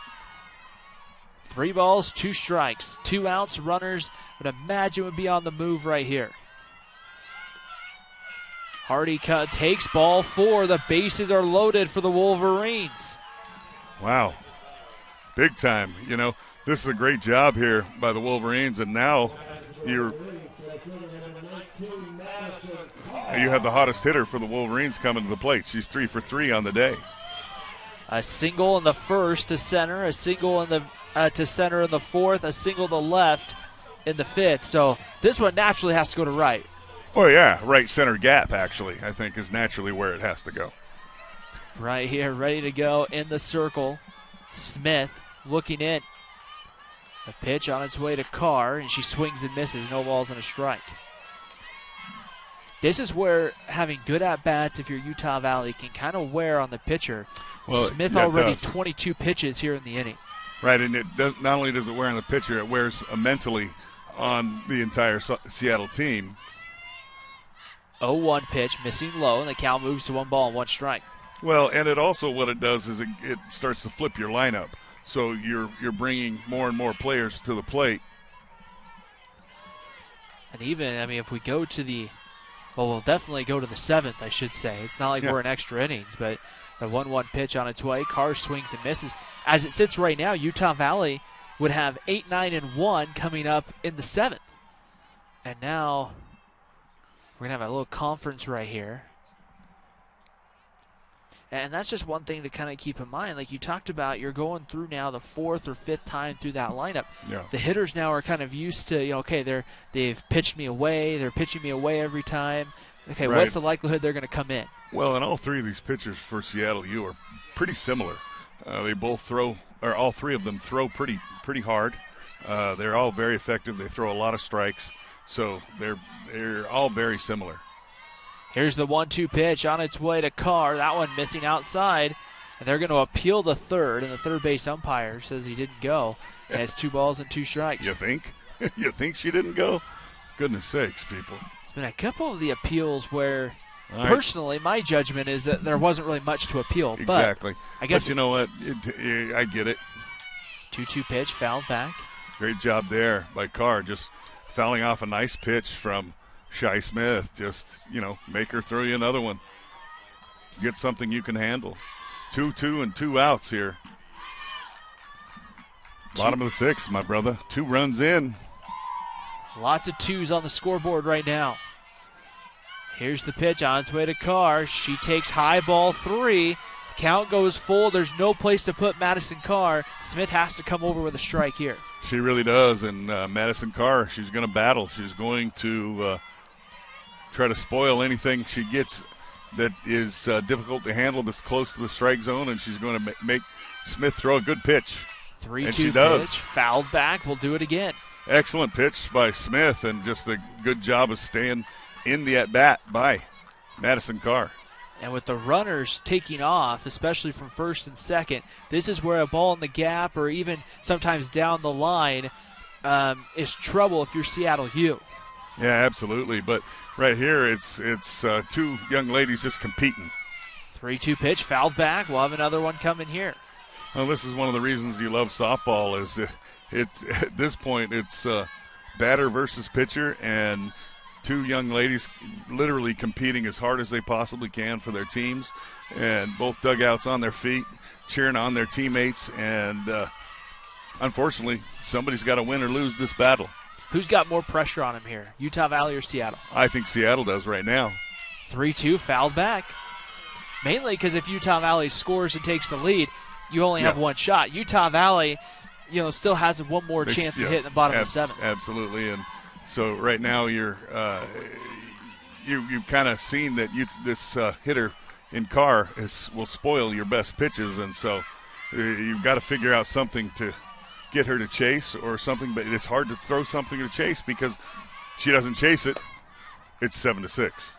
3 balls, 2 strikes, 2 outs. Runners would imagine would be on the move right here. Hardy takes ball 4. The bases are loaded for the Wolverines. Wow. Big time. This is a great job here by the Wolverines, and now you have the hottest hitter for the Wolverines coming to the plate. She's 3 for 3 on the day. A single in the first to center, a single in the to center in the 4th, a single to left in the 5th. So this one naturally has to go to right. Oh, yeah, right center gap, actually, I think is naturally where it has to go. Right here, ready to go in the circle. Smith looking in. A pitch on its way to Carr, and she swings and misses. No balls and a strike. This is where having good at-bats, if you're Utah Valley, can kind of wear on the pitcher. Well, Smith already 22 pitches here in the inning. Right, and it does, not only does it wear on the pitcher, it wears mentally on the entire Seattle team. 0-1 pitch, missing low, and the count moves to 1 ball and 1 strike. Well, and it also, what it does is it starts to flip your lineup. So you're bringing more and more players to the plate. And even, if we go to we'll definitely go to the 7th, I should say. It's not like we're in extra innings, but the 1-1 pitch on its way. Carr swings and misses. As it sits right now, Utah Valley would have 8, 9, and 1 coming up in the 7th. And now we're going to have a little conference right here. And that's just one thing to kind of keep in mind. Like you talked about, you're going through now the 4th or 5th time through that lineup. Yeah. The hitters now are kind of used to, they've pitched me away. They're pitching me away every time. Okay, right. What's the likelihood they're going to come in? Well, and all 3 of these pitchers for Seattle U are pretty similar. They both all 3 of them throw pretty hard. They're all very effective. They throw a lot of strikes, so they're all very similar. Here's the 1-2 pitch on its way to Carr. That one missing outside. And they're going to appeal the third, and the third base umpire says he didn't go. And it's 2 balls and 2 strikes. You think? You think she didn't go? Goodness sakes, people. There's been a couple of the appeals where, personally, my judgment is that there wasn't really much to appeal. Exactly. But I guess you know what? I get it. 2-2 pitch, fouled back. Great job there by Carr, just fouling off a nice pitch from Shy Smith. Just, make her throw you another one. Get something you can handle. 2-2 and 2 outs here. Bottom of the 6th, my brother. 2 runs in. Lots of 2s on the scoreboard right now. Here's the pitch on its way to Carr. She takes high ball 3. Count goes full. There's no place to put Madison Carr. Smith has to come over with a strike here. She really does. And Madison Carr, she's going to battle. She's going to try to spoil anything she gets that is difficult to handle this close to the strike zone, and she's going to make Smith throw a good pitch. 3-2 pitch, fouled back. We'll do it again. Excellent pitch by Smith, and just a good job of staying in the at-bat by Madison Carr. And with the runners taking off, especially from first and second, this is where a ball in the gap or even sometimes down the line is trouble if you're Seattle U. Yeah, absolutely. But right here, it's 2 young ladies just competing. 3-2 pitch, fouled back. We'll have another one coming here. Well, this is one of the reasons you love softball is at this point it's batter versus pitcher, and 2 young ladies literally competing as hard as they possibly can for their teams, and both dugouts on their feet, cheering on their teammates, and unfortunately, somebody's got to win or lose this battle. Who's got more pressure on him here, Utah Valley or Seattle? I think Seattle does right now. 3-2, fouled back. Mainly because if Utah Valley scores and takes the lead, you only have one shot. Utah Valley, still has one more chance to hit in the bottom of the 7th. Absolutely, and so right now you've kind of seen that this hitter in Carr will spoil your best pitches, and so you've got to figure out something to get her to chase or something, but it's hard to throw something to chase because she doesn't chase it. It's 7-6.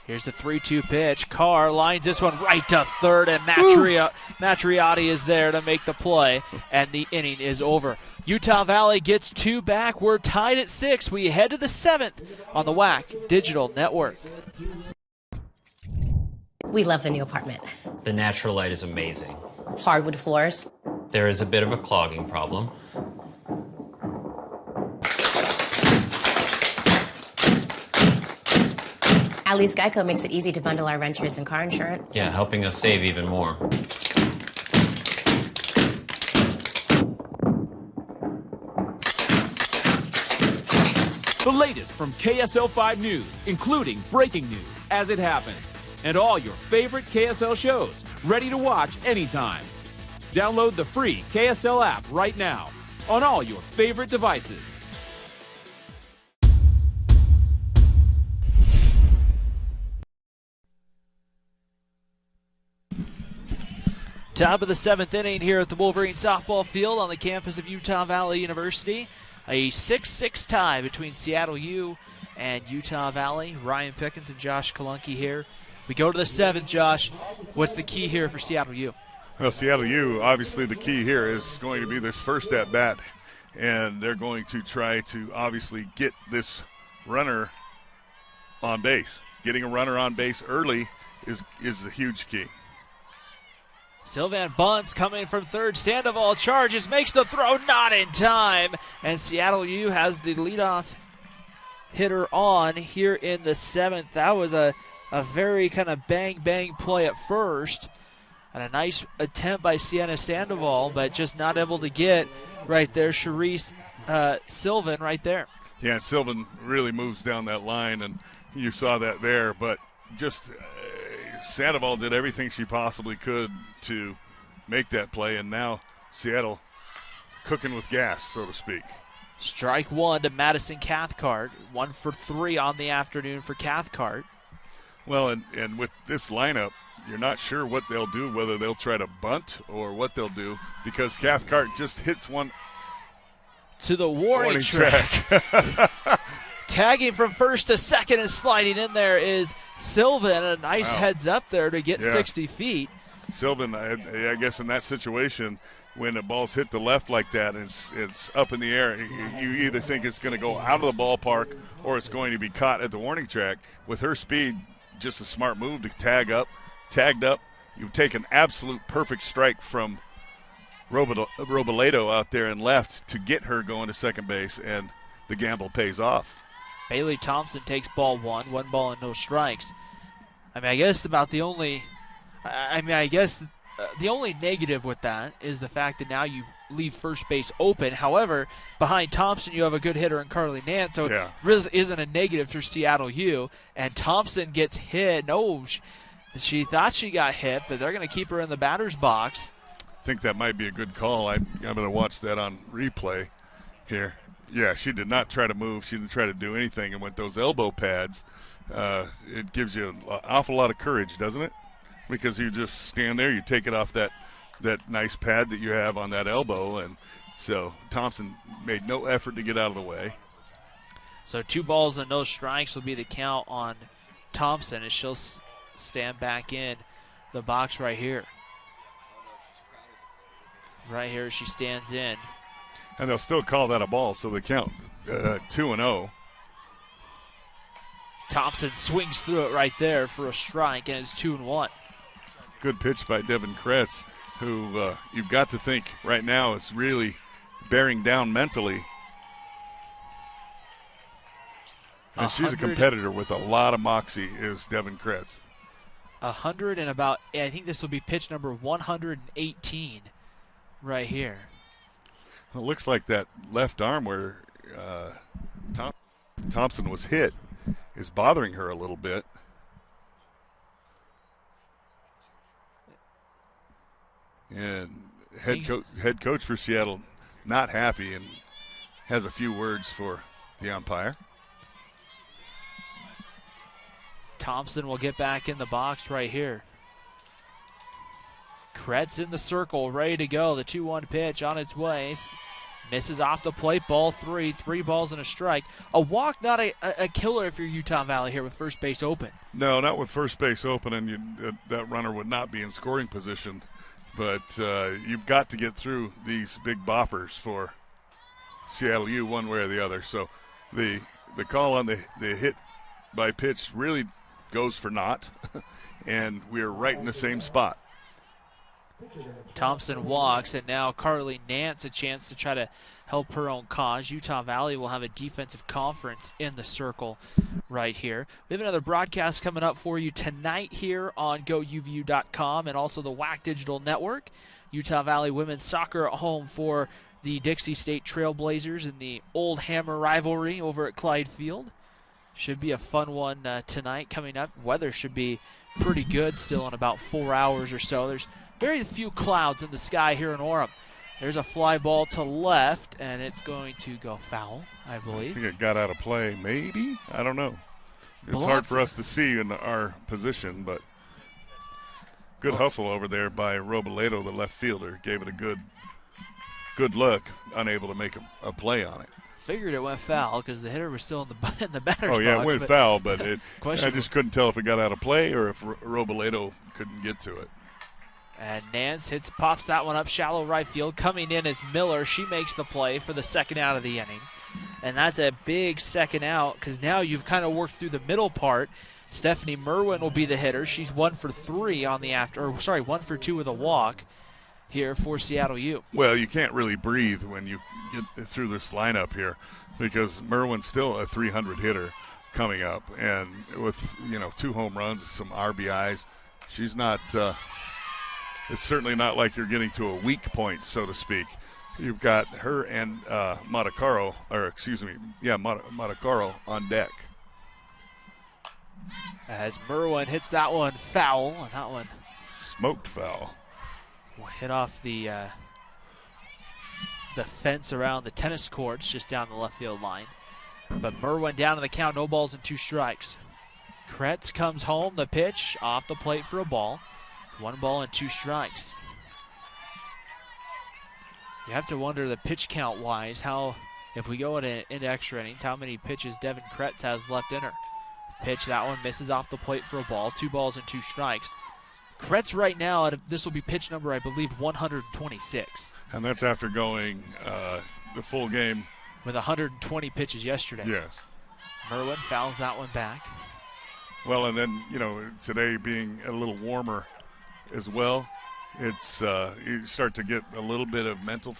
Here's the 3-2 pitch. Carr lines this one right to third, and Matriotti is there to make the play, and the inning is over. Utah Valley gets 2 back. We're tied at 6. We head to the 7th on the WAC Digital Network. We love the new apartment. The natural light is amazing. Hardwood floors. There is a bit of a clogging problem. At least Geico makes it easy to bundle our renters and car insurance. Yeah, helping us save even more. The latest from KSL 5 News, including breaking news as it happens, and all your favorite KSL shows, ready to watch anytime. Download the free KSL app right now on all your favorite devices. Top of the 7th inning here at the Wolverine softball field on the campus of Utah Valley University. A 6-6 tie between Seattle U and Utah Valley. Ryan Pickens and Josh Kalunke here. We go to the 7th, Josh. What's the key here for Seattle U? Well, Seattle U, obviously the key here is going to be this first at-bat, and they're going to try to obviously get this runner on base. Getting a runner on base early is the huge key. Sylvan bunts coming from third. Sandoval charges, makes the throw, not in time. And Seattle U has the leadoff hitter on here in the 7th. That was a very kind of bang play at first. And a nice attempt by Sienna Sandoval, but just not able to get right there. Charisse Sylvan right there. Yeah, Sylvan really moves down that line, and you saw that there. But just Sandoval did everything she possibly could to make that play, and now Seattle cooking with gas, so to speak. Strike 1 to Madison Cathcart. 1 for 3 on the afternoon for Cathcart. Well, and with this lineup, you're not sure what they'll do, whether they'll try to bunt or what they'll do, because Cathcart just hits one to the warning track. Tagging from first to second and sliding in there is Sylvan. A nice heads up there to get 60 feet. Sylvan, I guess in that situation, when the ball's hit the left like that, it's up in the air. You either think it's going to go out of the ballpark or it's going to be caught at the warning track. With her speed, just a smart move to tagged up. You take an absolute perfect strike from Robledo out there and left to get her going to second base, and the gamble pays off. Bailey Thompson takes ball one ball and no strikes. I mean, I guess the only negative with that is the fact that now you leave first base open. However, behind Thompson, you have a good hitter in Carly Nance, so it really isn't a negative for Seattle U. And Thompson gets hit. No, she thought she got hit, but they're going to keep her in the batter's box. I think that might be a good call. I'm going to watch that on replay here. Yeah, she did not try to move. She didn't try to do anything. And with those elbow pads, it gives you an awful lot of courage, doesn't it? Because you just stand there, you take it off that nice pad that you have on that elbow. And so Thompson made no effort to get out of the way. So 2 balls and no strikes will be the count on Thompson as she'll stand back in the box right here. Right here she stands in. And they'll still call that a ball, so they count 2-0. Thompson swings through it right there for a strike, and it's 2-1. Good pitch by Devin Kretz, who you've got to think right now is really bearing down mentally. And she's a competitor with a lot of moxie, is Devin Kretz. 100 and about, I think this will be pitch number 118 right here. It looks like that left arm where Thompson was hit is bothering her a little bit. And head coach for Seattle not happy and has a few words for the umpire. Thompson will get back in the box right here. Kretz in the circle, ready to go. The 2-1 pitch on its way. Misses off the plate, ball 3. 3 balls and a strike. A walk, not a killer if you're Utah Valley here with first base open. No, not with first base open, and that runner would not be in scoring position. But you've got to get through these big boppers for Seattle U one way or the other. So the call on the hit by pitch really goes for naught, and we're right in the same spot. Thompson walks, and now Carly Nance a chance to try to help her own cause. Utah Valley will have a defensive conference in the circle right here. We have another broadcast coming up for you tonight here on GoUVU.com and also the WAC Digital Network. Utah Valley women's soccer at home for the Dixie State Trailblazers in the Old Hammer rivalry over at Clyde Field. Should be a fun one tonight coming up. Weather should be pretty good still in about 4 hours or so. There's very few clouds in the sky here in Orem. There's a fly ball to left, and it's going to go foul, I believe. I think it got out of play, maybe? I don't know. It's hard for us to see in our position, but good hustle over there by Robledo, the left fielder. Gave it a good look, unable to make a play on it. Figured it went foul because the hitter was still in the batter's box. Oh, yeah, it went foul, but I just couldn't tell if it got out of play or if Robledo couldn't get to it. And Nance pops that one up shallow right field. Coming in is Miller. She makes the play for the second out of the inning. And that's a big second out because now you've kind of worked through the middle part. Stephanie Merwin will be the hitter. She's 1 for 3 on the 1 for 2 with a walk here for Seattle U. Well, you can't really breathe when you get through this lineup here because Merwin's still a 300 hitter coming up. And with, 2 home runs, some RBIs, she's not it's certainly not like you're getting to a weak point, so to speak. You've got her and Matacaro on deck. As Merwin hits that one foul, and that one smoked foul. Will hit off the fence around the tennis courts just down the left field line. But Merwin down to the count, no balls and 2 strikes. Kretz comes home, the pitch off the plate for a ball. 1 ball and 2 strikes. You have to wonder the pitch count wise how if we go into extra innings, how many pitches Devin Kretz has left in her. Pitch, that one misses off the plate for a ball. 2 balls and 2 strikes. Kretz right now, this will be pitch number, I believe, 126. And that's after going the full game. With 120 pitches yesterday. Yes. Merwin fouls that one back. Well, and then, today being a little warmer as well, it's you start to get a little bit of mental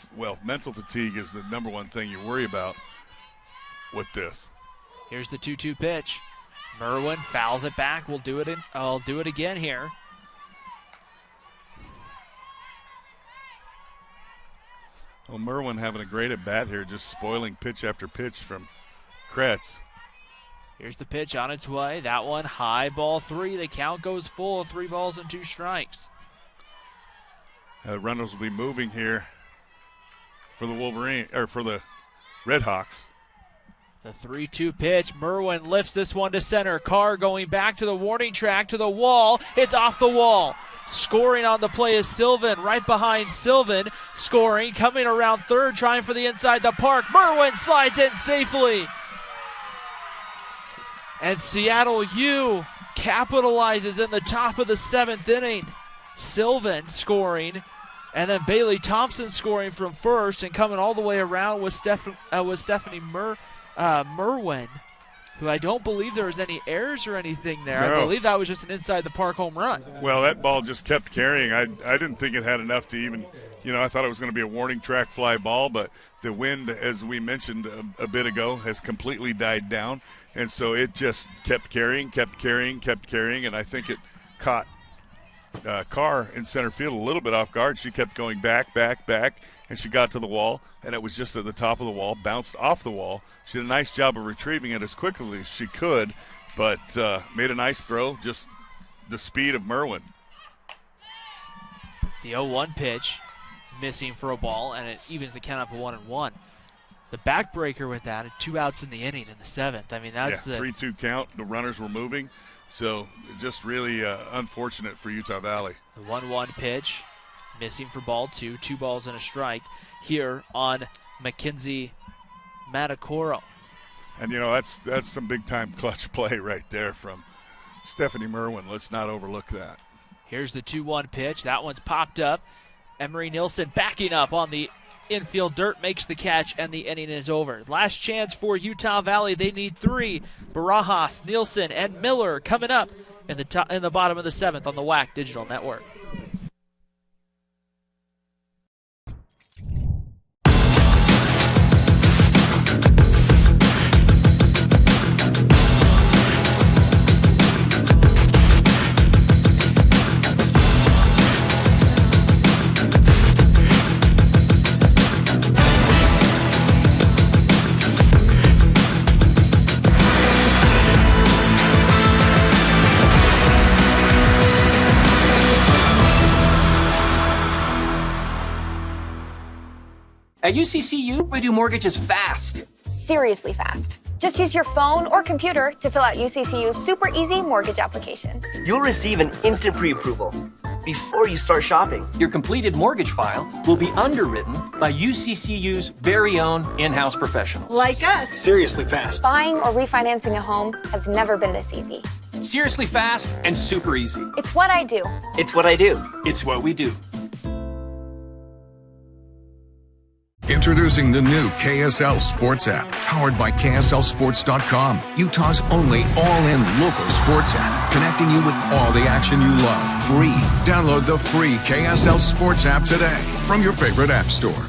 fatigue is the number one thing you worry about with this. Here's the 2-2 pitch. Merwin fouls it back. I'll do it again here. Well, Merwin having a great at bat here, just spoiling pitch after pitch from Kretz. Here's the pitch on its way. That one high, ball 3. The count goes full. 3 balls and 2 strikes. Runners will be moving here for the Wolverine or for the Red Hawks. The 3-2 pitch. Merwin lifts this one to center. Carr going back to the warning track to the wall. It's off the wall. Scoring on the play is Sylvan. Right behind Sylvan. Scoring. Coming around third. Trying for the inside the park. Merwin slides in safely. And Seattle U capitalizes in the top of the 7th inning. Sylvan scoring. And then Bailey Thompson scoring from first. And coming all the way around was Stephanie Merwin, who I don't believe there was any errors or anything there. No. I believe that was just an inside the park home run. Well, that ball just kept carrying. I didn't think it had enough to even, I thought it was going to be a warning track fly ball, but the wind, as we mentioned a bit ago, has completely died down. And so it just kept carrying, and I think it caught Carr in center field a little bit off guard. She kept going back, and she got to the wall, and it was just at the top of the wall, bounced off the wall. She did a nice job of retrieving it as quickly as she could, but made a nice throw, just the speed of Merwin. The 0-1 pitch, missing for a ball, and it evens the count up at 1-1. The backbreaker with that, 2 outs in the inning in the 7th. I mean, that's the 3-2 count. The runners were moving, so just really unfortunate for Utah Valley. The 1-1 pitch, missing for ball 2, 2 balls and a strike here on Mackenzie Matacoro. And that's some big time clutch play right there from Stephanie Merwin. Let's not overlook that. Here's the 2-1 pitch. That one's popped up. Emery Nielsen backing up on the infield dirt, makes the catch, and the inning is over. Last chance for Utah Valley. They need 3. Barajas, Nielsen, and Miller coming up in the bottom of the 7th on the WAC Digital Network. At UCCU, we do mortgages fast. Seriously fast. Just use your phone or computer to fill out UCCU's super easy mortgage application. You'll receive an instant pre-approval before you start shopping. Your completed mortgage file will be underwritten by UCCU's very own in-house professionals. Like us. Seriously fast. Buying or refinancing a home has never been this easy. Seriously fast and super easy. It's what I do. It's what I do. It's what we do. Introducing the new KSL Sports app, powered by KSLSports.com, Utah's only all-in local sports app, connecting you with all the action you love. Free. Download the free KSL Sports app today from your favorite app store.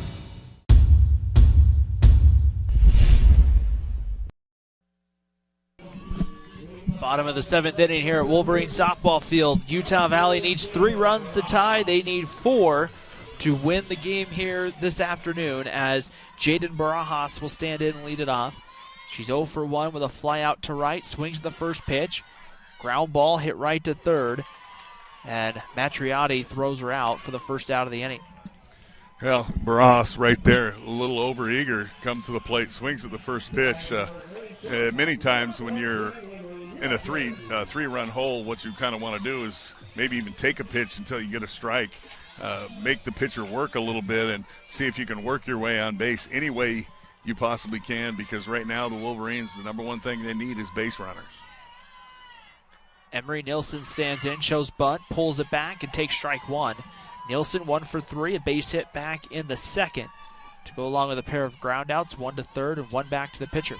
Bottom of the 7th inning here at Wolverine softball field. Utah Valley needs 3 runs to tie. They need 4 to win the game here this afternoon, as Jaden Barajas will stand in and lead it off. She's 0 for 1 with a fly out to right, swings the first pitch. Ground ball hit right to third, and Matriotti throws her out for the first out of the inning. Well, Barajas right there, a little overeager, comes to the plate, swings at the first pitch. Many times when you're in a three-run hole, what you kind of want to do is maybe even take a pitch until you get a strike. Make the pitcher work a little bit and see if you can work your way on base any way you possibly can, because right now the Wolverines, the number one thing they need is base runners. Emery Nielsen stands in, shows bunt, pulls it back, and takes strike one. Nielsen 1 for 3, a base hit back in the second to go along with a pair of groundouts, 1 to third and 1 back to the pitcher.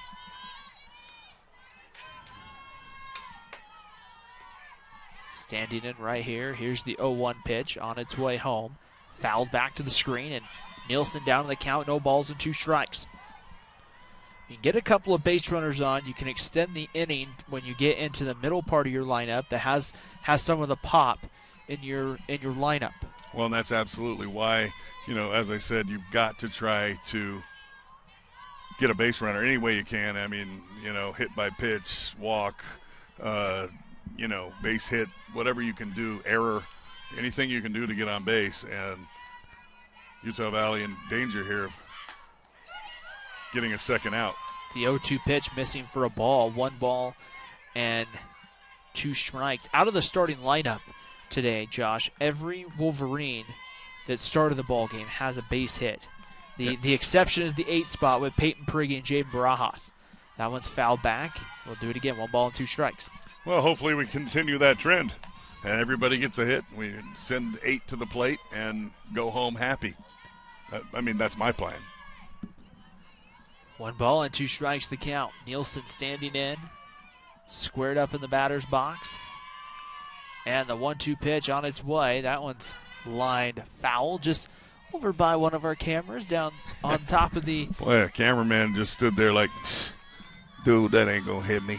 Standing in right here, here's the 0-1 pitch on its way home. Fouled back to the screen, and Nielsen down to the count, no balls and 2 strikes. You can get a couple of base runners on. You can extend the inning when you get into the middle part of your lineup that has some of the pop in your lineup. Well, and that's absolutely why, as I said, you've got to try to get a base runner any way you can. I mean, hit by pitch, walk, base hit, whatever you can do, error, anything you can do to get on base. And Utah Valley in danger here of getting a second out. The 0-2 pitch missing for a ball, 1 ball and 2 strikes. Out of the starting lineup today, Josh, every Wolverine that started the ball game has a base hit. The exception is the 8 spot with Peyton Prigge and Jaden Barajas. That one's fouled back. We'll do it again, 1 ball and 2 strikes. Well, hopefully we continue that trend and everybody gets a hit. We send 8 to the plate and go home happy. That's my plan. 1 ball and 2 strikes the count. Nielsen standing in, squared up in the batter's box. And the 1-2 pitch on its way. That one's lined foul, just over by one of our cameras down on top of the... Boy, a cameraman just stood there like, dude, that ain't going to hit me.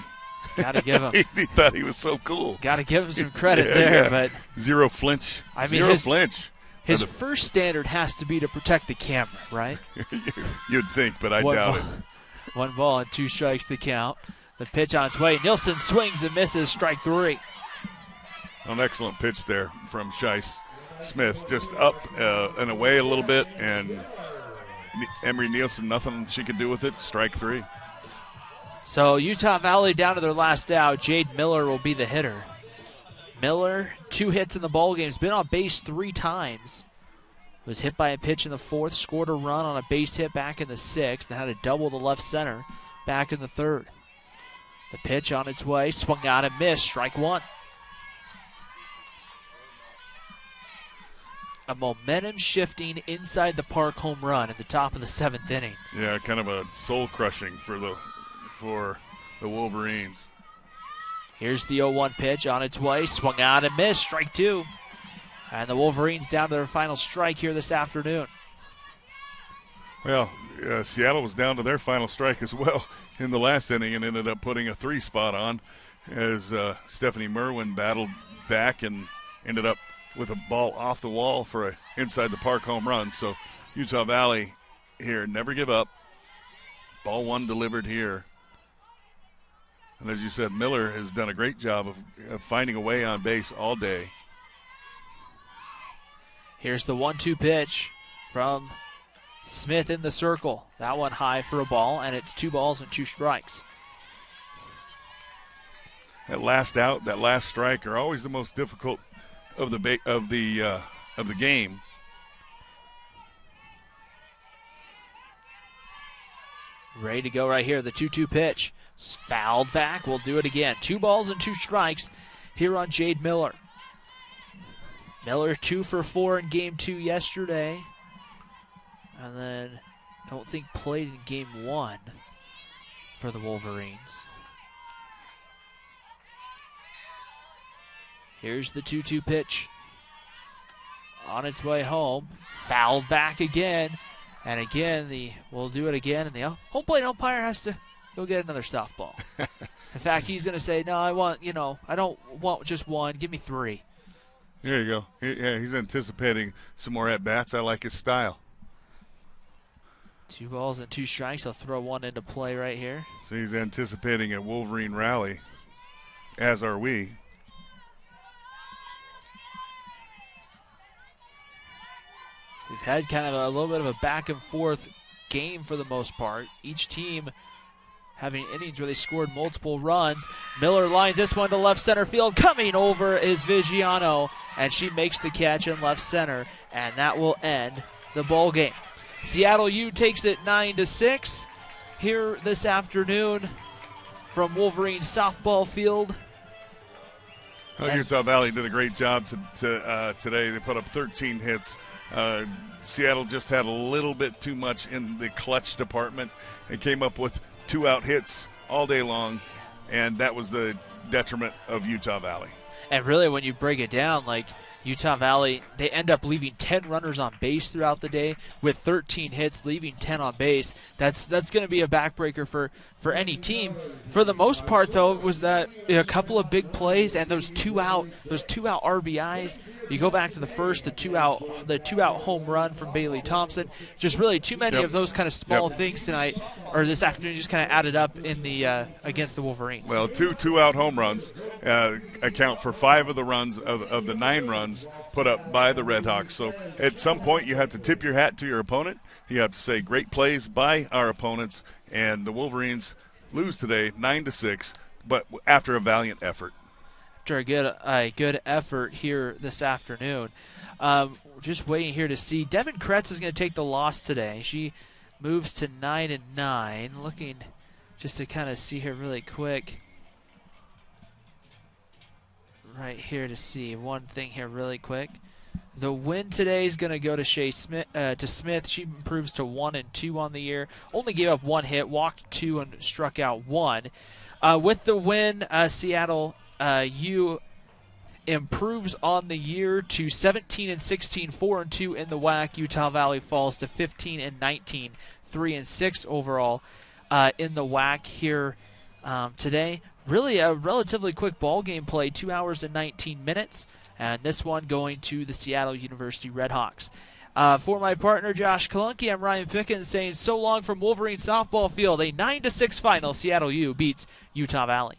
Got to give him. He thought he was so cool. Got to give him some credit there. But zero flinch. Zero flinch. His first standard has to be to protect the camera, right? You'd think, but I doubt it. 1 ball and 2 strikes to count. The pitch on its way. Nielsen swings and misses, strike 3. An excellent pitch there from Shice Smith. Just up and away a little bit, and Emery Nielsen, nothing she could do with it. Strike 3. So Utah Valley down to their last out. Jade Miller will be the hitter. Miller, 2 hits in the ballgame. Has been on base 3 times. Was hit by a pitch in the 4th, scored a run on a base hit back in the 6th, and had a double to left center back in the 3rd. The pitch on its way, swung out and missed, strike 1. A momentum-shifting inside the park home run at the top of the 7th inning. Yeah, kind of a soul-crushing for the Wolverines. Here's the 0-1 pitch on its way, swung out and missed, strike 2. And the Wolverines down to their final strike here this afternoon. Well, Seattle was down to their final strike as well in the last inning and ended up putting a 3 spot on as Stephanie Merwin battled back and ended up with a ball off the wall for a inside the park home run. So Utah Valley here, never give up. Ball 1 delivered here. And as you said, Miller has done a great job of finding a way on base all day. Here's the 1-2 pitch from Smith in the circle. That one high for a ball, and it's 2 balls and 2 strikes. That last out, that last strike are always the most difficult of the game. Ready to go right here. The 2-2 pitch. Fouled back. We'll do it again. 2 balls and 2 strikes here on Jade Miller. Miller 2 for 4 in game 2 yesterday. And then don't think played in game 1 for the Wolverines. Here's the 2-2 pitch. On its way home. Fouled back again. And again, we'll do it again. And the home plate umpire has to go get another softball. In fact, he's going to say, no, I don't want just 1. Give me 3. There you go. He's anticipating some more at-bats. I like his style. 2 balls and 2 strikes. I'll throw 1 into play right here. So he's anticipating a Wolverine rally, as are we. We've had kind of a little bit of a back-and-forth game for the most part. Each team having innings where they scored multiple runs. Miller lines this one to left center field. Coming over is Vigiano, and she makes the catch in left center, and that will end the ball game. Seattle U takes it 9-6. here this afternoon from Wolverine softball field. Well, Utah Valley did a great job today. They put up 13 hits. Seattle just had a little bit too much in the clutch department and came up with 2-out hits all day long, and that was the detriment of Utah Valley. And really, when you break it down, like Utah Valley, they end up leaving 10 runners on base throughout the day with 13 hits, leaving 10 on base. That's going to be a backbreaker for any team. For the most part, though, it was that a couple of big plays and those two out RBIs. You go back to the first, the two out home run from Bailey Thompson. Just really too many of those kind of small things tonight or this afternoon just kind of added up in the against the Wolverines. Well, two out home runs account for 5 of the runs of the 9 runs put up by the Redhawks. So at some point you have to tip your hat to your opponent. You have to say great plays by our opponents, and the Wolverines lose today 9-6, but after a valiant effort. After a good effort here this afternoon. Just waiting here to see. Devin Kretz is going to take the loss today. She moves to 9-9. Looking just to kind of see here really quick. Right here to see one thing here really quick. The win today is going to go to Smith. She improves to 1-2 on the year. Only gave up 1 hit, walked 2, and struck out 1. With the win, Seattle U improves on the year to 17-16, 4-2 in the WAC. Utah Valley falls to 15-19, 3-6 overall in the WAC here today. Really a relatively quick ball game play, 2 hours and 19 minutes, and this one going to the Seattle University Redhawks. For my partner Josh Kalunke, I'm Ryan Pickens saying so long from Wolverine softball field. A 9-6 final. Seattle U beats Utah Valley.